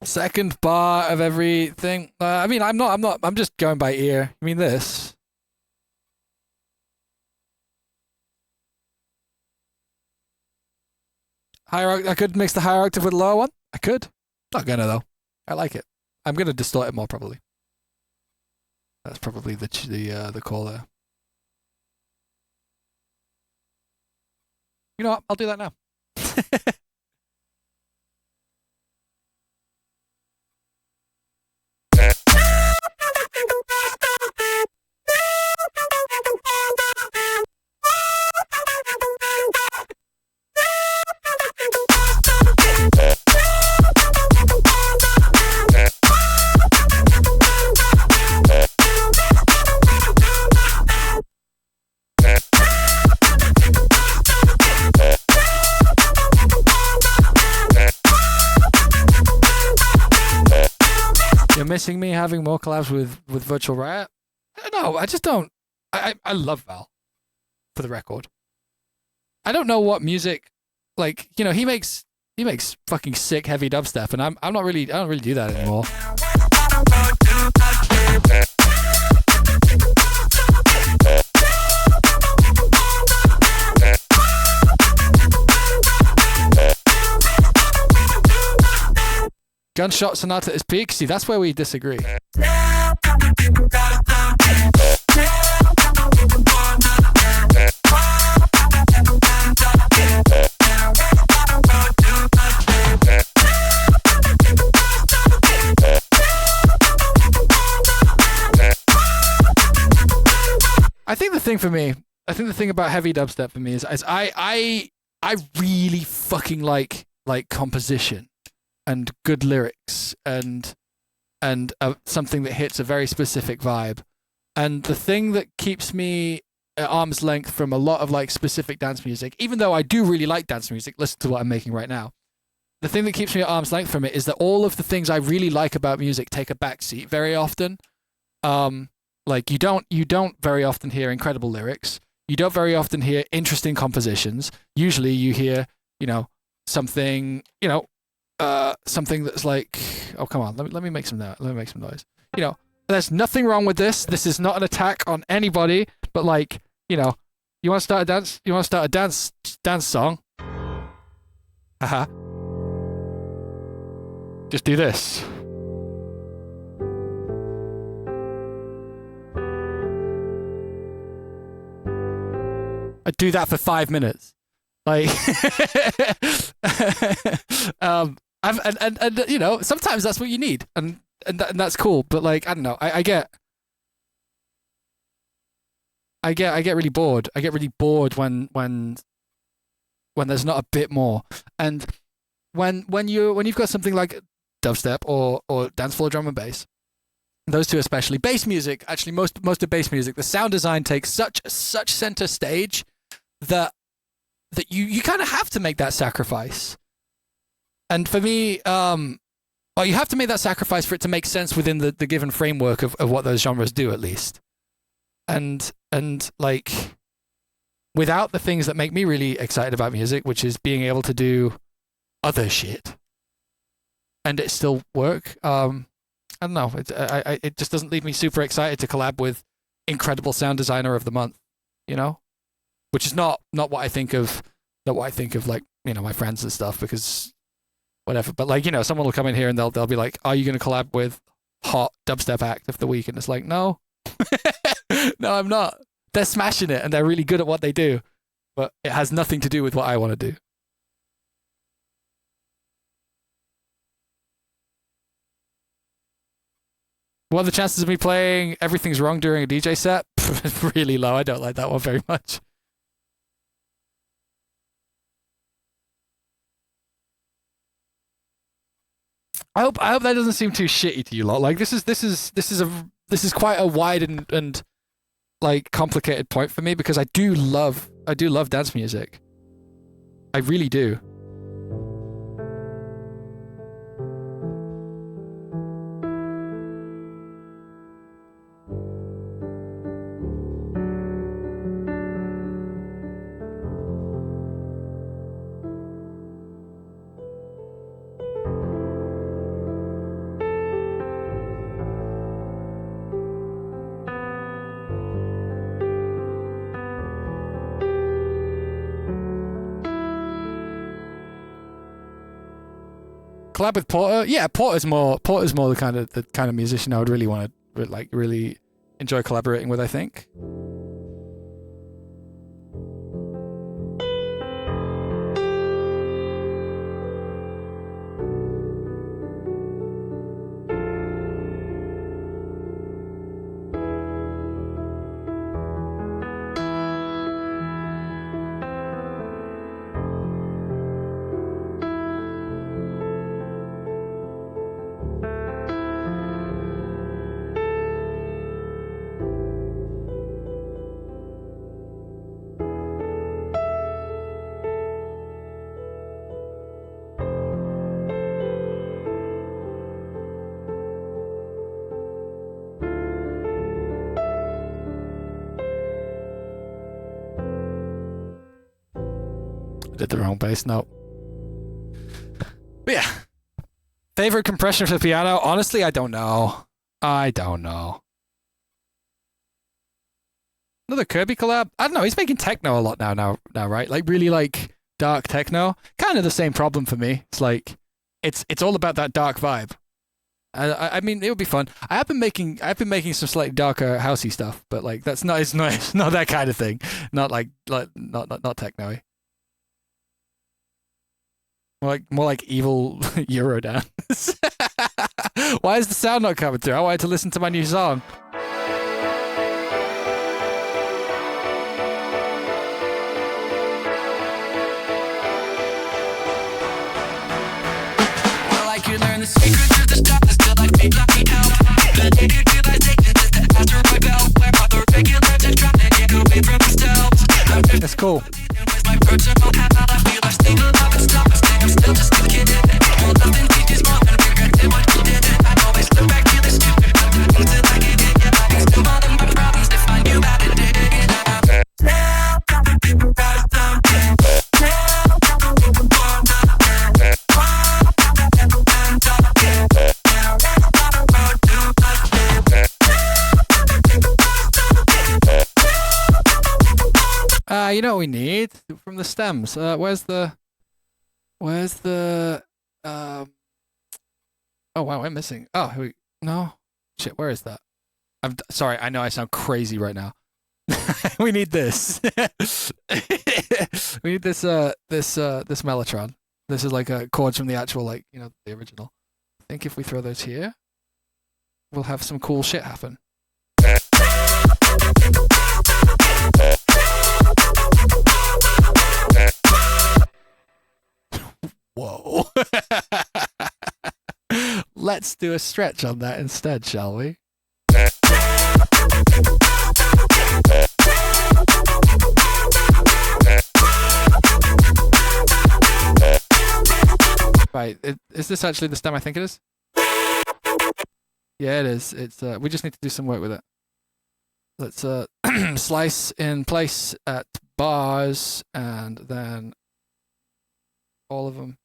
Second bar of everything. I mean, I'm not. I'm just going by ear. I mean, this. Higher. I could mix the higher octave with the lower one. I could. Not gonna though. I like it. I'm gonna distort it more probably. That's probably the call there. You know what? I'll do that now. You're missing me having more collabs with Virtual Riot? No, I just don't. I love Val, for the record. I don't know what music, like, you know, he makes fucking sick heavy dubstep, and I don't really do that anymore. Gunshot Sonata is peak. See, that's where we disagree. I think the thing about heavy dubstep for me is I really fucking like composition and good lyrics and something that hits a very specific vibe. And the thing that keeps me at arm's length from a lot of like specific dance music, even though I do really like dance music, listen to what I'm making right now. The thing that keeps me at arm's length from it is that all of the things I really like about music take a backseat very often. Like you don't very often hear incredible lyrics. You don't very often hear interesting compositions. Usually you hear, you know, something, you know, something that's like, oh come on, let me make some noise. Let me make some noise. You know, there's nothing wrong with this. This is not an attack on anybody, but like, you know, you want to start a dance? You want to start a dance song? Haha. Just do this. I do that for 5 minutes. Like, and you know, sometimes that's what you need, and that's cool. But like, I don't know, I get really bored. I get really bored when there's not a bit more. And when you've got something like dubstep or dance floor drum and bass, those two especially, bass music, actually most of bass music, the sound design takes such center stage that you kind of have to make that sacrifice. And for me, well, you have to make that sacrifice for it to make sense within the given framework of what those genres do, at least. and like without the things that make me really excited about music, which is being able to do other shit and it still work. I don't know. It just doesn't leave me super excited to collab with incredible sound designer of the month, you know, which is not what I think of. Not what I think of, like, you know, my friends and stuff, because whatever. But like, you know, someone will come in here and they'll be like, "Are you going to collab with hot dubstep act of the week?" And it's like, no, no, I'm not. They're smashing it and they're really good at what they do, but it has nothing to do with what I want to do. What are the chances of me playing Everything's Wrong during a DJ set? Really low. I don't like that one very much. I hope that doesn't seem too shitty to you lot. Like this is quite a wide and like complicated point for me, because I do love dance music. I really do. Collab with Porter? Yeah, Porter's more the kind of musician I would really want to like really enjoy collaborating with, I think. Did the wrong bass note. But yeah. Favorite compression for the piano? Honestly, I don't know. Another Kirby collab? I don't know. He's making techno a lot now, right? Like really like dark techno. Kind of the same problem for me. It's like it's all about that dark vibe. I mean, it would be fun. I've been making some slightly darker housey stuff, but like it's not that kind of thing. Not not techno-y. More like evil Eurodance. Why is the sound not coming through? I wanted to listen to my new song. Well, I could learn the secrets of the stuff that's still like me, like how the day to realization is the asteroid belt where other regulars are trying to get away from themselves. That's cool. My personal habit, I feel I stay alive and stop. I'm still just a kid. Well, nothing teaches more than regret than what you did. I always look back to the stupid things that I can get. Yeah, I still all of my problems if I knew how to dig it out. Now, people got something. You know what we need from the stems? Where's the oh wow, I'm missing. Oh, no. Shit, where is that? I'm sorry, I know I sound crazy right now. We need this. We need this this mellotron. This is like chords from the actual, like, you know, the original. I think if we throw those here, we'll have some cool shit happen. Whoa. Let's do a stretch on that instead, shall we? Right, is this actually the stem I think it is? Yeah, it is. It's we just need to do some work with it. let's slice in place at bars, and then all of them.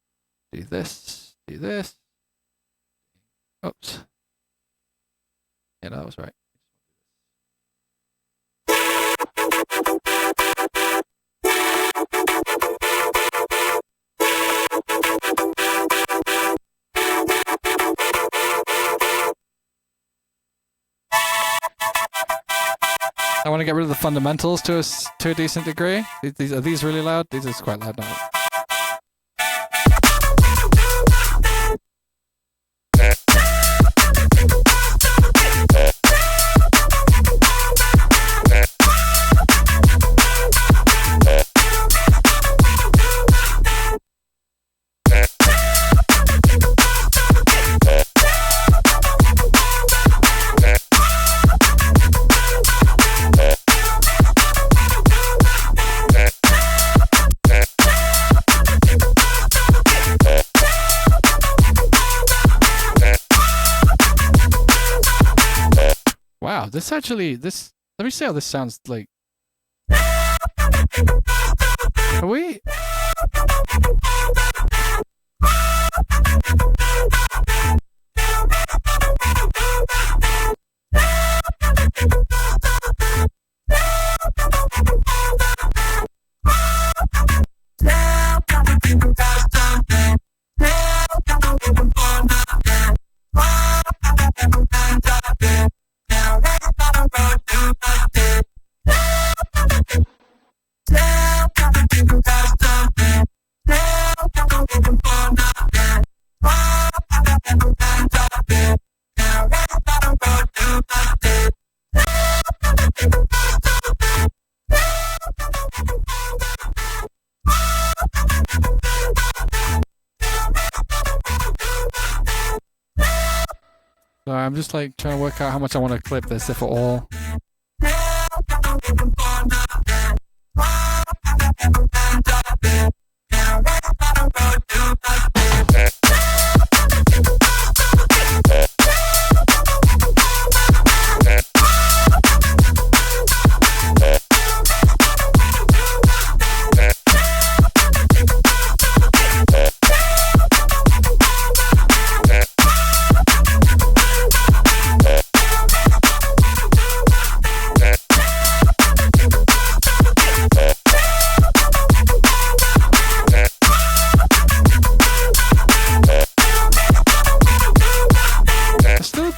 Do this. Do this. Oops. Yeah, that was right. I want to get rid of the fundamentals to a decent degree. Are these really loud? These are quite loud now. Wow, this actually, let me see how this sounds like. Are we? So I'm just like trying to work out how much I want to clip this, if at all.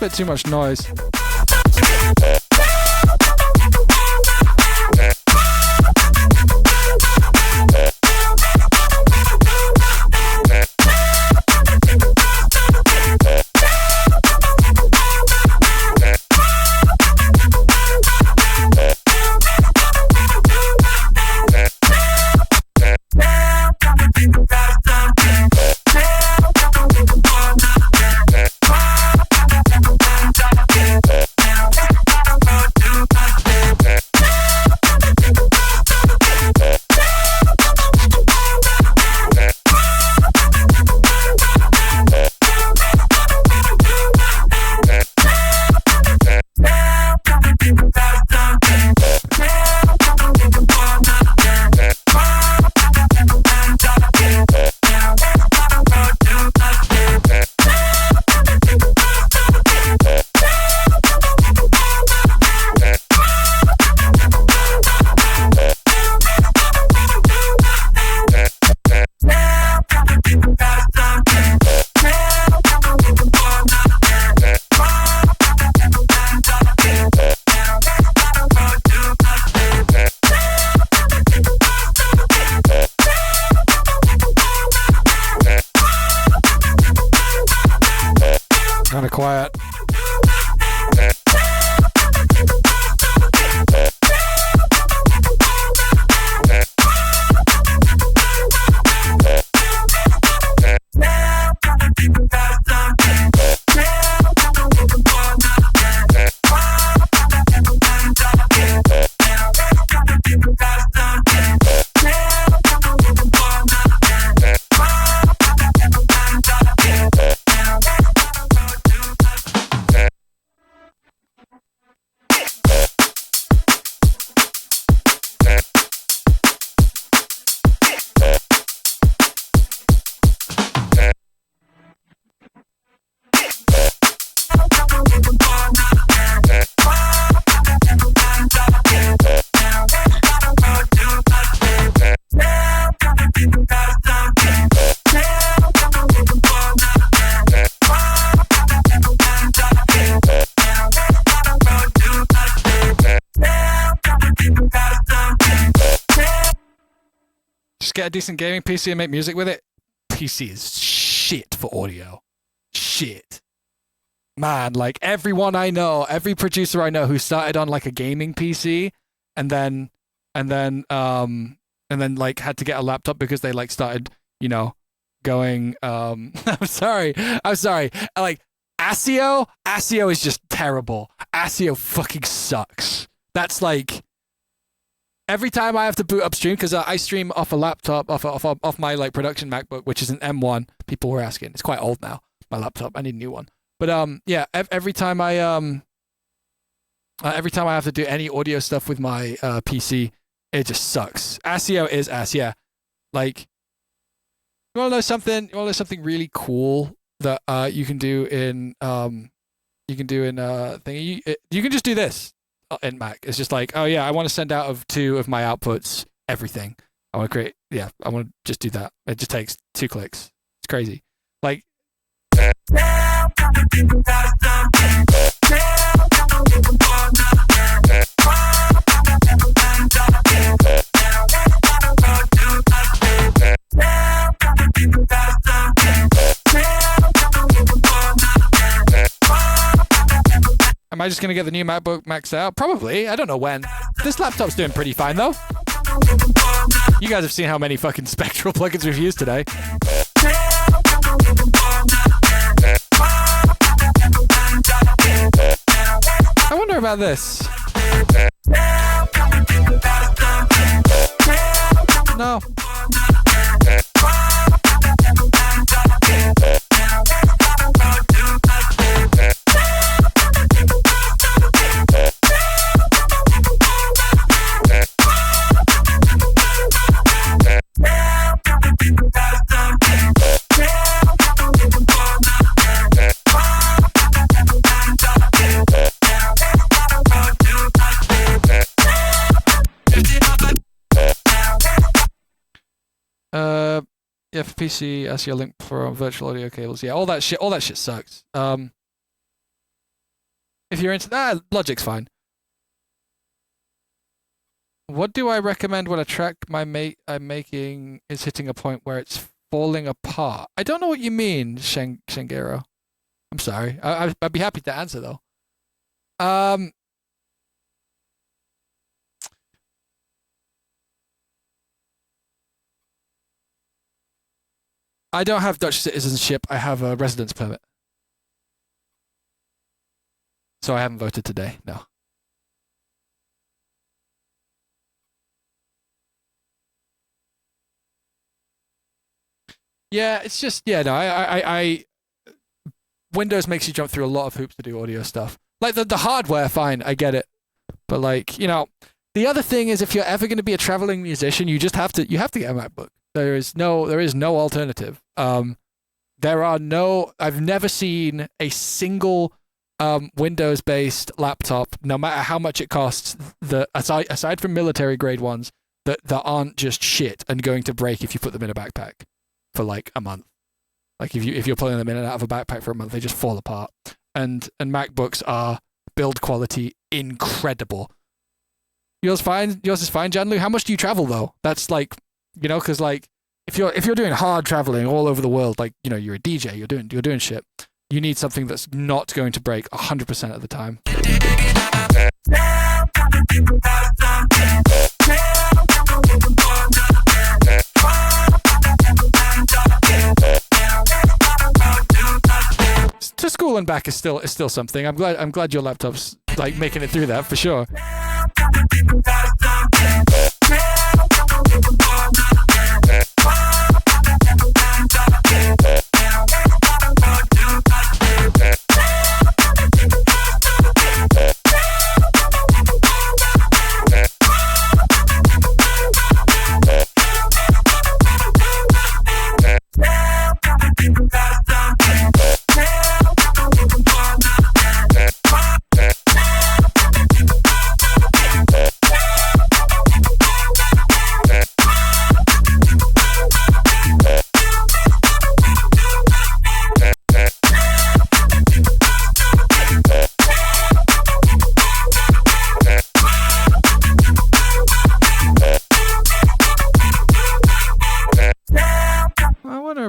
Bit too much noise. get a decent gaming PC and make music with it, PC is shit for audio. Shit. Man, like everyone I know, every producer I know who started on like a gaming PC and then like had to get a laptop because they like started, going I'm sorry. Like ASIO is just terrible. ASIO fucking sucks. That's like every time I have to boot up stream, because I stream off a laptop, off my like production MacBook, which is an M1. People were asking. It's quite old now, my laptop. I need a new one. But yeah, every time I have to do any audio stuff with my PC, it just sucks. ASIO is ass, yeah. Like, you wanna know something really cool that you can do in you can just do this in Mac. It's just like, oh yeah, I want to send out of 2 of my outputs everything. I want to just do that. It just takes 2 clicks. It's crazy. Like, am I just gonna get the new MacBook maxed out? Probably. I don't know when. This laptop's doing pretty fine though. You guys have seen how many fucking Spectral plugins we've used today. I wonder about this. No. Yeah, for PC, ASIO link for virtual audio cables. Yeah, all that shit sucks. If you're into Logic's fine. What do I recommend when a track I'm making is hitting a point where it's falling apart? I don't know what you mean, Shengero. I'm sorry. I'd be happy to answer though. I don't have Dutch citizenship. I have a residence permit. So I haven't voted today, no. Yeah, it's just, yeah, no, I Windows makes you jump through a lot of hoops to do audio stuff. Like the hardware, fine, I get it. But like, the other thing is if you're ever going to be a traveling musician, you have to get a MacBook. There is no alternative. I've never seen a single Windows-based laptop, no matter how much it costs, aside from military grade ones, that aren't just shit and going to break if you put them in a backpack for like a month. Like if you're pulling them in and out of a backpack for a month, they just fall apart. And MacBooks are build quality incredible. Yours is fine, Janlu. How much do you travel though? That's like, because like if you're doing hard traveling all over the world, like you're a DJ, you're doing shit. You need something that's not going to break 100% of the time. To school and back is still something. I'm glad your laptop's like making it through that for sure.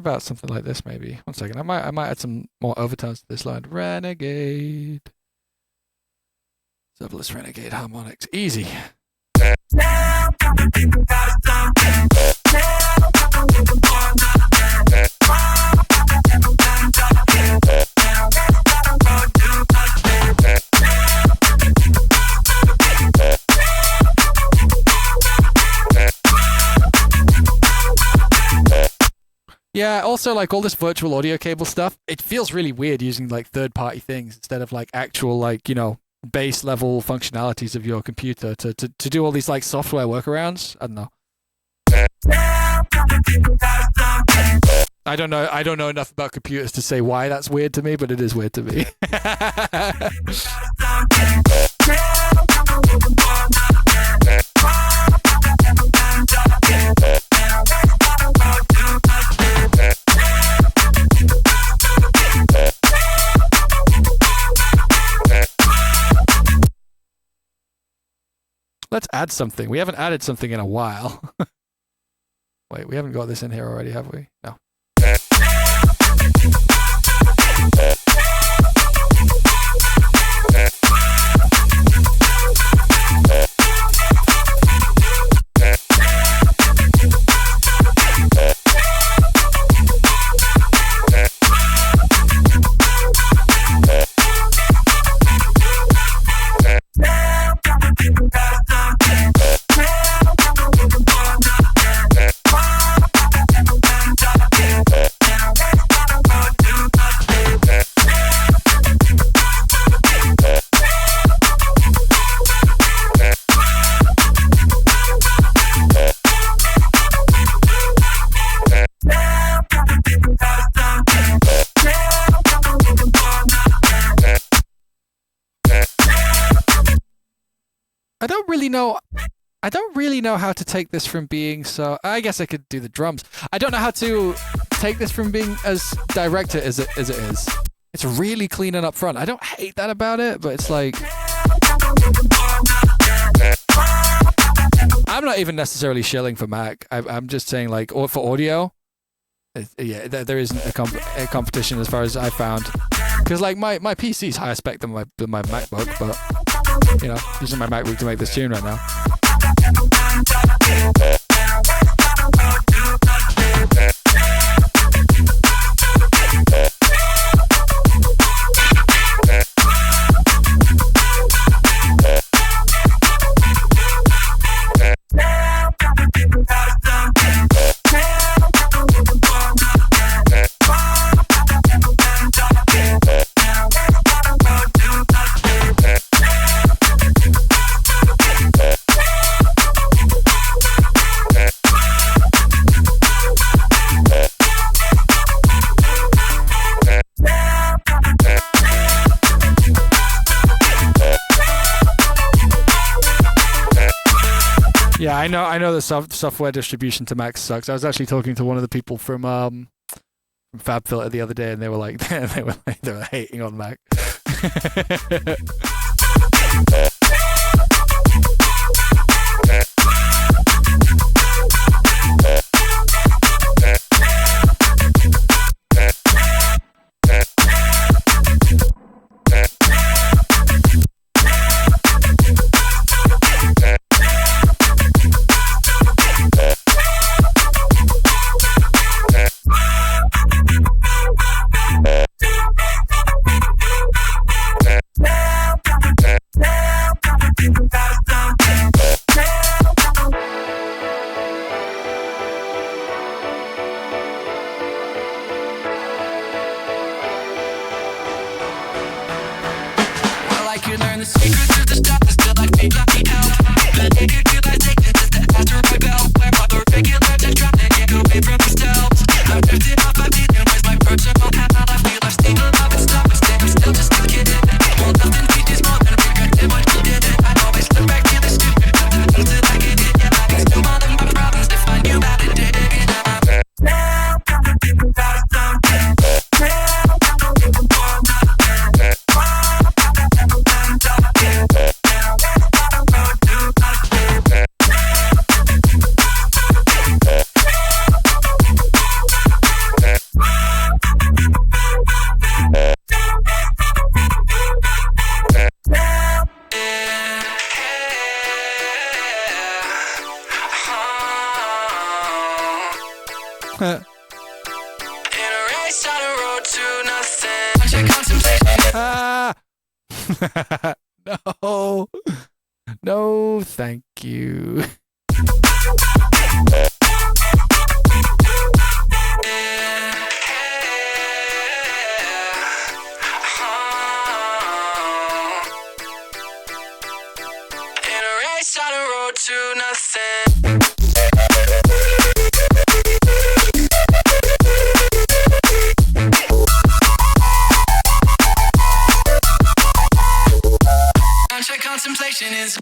about something like this, maybe. One second. I might add some more overtones to this line. Renegade. Serverless Renegade harmonics. Easy. Yeah, also like all this virtual audio cable stuff, it feels really weird using like third-party things instead of like actual like, you know, base level functionalities of your computer to do all these like software workarounds. I don't know. I don't know enough about computers to say why that's weird to me, but it is weird to me. Let's add something. We haven't added something in a while. Wait, we haven't got this in here already, have we? No. I don't really know how to take this from being so... I guess I could do the drums. I don't know how to take this from being as direct as it is. It's really clean and upfront. I don't hate that about it, but it's like... I'm not even necessarily shilling for Mac. I'm just saying, like, or for audio, there isn't a competition as far as I found. Because, like, my PC is higher spec than my MacBook, but, you know, using my MacBook to make this tune right now. Yeah, I know the software distribution to Mac sucks. I was actually talking to one of the people from FabFilter the other day, and they were like, they were hating on Mac. race on a road to nothing. Check contemplation. Ah! No. No, thank you. In a race on a road to nothing. Contemplation is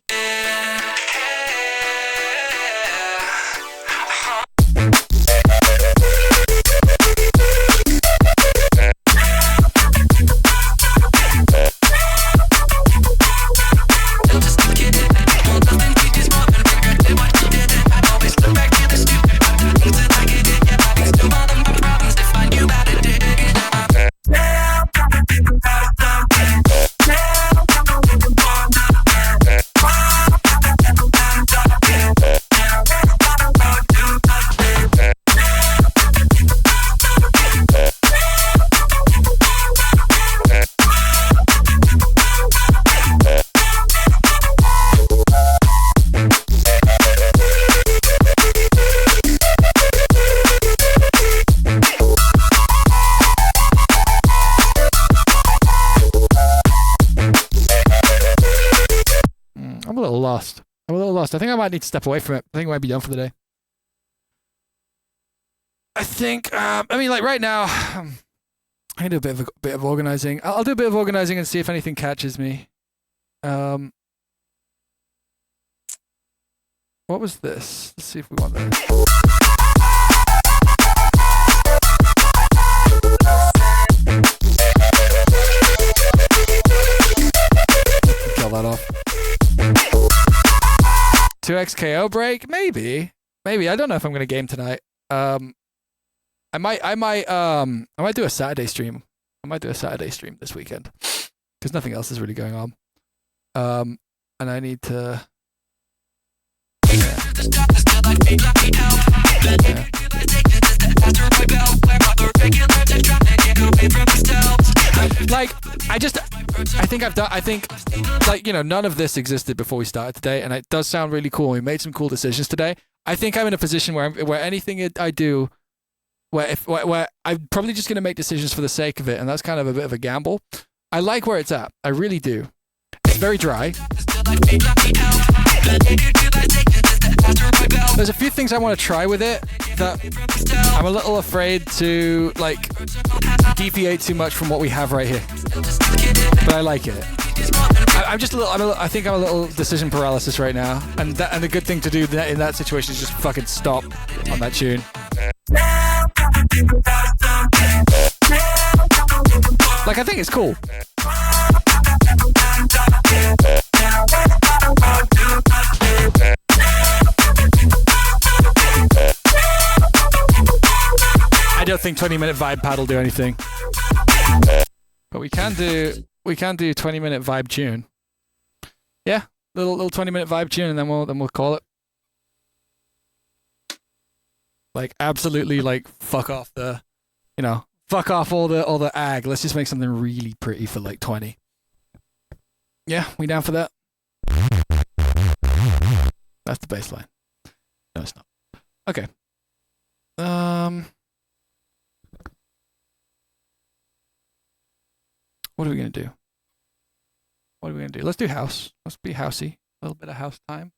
I'm a little lost. I think I might need to step away from it. I think I might be done for the day. I think, I mean, like right now, I can do a bit of organizing. I'll do a bit of organizing and see if anything catches me. What was this? Let's see if we want this. Kill that off. 2x KO break? Maybe. I don't know if I'm gonna game tonight. I might do a Saturday stream. I might do a Saturday stream this weekend because nothing else is really going on. And I need to. Yeah. Like, I think, like, you know, none of this existed before we started today, and it does sound really cool. We made some cool decisions today. I think I'm in a position where anything I do, where I'm probably just going to make decisions for the sake of it, and that's kind of a bit of a gamble. I like where it's at. I really do. It's very dry. There's a few things I want to try with it that I'm a little afraid to, like, deviate too much from what we have right here. But I like it. I think I'm a little decision paralysis right now, and the good thing to do in that situation is just fucking stop on that tune. Like, I think it's cool. I don't think 20-minute vibe pad will do anything, but we can do 20-minute vibe tune. Yeah, little 20-minute vibe tune, and then we'll call it. Like, absolutely, like, fuck off all the ag. Let's just make something really pretty for like 20. Yeah, we down for that? That's the baseline. No, it's not. Okay. What are we gonna do? Let's do house. Let's be housey. A little bit of house time.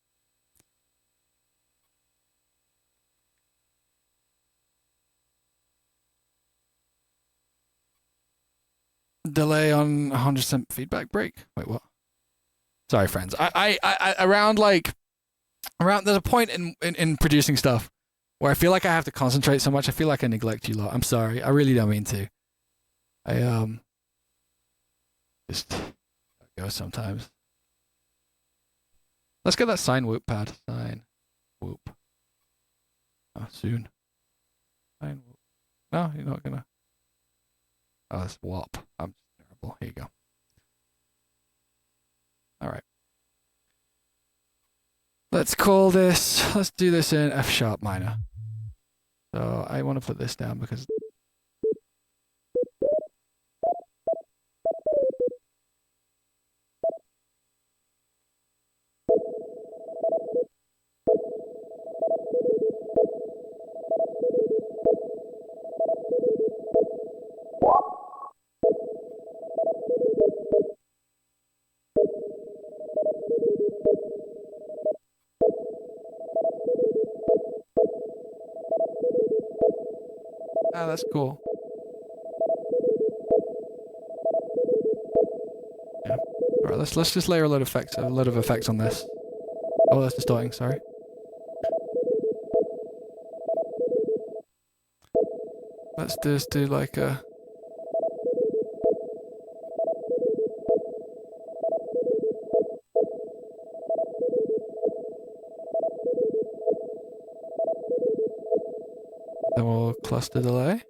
Delay on 100% feedback break. Wait, what? Sorry, friends. I around there's a point in producing stuff where I feel like I have to concentrate so much. I feel like I neglect you lot. I'm sorry. I really don't mean to. I just go sometimes. Let's get that sign whoop pad. Sign whoop. Oh, soon. Sign whoop. No, you're not gonna. Oh, that's WAP. I'm terrible. Here you go. All right. Let's do this in F sharp minor. So I want to put this down because that's cool. Yeah. All right, let's just layer a load of effects on this. Oh, that's distorting. Sorry. Let's just do like a. Then we'll cluster delay.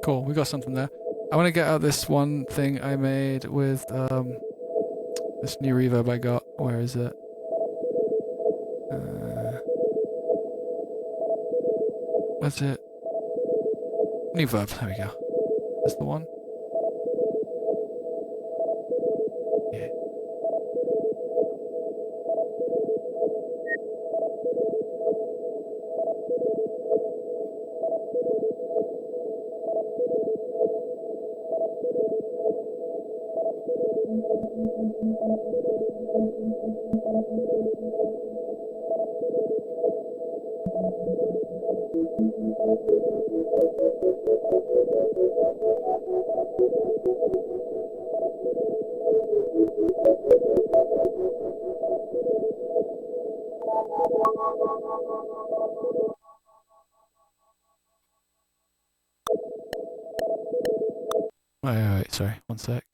Cool, we got something there. I want to get out this one thing I made with this new reverb I got. Where is it? What's it? New verb. There we go. That's the one. Yeah. Wait, sorry, one sec.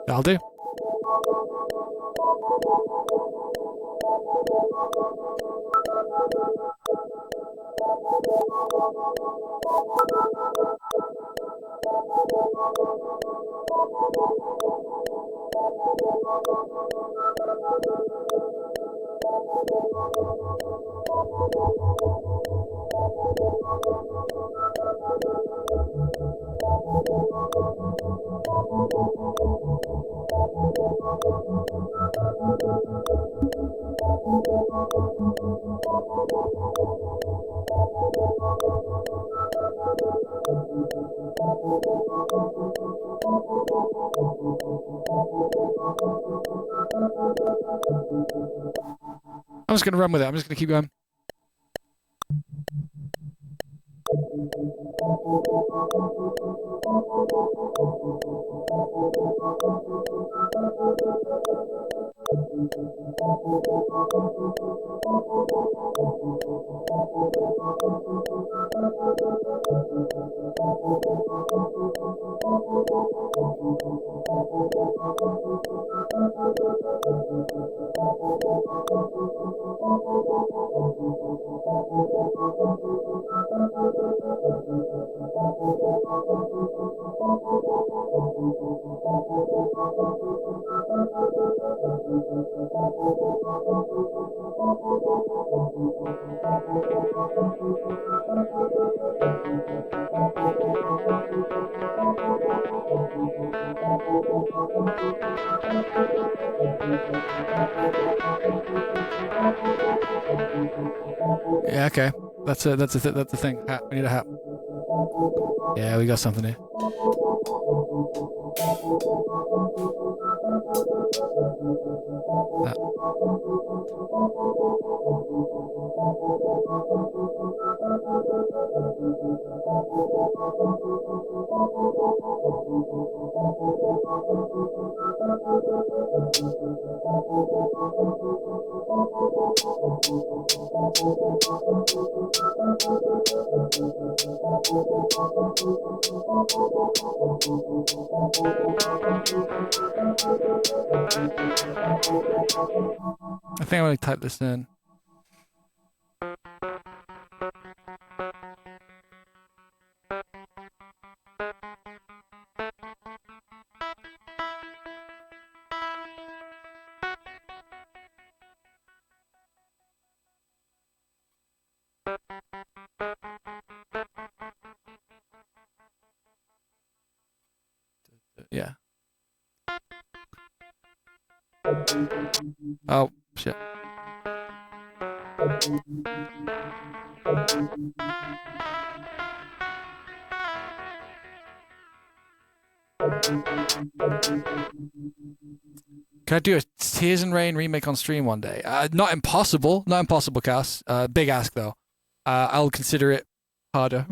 That'll do. I'm just going to run with it. I'm just going to keep going. Yeah, okay. That's the thing. Hat. We need a hat. Yeah, we got something here. That. I think I'm going to type this in. Yeah. Oh, shit. Can I do a Tears and Rain remake on stream one day? Not impossible. Not impossible, Cass. Big ask, though. I'll consider it harder.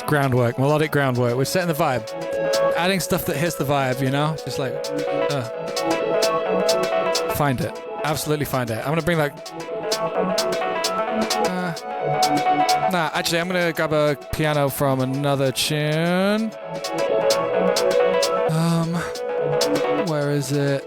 Groundwork, melodic groundwork. We're setting the vibe. Adding stuff that hits the vibe, you know? Just like, Find it. Absolutely find it. I'm gonna bring that. Nah, actually, I'm gonna grab a piano from another tune. Where is it?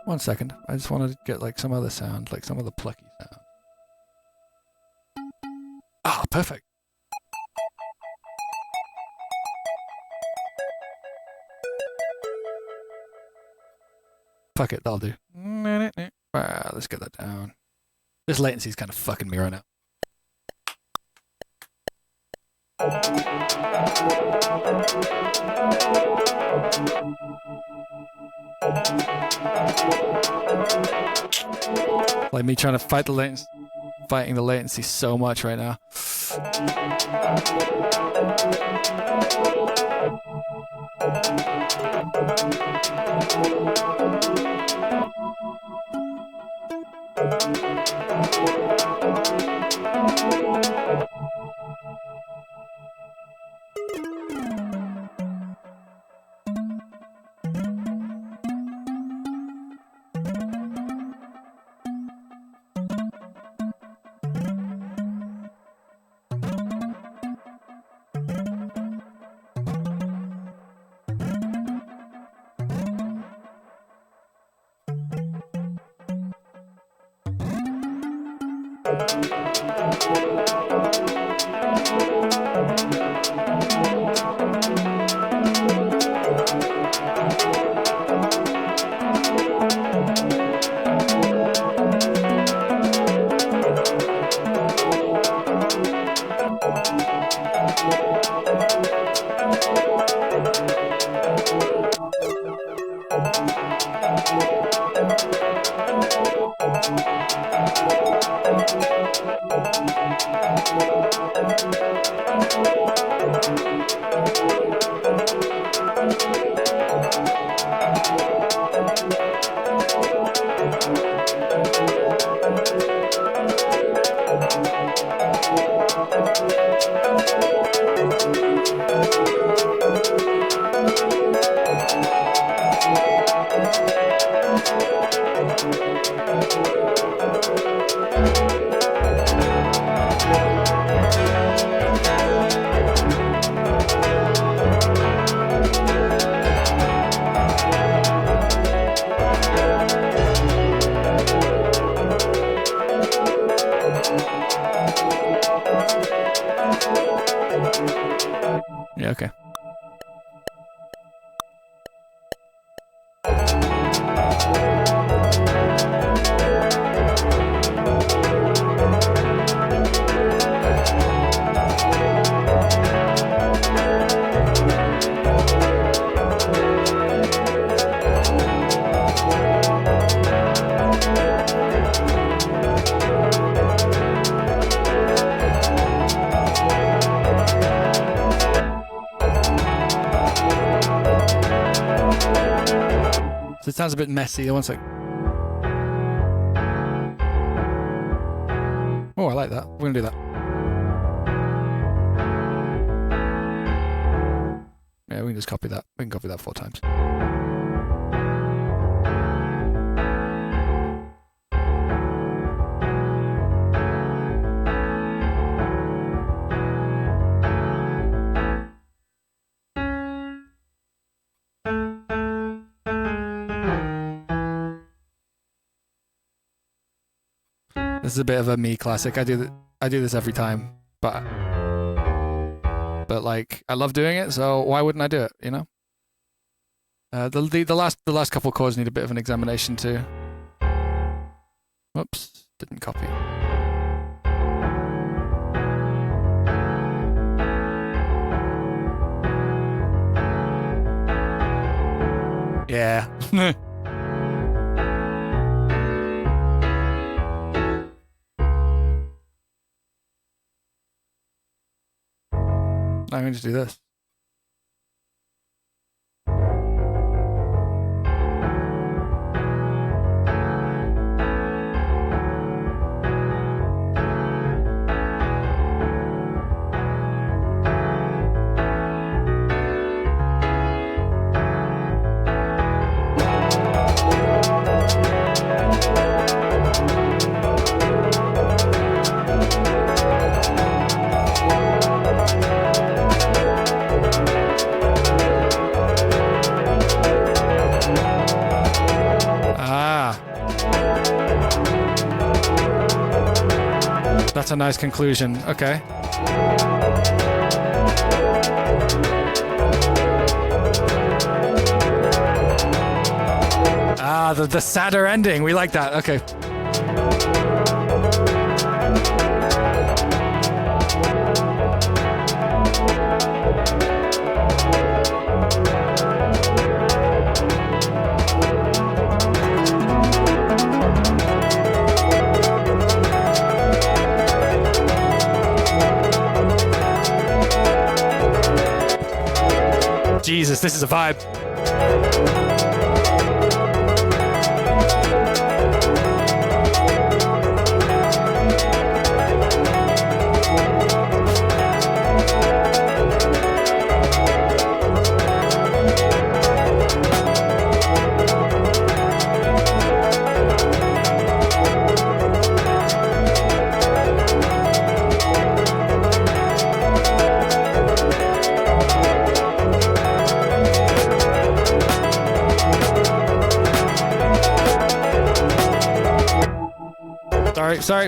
One second. I just want to get like some other sound, like some other plucky sound. Ah, perfect. Fuck it, that'll do. Let's get that down. This latency is kind of fucking me right now. Like me trying to fight the latency, fighting the latency so much right now. Yeah, okay. So it sounds a bit messy. One sec. Oh, I like that. We're going to do that. Yeah, we can just copy that. We can copy that 4 times. This is a bit of a me classic. I do this every time, but like I love doing it, so why wouldn't I do it? You know. The last couple chords need a bit of an examination too. Whoops, didn't copy. Yeah. I'm going to do this. That's a nice conclusion. Okay. Ah, the sadder ending. We like that. Okay. Jesus, this is a vibe.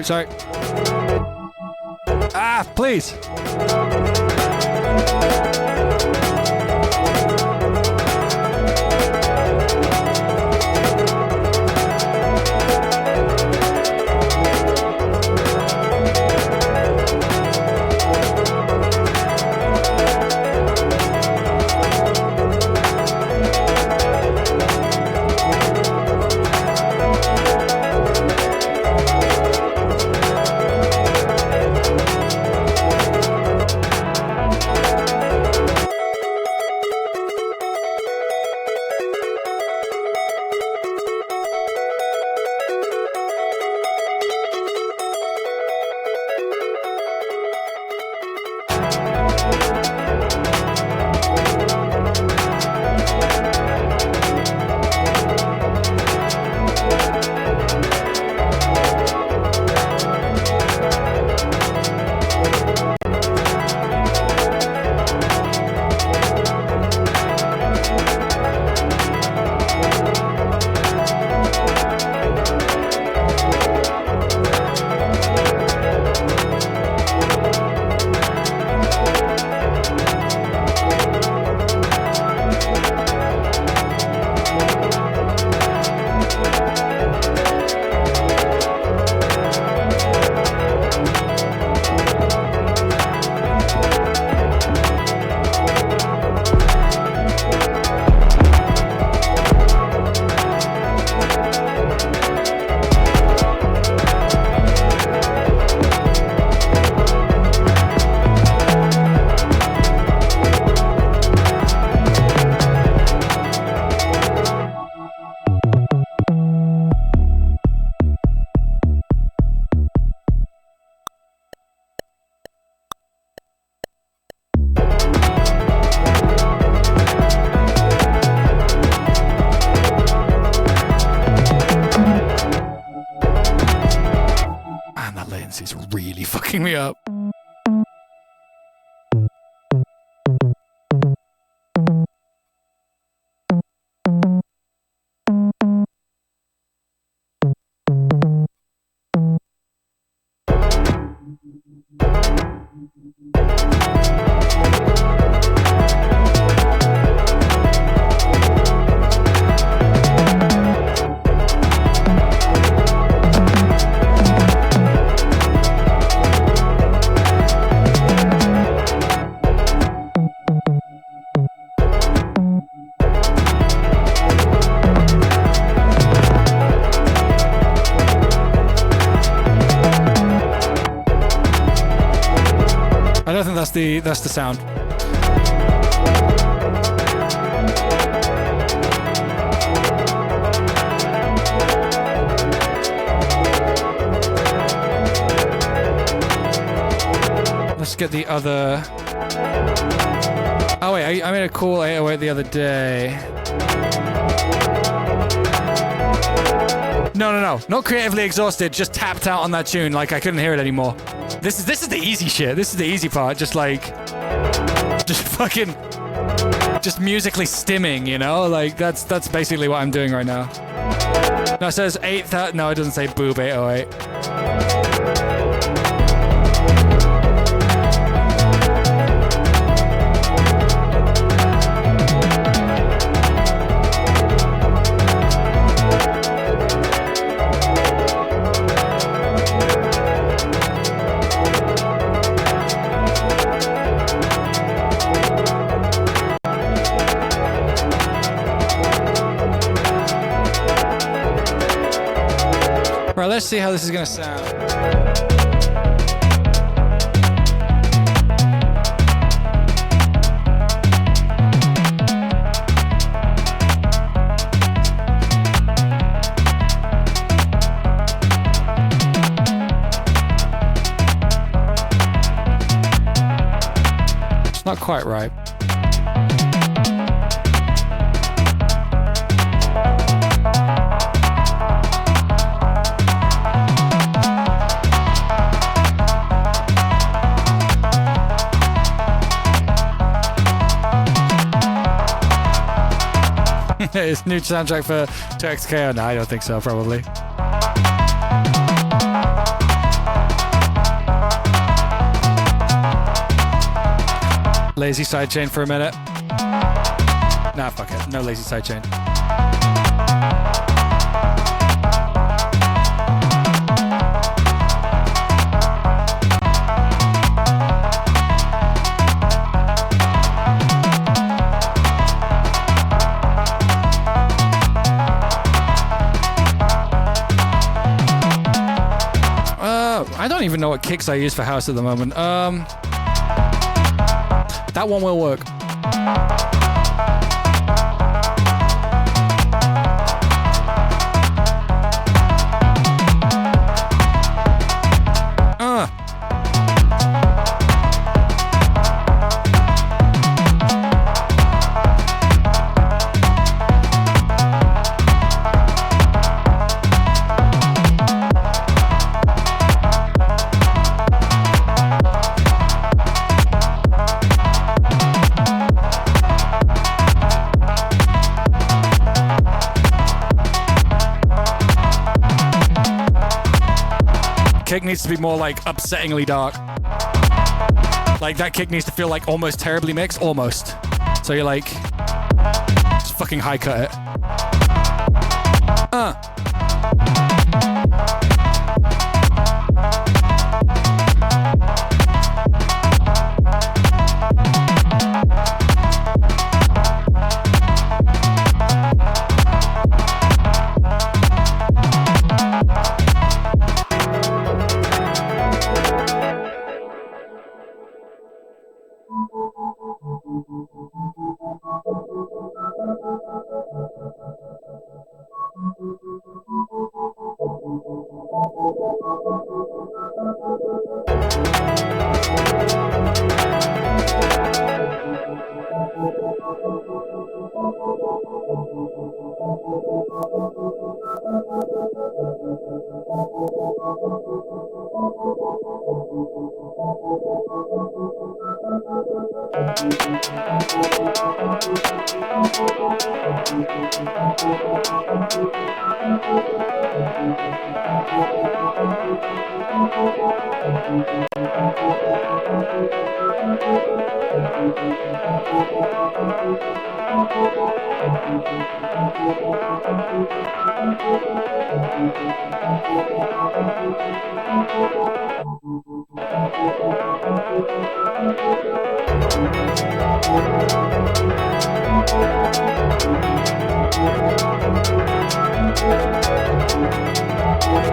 Sorry. Ah, please. fucking me up. I don't think that's the sound. Let's get the other. Oh wait, I made a cool 808 the other day. No, not creatively exhausted, just tapped out on that tune, like I couldn't hear it anymore. This is the easy shit. This is the easy part. Just fucking, just musically stimming, you know? Like that's basically what I'm doing right now. No, it says 8,000. No, it doesn't say boob 808. Right, let's see how this is gonna sound. It's not quite right. It's new soundtrack for 2XKO? No, I don't think so, probably. Lazy sidechain for a minute. Nah, fuck it. No lazy sidechain. I don't even know what kicks I use for house at the moment. That one will work. Kick needs to be more like upsettingly dark. Like that kick needs to feel like almost terribly mixed, almost. So you're like, just fucking high cut it.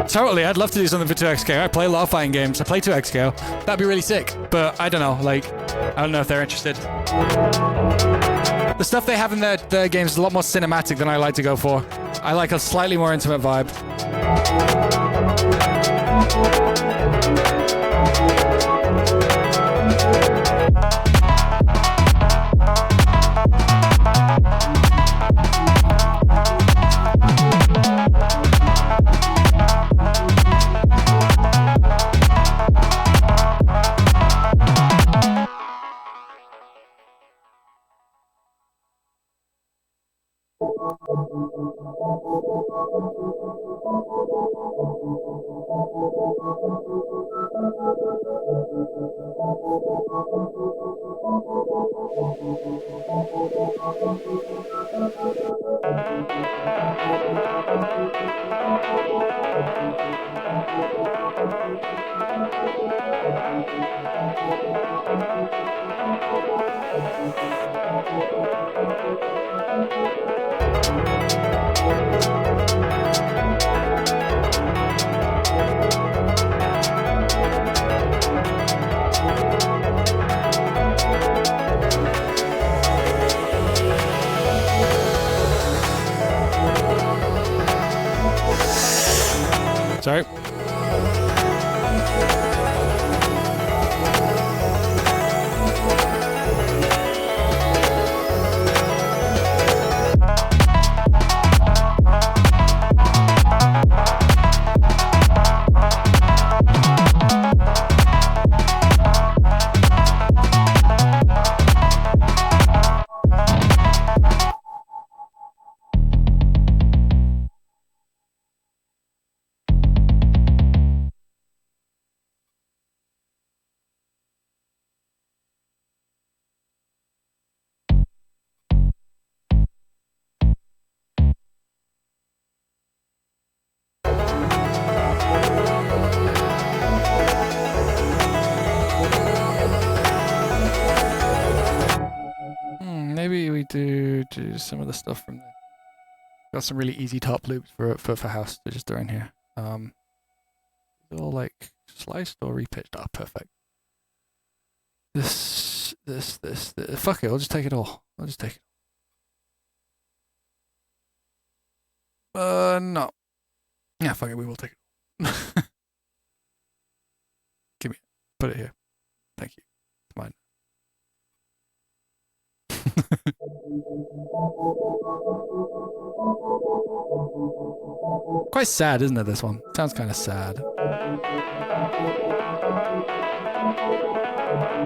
Totally, I'd love to do something for 2XK. I play a lot of fighting games. I play 2XK. That'd be really sick. But I don't know, like, I don't know if they're interested. The stuff they have in their games is a lot more cinematic than I like to go for. I like a slightly more intimate vibe. Sorry. Maybe we do some of the stuff from there. Got some really easy top loops for house to just throw in here. All like sliced or repitched. Ah, perfect. This. Fuck it, I'll just take it all. I'll just take it. No. Yeah, fuck it, we will take it. Give me it. Put it here. Thank you. It's mine. Quite sad, isn't it, this one? Sounds kind of sad.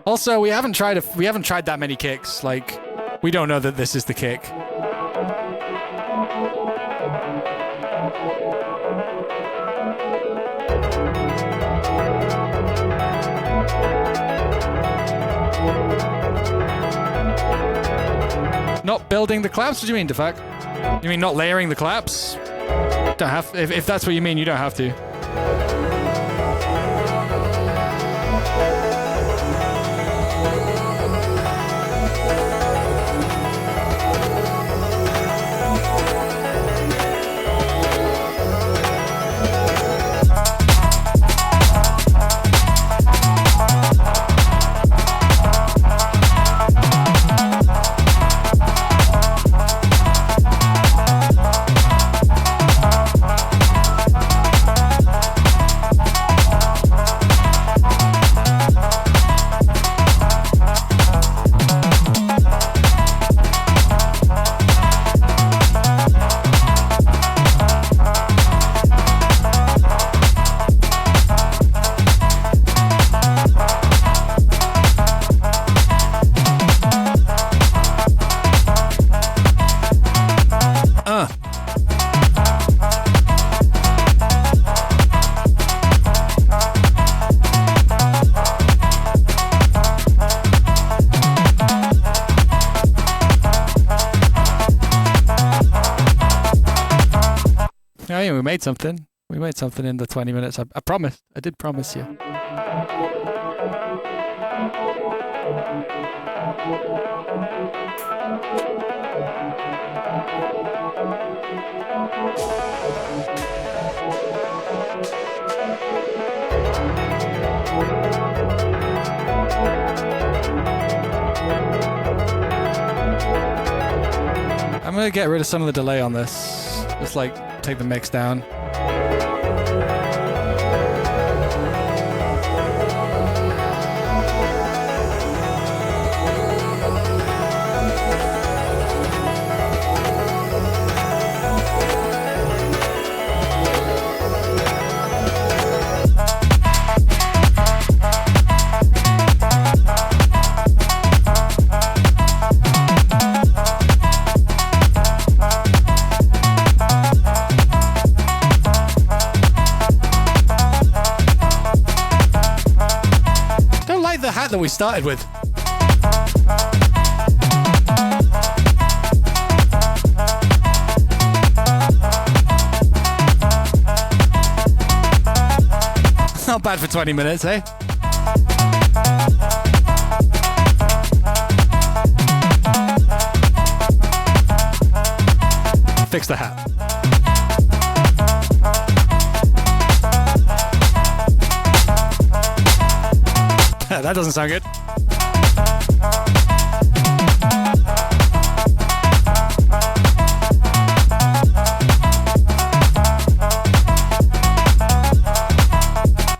Also, we haven't tried that many kicks. Like, we don't know that this is the kick. Not building the claps? What do you mean, Defak? You mean not layering the claps? Don't have. If that's what you mean, you don't have to. Oh, yeah, we made something. We made something in the 20 minutes. I promised. I did promise you. I'm gonna get rid of some of the delay on this. Just like take the mix down. That we started with. Not bad for 20 minutes, eh? Fix the hat. That doesn't sound good.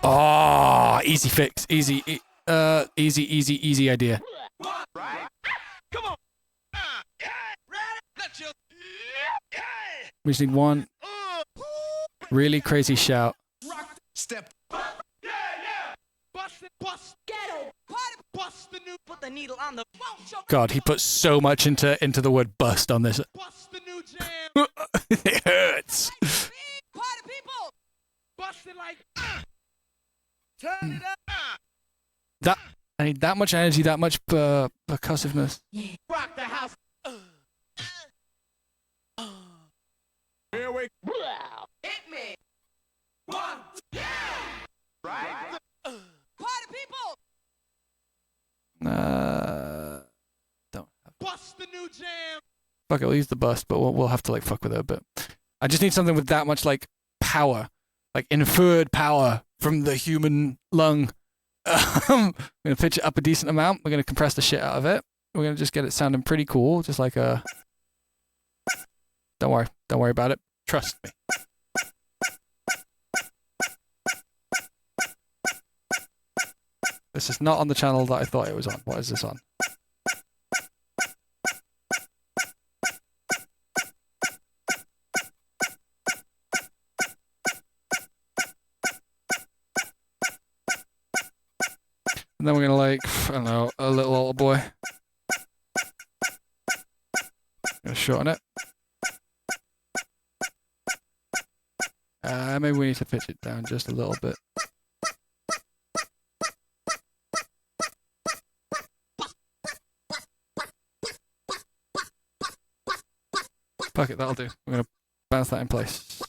Oh, easy fix. Easy idea. Come on. We just need one really crazy shout. Step. Bust the new, put the needle on the. God, he put so much into the word bust on this. Bust the new jam. It hurts. Party people. Bust it like. Turn it up. That I need that much energy, that much percussiveness. Rock the house. Here we go. Hit me. One. Yeah. Right. Party people. Don't. Bust the new jam. Fuck it, we'll use the bust, but we'll have to like fuck with it a bit. I just need something with that much like power, like inferred power from the human lung. I'm gonna pitch it up a decent amount. We're gonna compress the shit out of it. We're gonna just get it sounding pretty cool, just like a. Don't worry about it. Trust me. This is not on the channel that I thought it was on. What is this on? And then we're gonna like, I don't know, a little boy. Gonna shorten it. Maybe we need to pitch it down just a little bit. Fuck it, that'll do. We're gonna bounce that in place.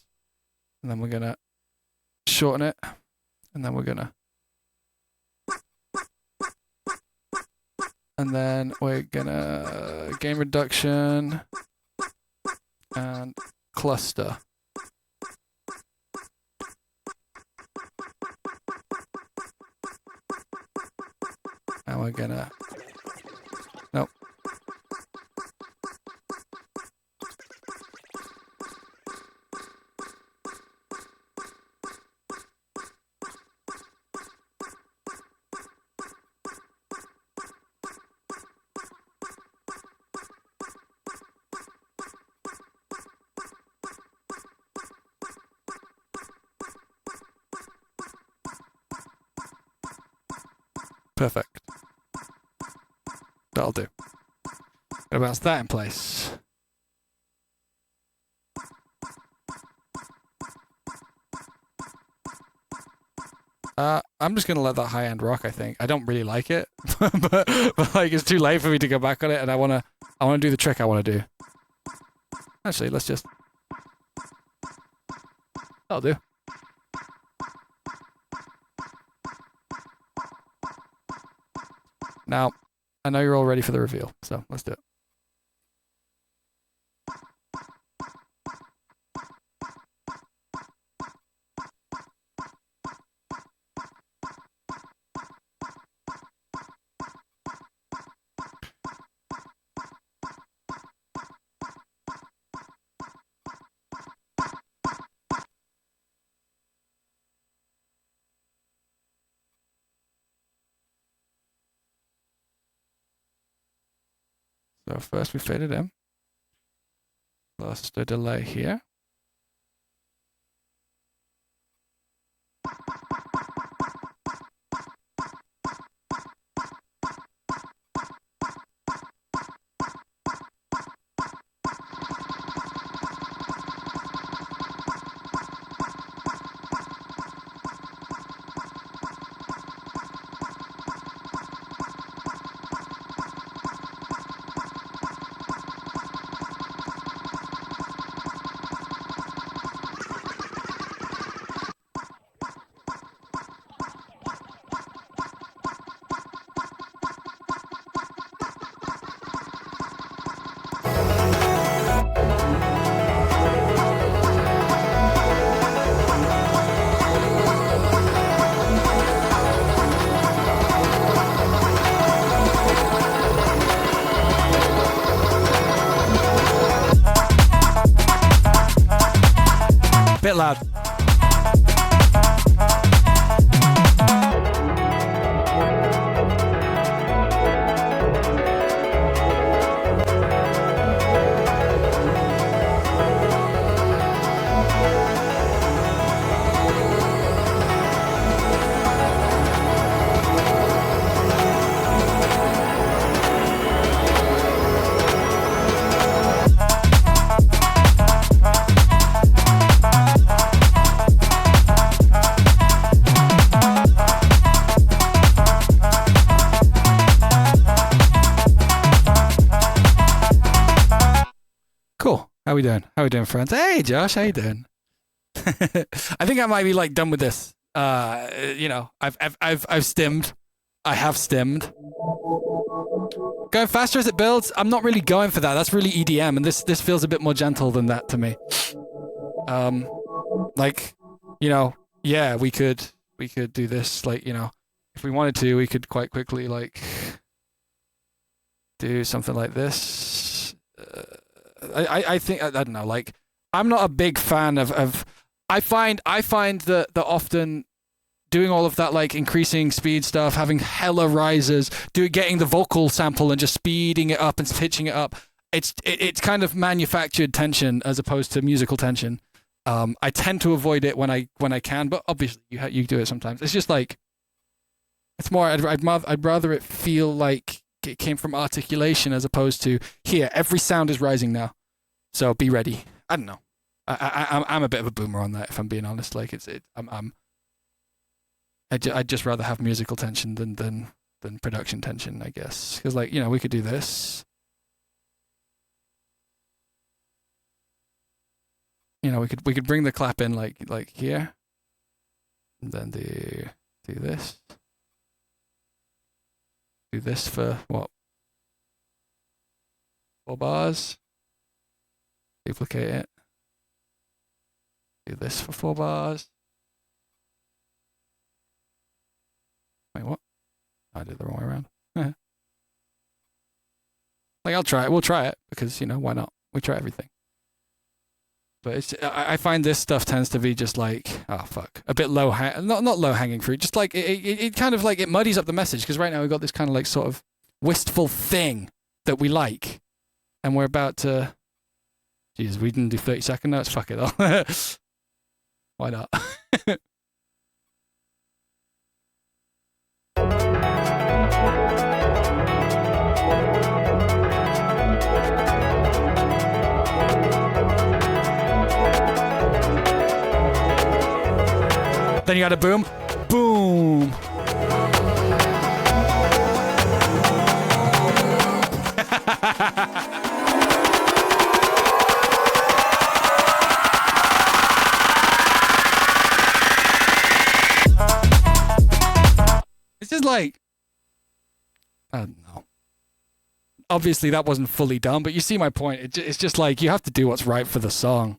And then we're gonna shorten it. And then we're gonna... And then we're gonna gain reduction and cluster. And we're gonna... Nope. Perfect. That'll do. Gonna bounce that in place. I'm just gonna let that high end rock. I think I don't really like it, but like it's too late for me to go back on it, and I wanna do the trick I wanna do. Actually, let's just. That'll do. Now, I know you're all ready for the reveal, so let's do it. So first we fade it in, plus the delay here. Bit loud. Cool. How we doing? How we doing, friends? Hey, Josh. How you doing? I think I might be like done with this. You know, I've stimmed. I have stimmed. Going faster as it builds. I'm not really going for that. That's really EDM, and this feels a bit more gentle than that to me. Like, you know, yeah, we could do this. Like, you know, if we wanted to, we could quite quickly like do something like this. I think I don't know. Like, I'm not a big fan of. I find that often doing all of that, like increasing speed stuff, having hella risers, getting the vocal sample and just speeding it up and pitching it up. It's kind of manufactured tension as opposed to musical tension. I tend to avoid it when I can, but obviously you do it sometimes. It's just like it's more. I'd rather it feel like it came from articulation as opposed to here. Every sound is rising now, so be ready. I don't know. I'm a bit of a boomer on that, if I'm being honest. Like I'd just rather have musical tension than production tension, I guess. Because like, you know, we could do this. You know, we could bring the clap in like here, and then do this. Do this for what? 4 bars. Duplicate it. Do this for 4 bars. Wait, what? I did the wrong way around. Like, I'll try it. We'll try it because, you know, why not? We try everything. But I find this stuff tends to be just like, oh fuck, a bit not low hanging fruit. Just like it kind of like it muddies up the message because right now we've got this kind of like sort of wistful thing that we like, and we're about to. Jesus, we didn't do 30-second notes. Fuck it all. Why not? Then you got a boom. Boom. like, I don't know. Obviously, that wasn't fully done, but you see my point. It's just like you have to do what's right for the song,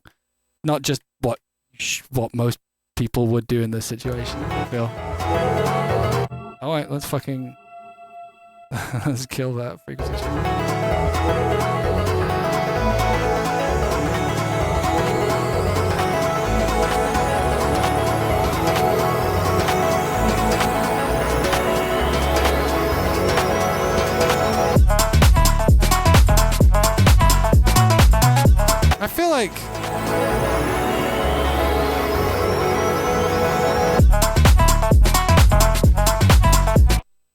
not just what most people would do in this situation. I feel. All right, let's fucking let's kill that frequency. I feel like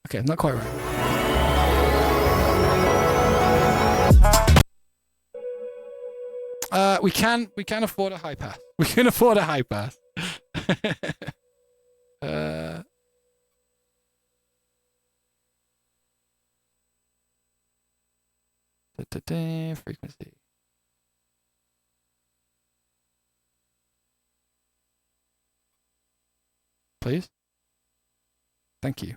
okay, not quite right. We can afford a high pass. We can afford a high pass. Frequency. Please. Thank you.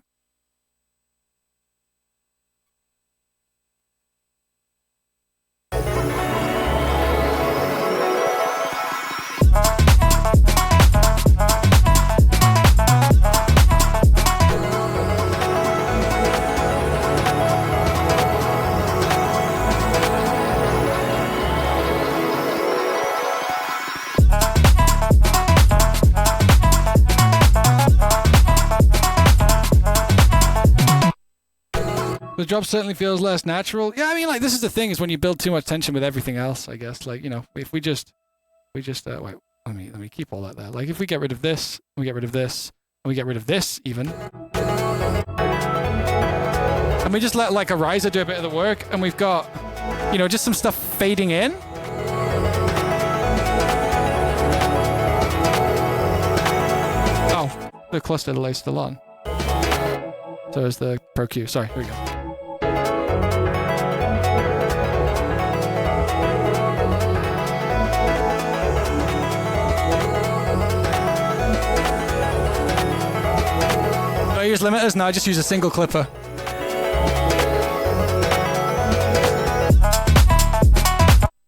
The drop certainly feels less natural. Yeah, I mean, like, this is the thing, is when you build too much tension with everything else, I guess. Like, you know, if we just, wait, let me keep all that there. Like, if we get rid of this, we get rid of this, and we get rid of this, even. And we just let, like, a riser do a bit of the work, and we've got, you know, just some stuff fading in. Oh, the cluster delay is still on. So is the Pro Q. Sorry, here we go. Do I use limiters? No, I just use a single clipper.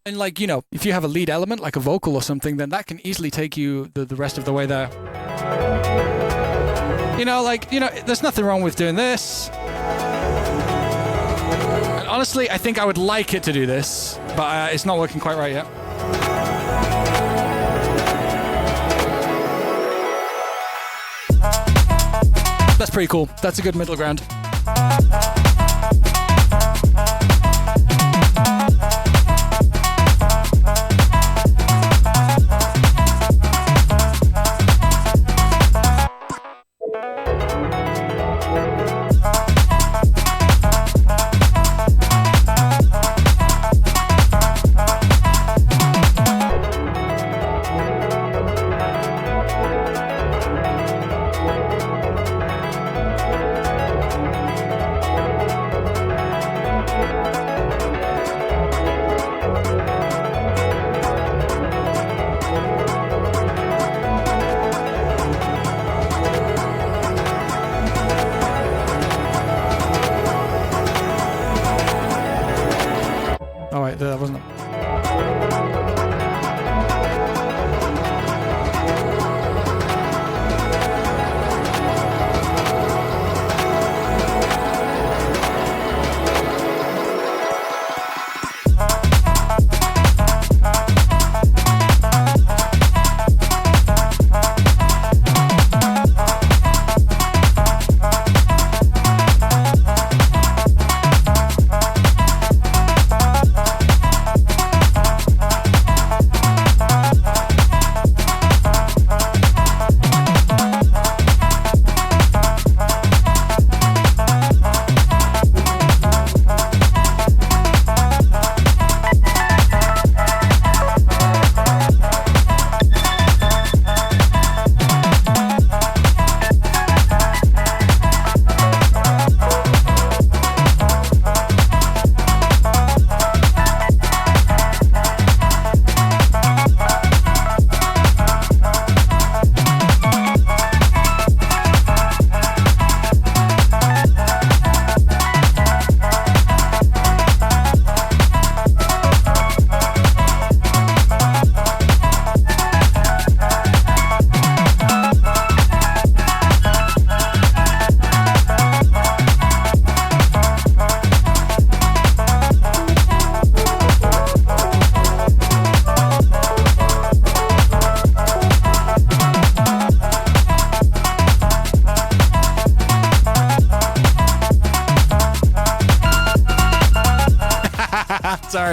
And like, you know, if you have a lead element, like a vocal or something, then that can easily take you the rest of the way there. You know, like, you know, there's nothing wrong with doing this. And honestly, I think I would like it to do this, but it's not working quite right yet. That's pretty cool. That's a good middle ground.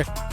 Sorry.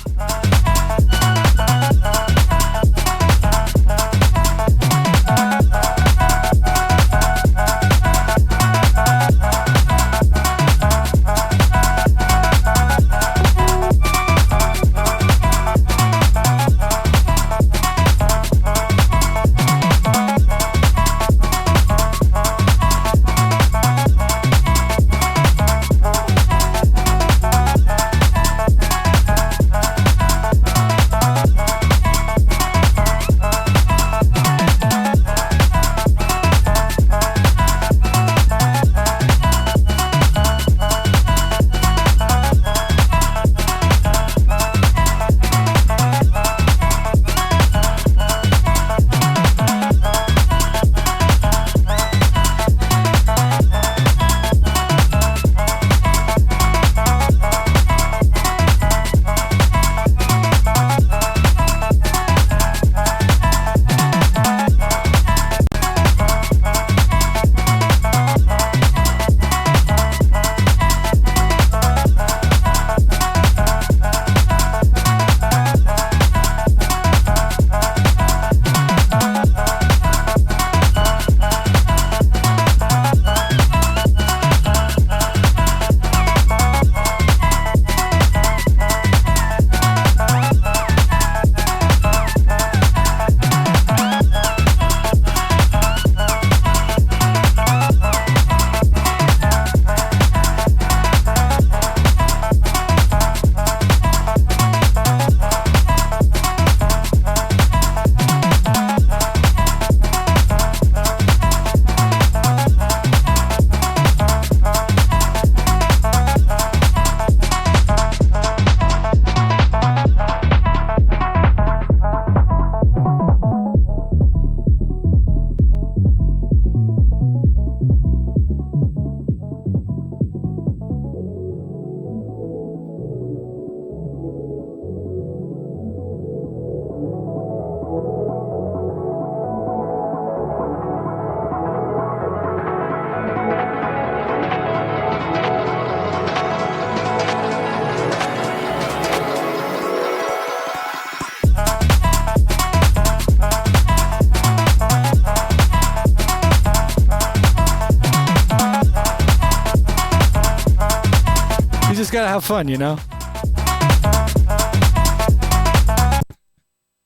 Gotta have fun, you know?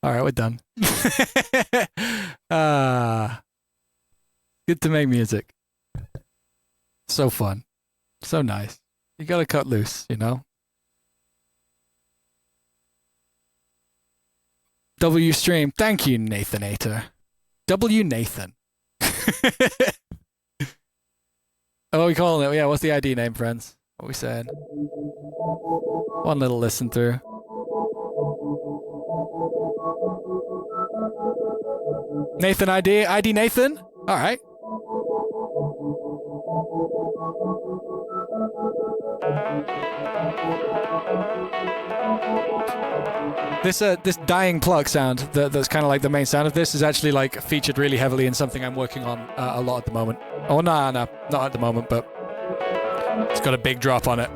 All right, we're done. Good to make music. So fun. So nice. You gotta cut loose, you know? W stream. Thank you, Nathanator. W Nathan. Oh, we calling it? Yeah, what's the ID name, friends? What we said. One little listen through. Nathan ID Nathan? Alright. This dying pluck sound that's kind of like the main sound of this is actually like featured really heavily in something I'm working on a lot at the moment. Oh no, not at the moment, but it's got a big drop on it.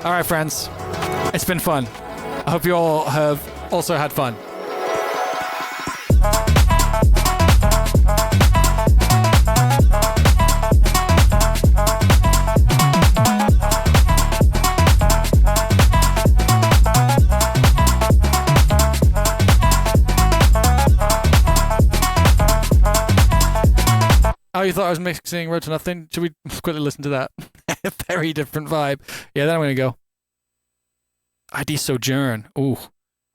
All right, friends, it's been fun. I hope you all have also had fun. Oh, you thought I was mixing Road to Nothing? Should we quickly listen to that? Very different vibe. Yeah, then I'm going to go. ID Sojourn. Ooh,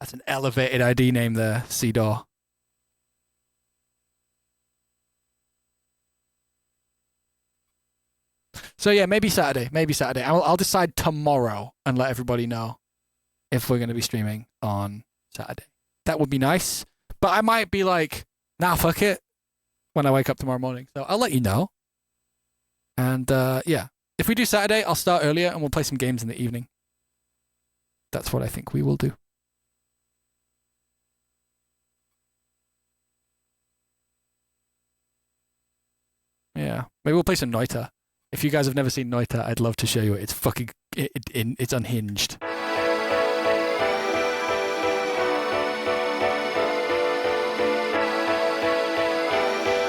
that's an elevated ID name there, Cedar. So yeah, maybe Saturday. I'll decide tomorrow and let everybody know if we're going to be streaming on Saturday. That would be nice. But I might be like, nah, fuck it. when I wake up tomorrow morning. So I'll let you know. And yeah, if we do Saturday, I'll start earlier and we'll play some games in the evening. That's what I think we will do. Yeah, maybe we'll play some Noita. If you guys have never seen Noita, I'd love to show you it. It's fucking, it's unhinged.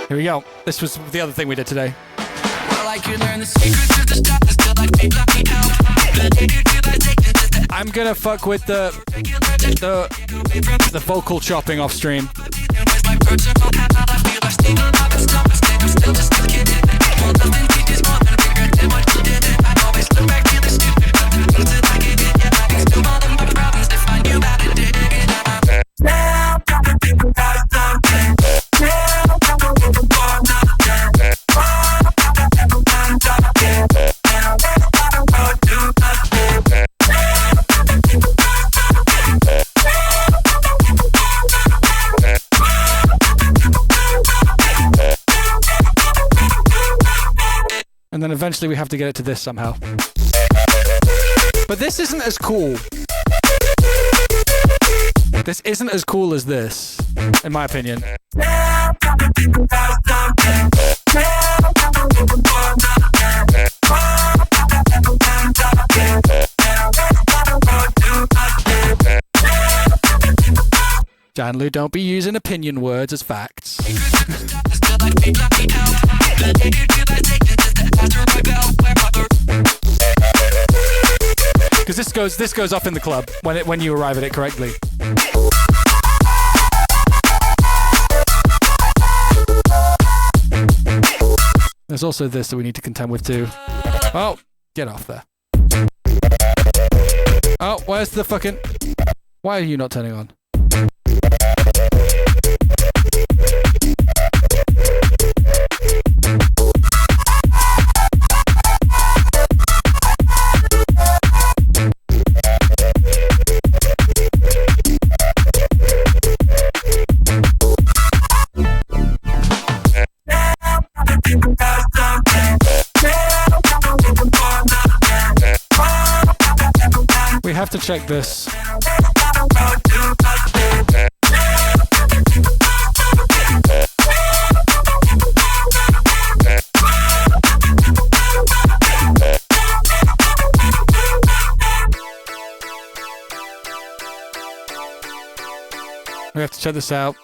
Here we go. This was the other thing we did today. I'm gonna fuck with the vocal chopping off stream. And then eventually we have to get it to this somehow. But this isn't as cool. This isn't as cool as this, in my opinion. Janlu, don't be using opinion words as facts. Because this goes off in the club when you arrive at it correctly. There's also this that we need to contend with too. Oh, get off there. Oh, where's the fucking... Why are you not turning on? We have to check this. We have to check this out.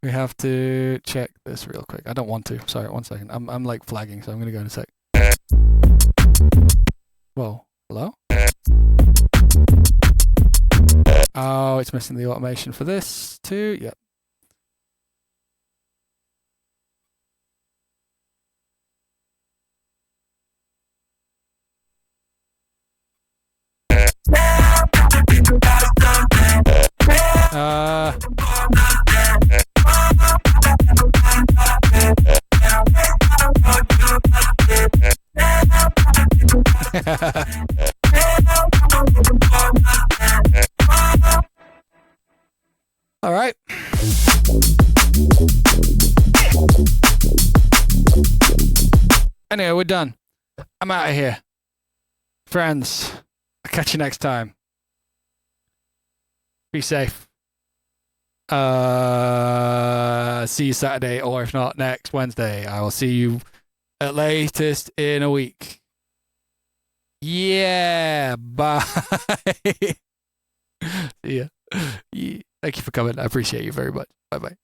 We have to check this real quick. I don't want to. Sorry, 1 second. I'm like flagging, so I'm gonna go in a sec. Whoa. Hello? Oh, it's missing the automation for this too. Yep. All right. Anyway, we're done. I'm out of here. Friends, I'll catch you next time. Be safe. See you Saturday, or if not, next Wednesday. I will see you at latest in a week. Yeah, bye. See ya. Yeah. Thank you for coming. I appreciate you very much. Bye-bye. Bye.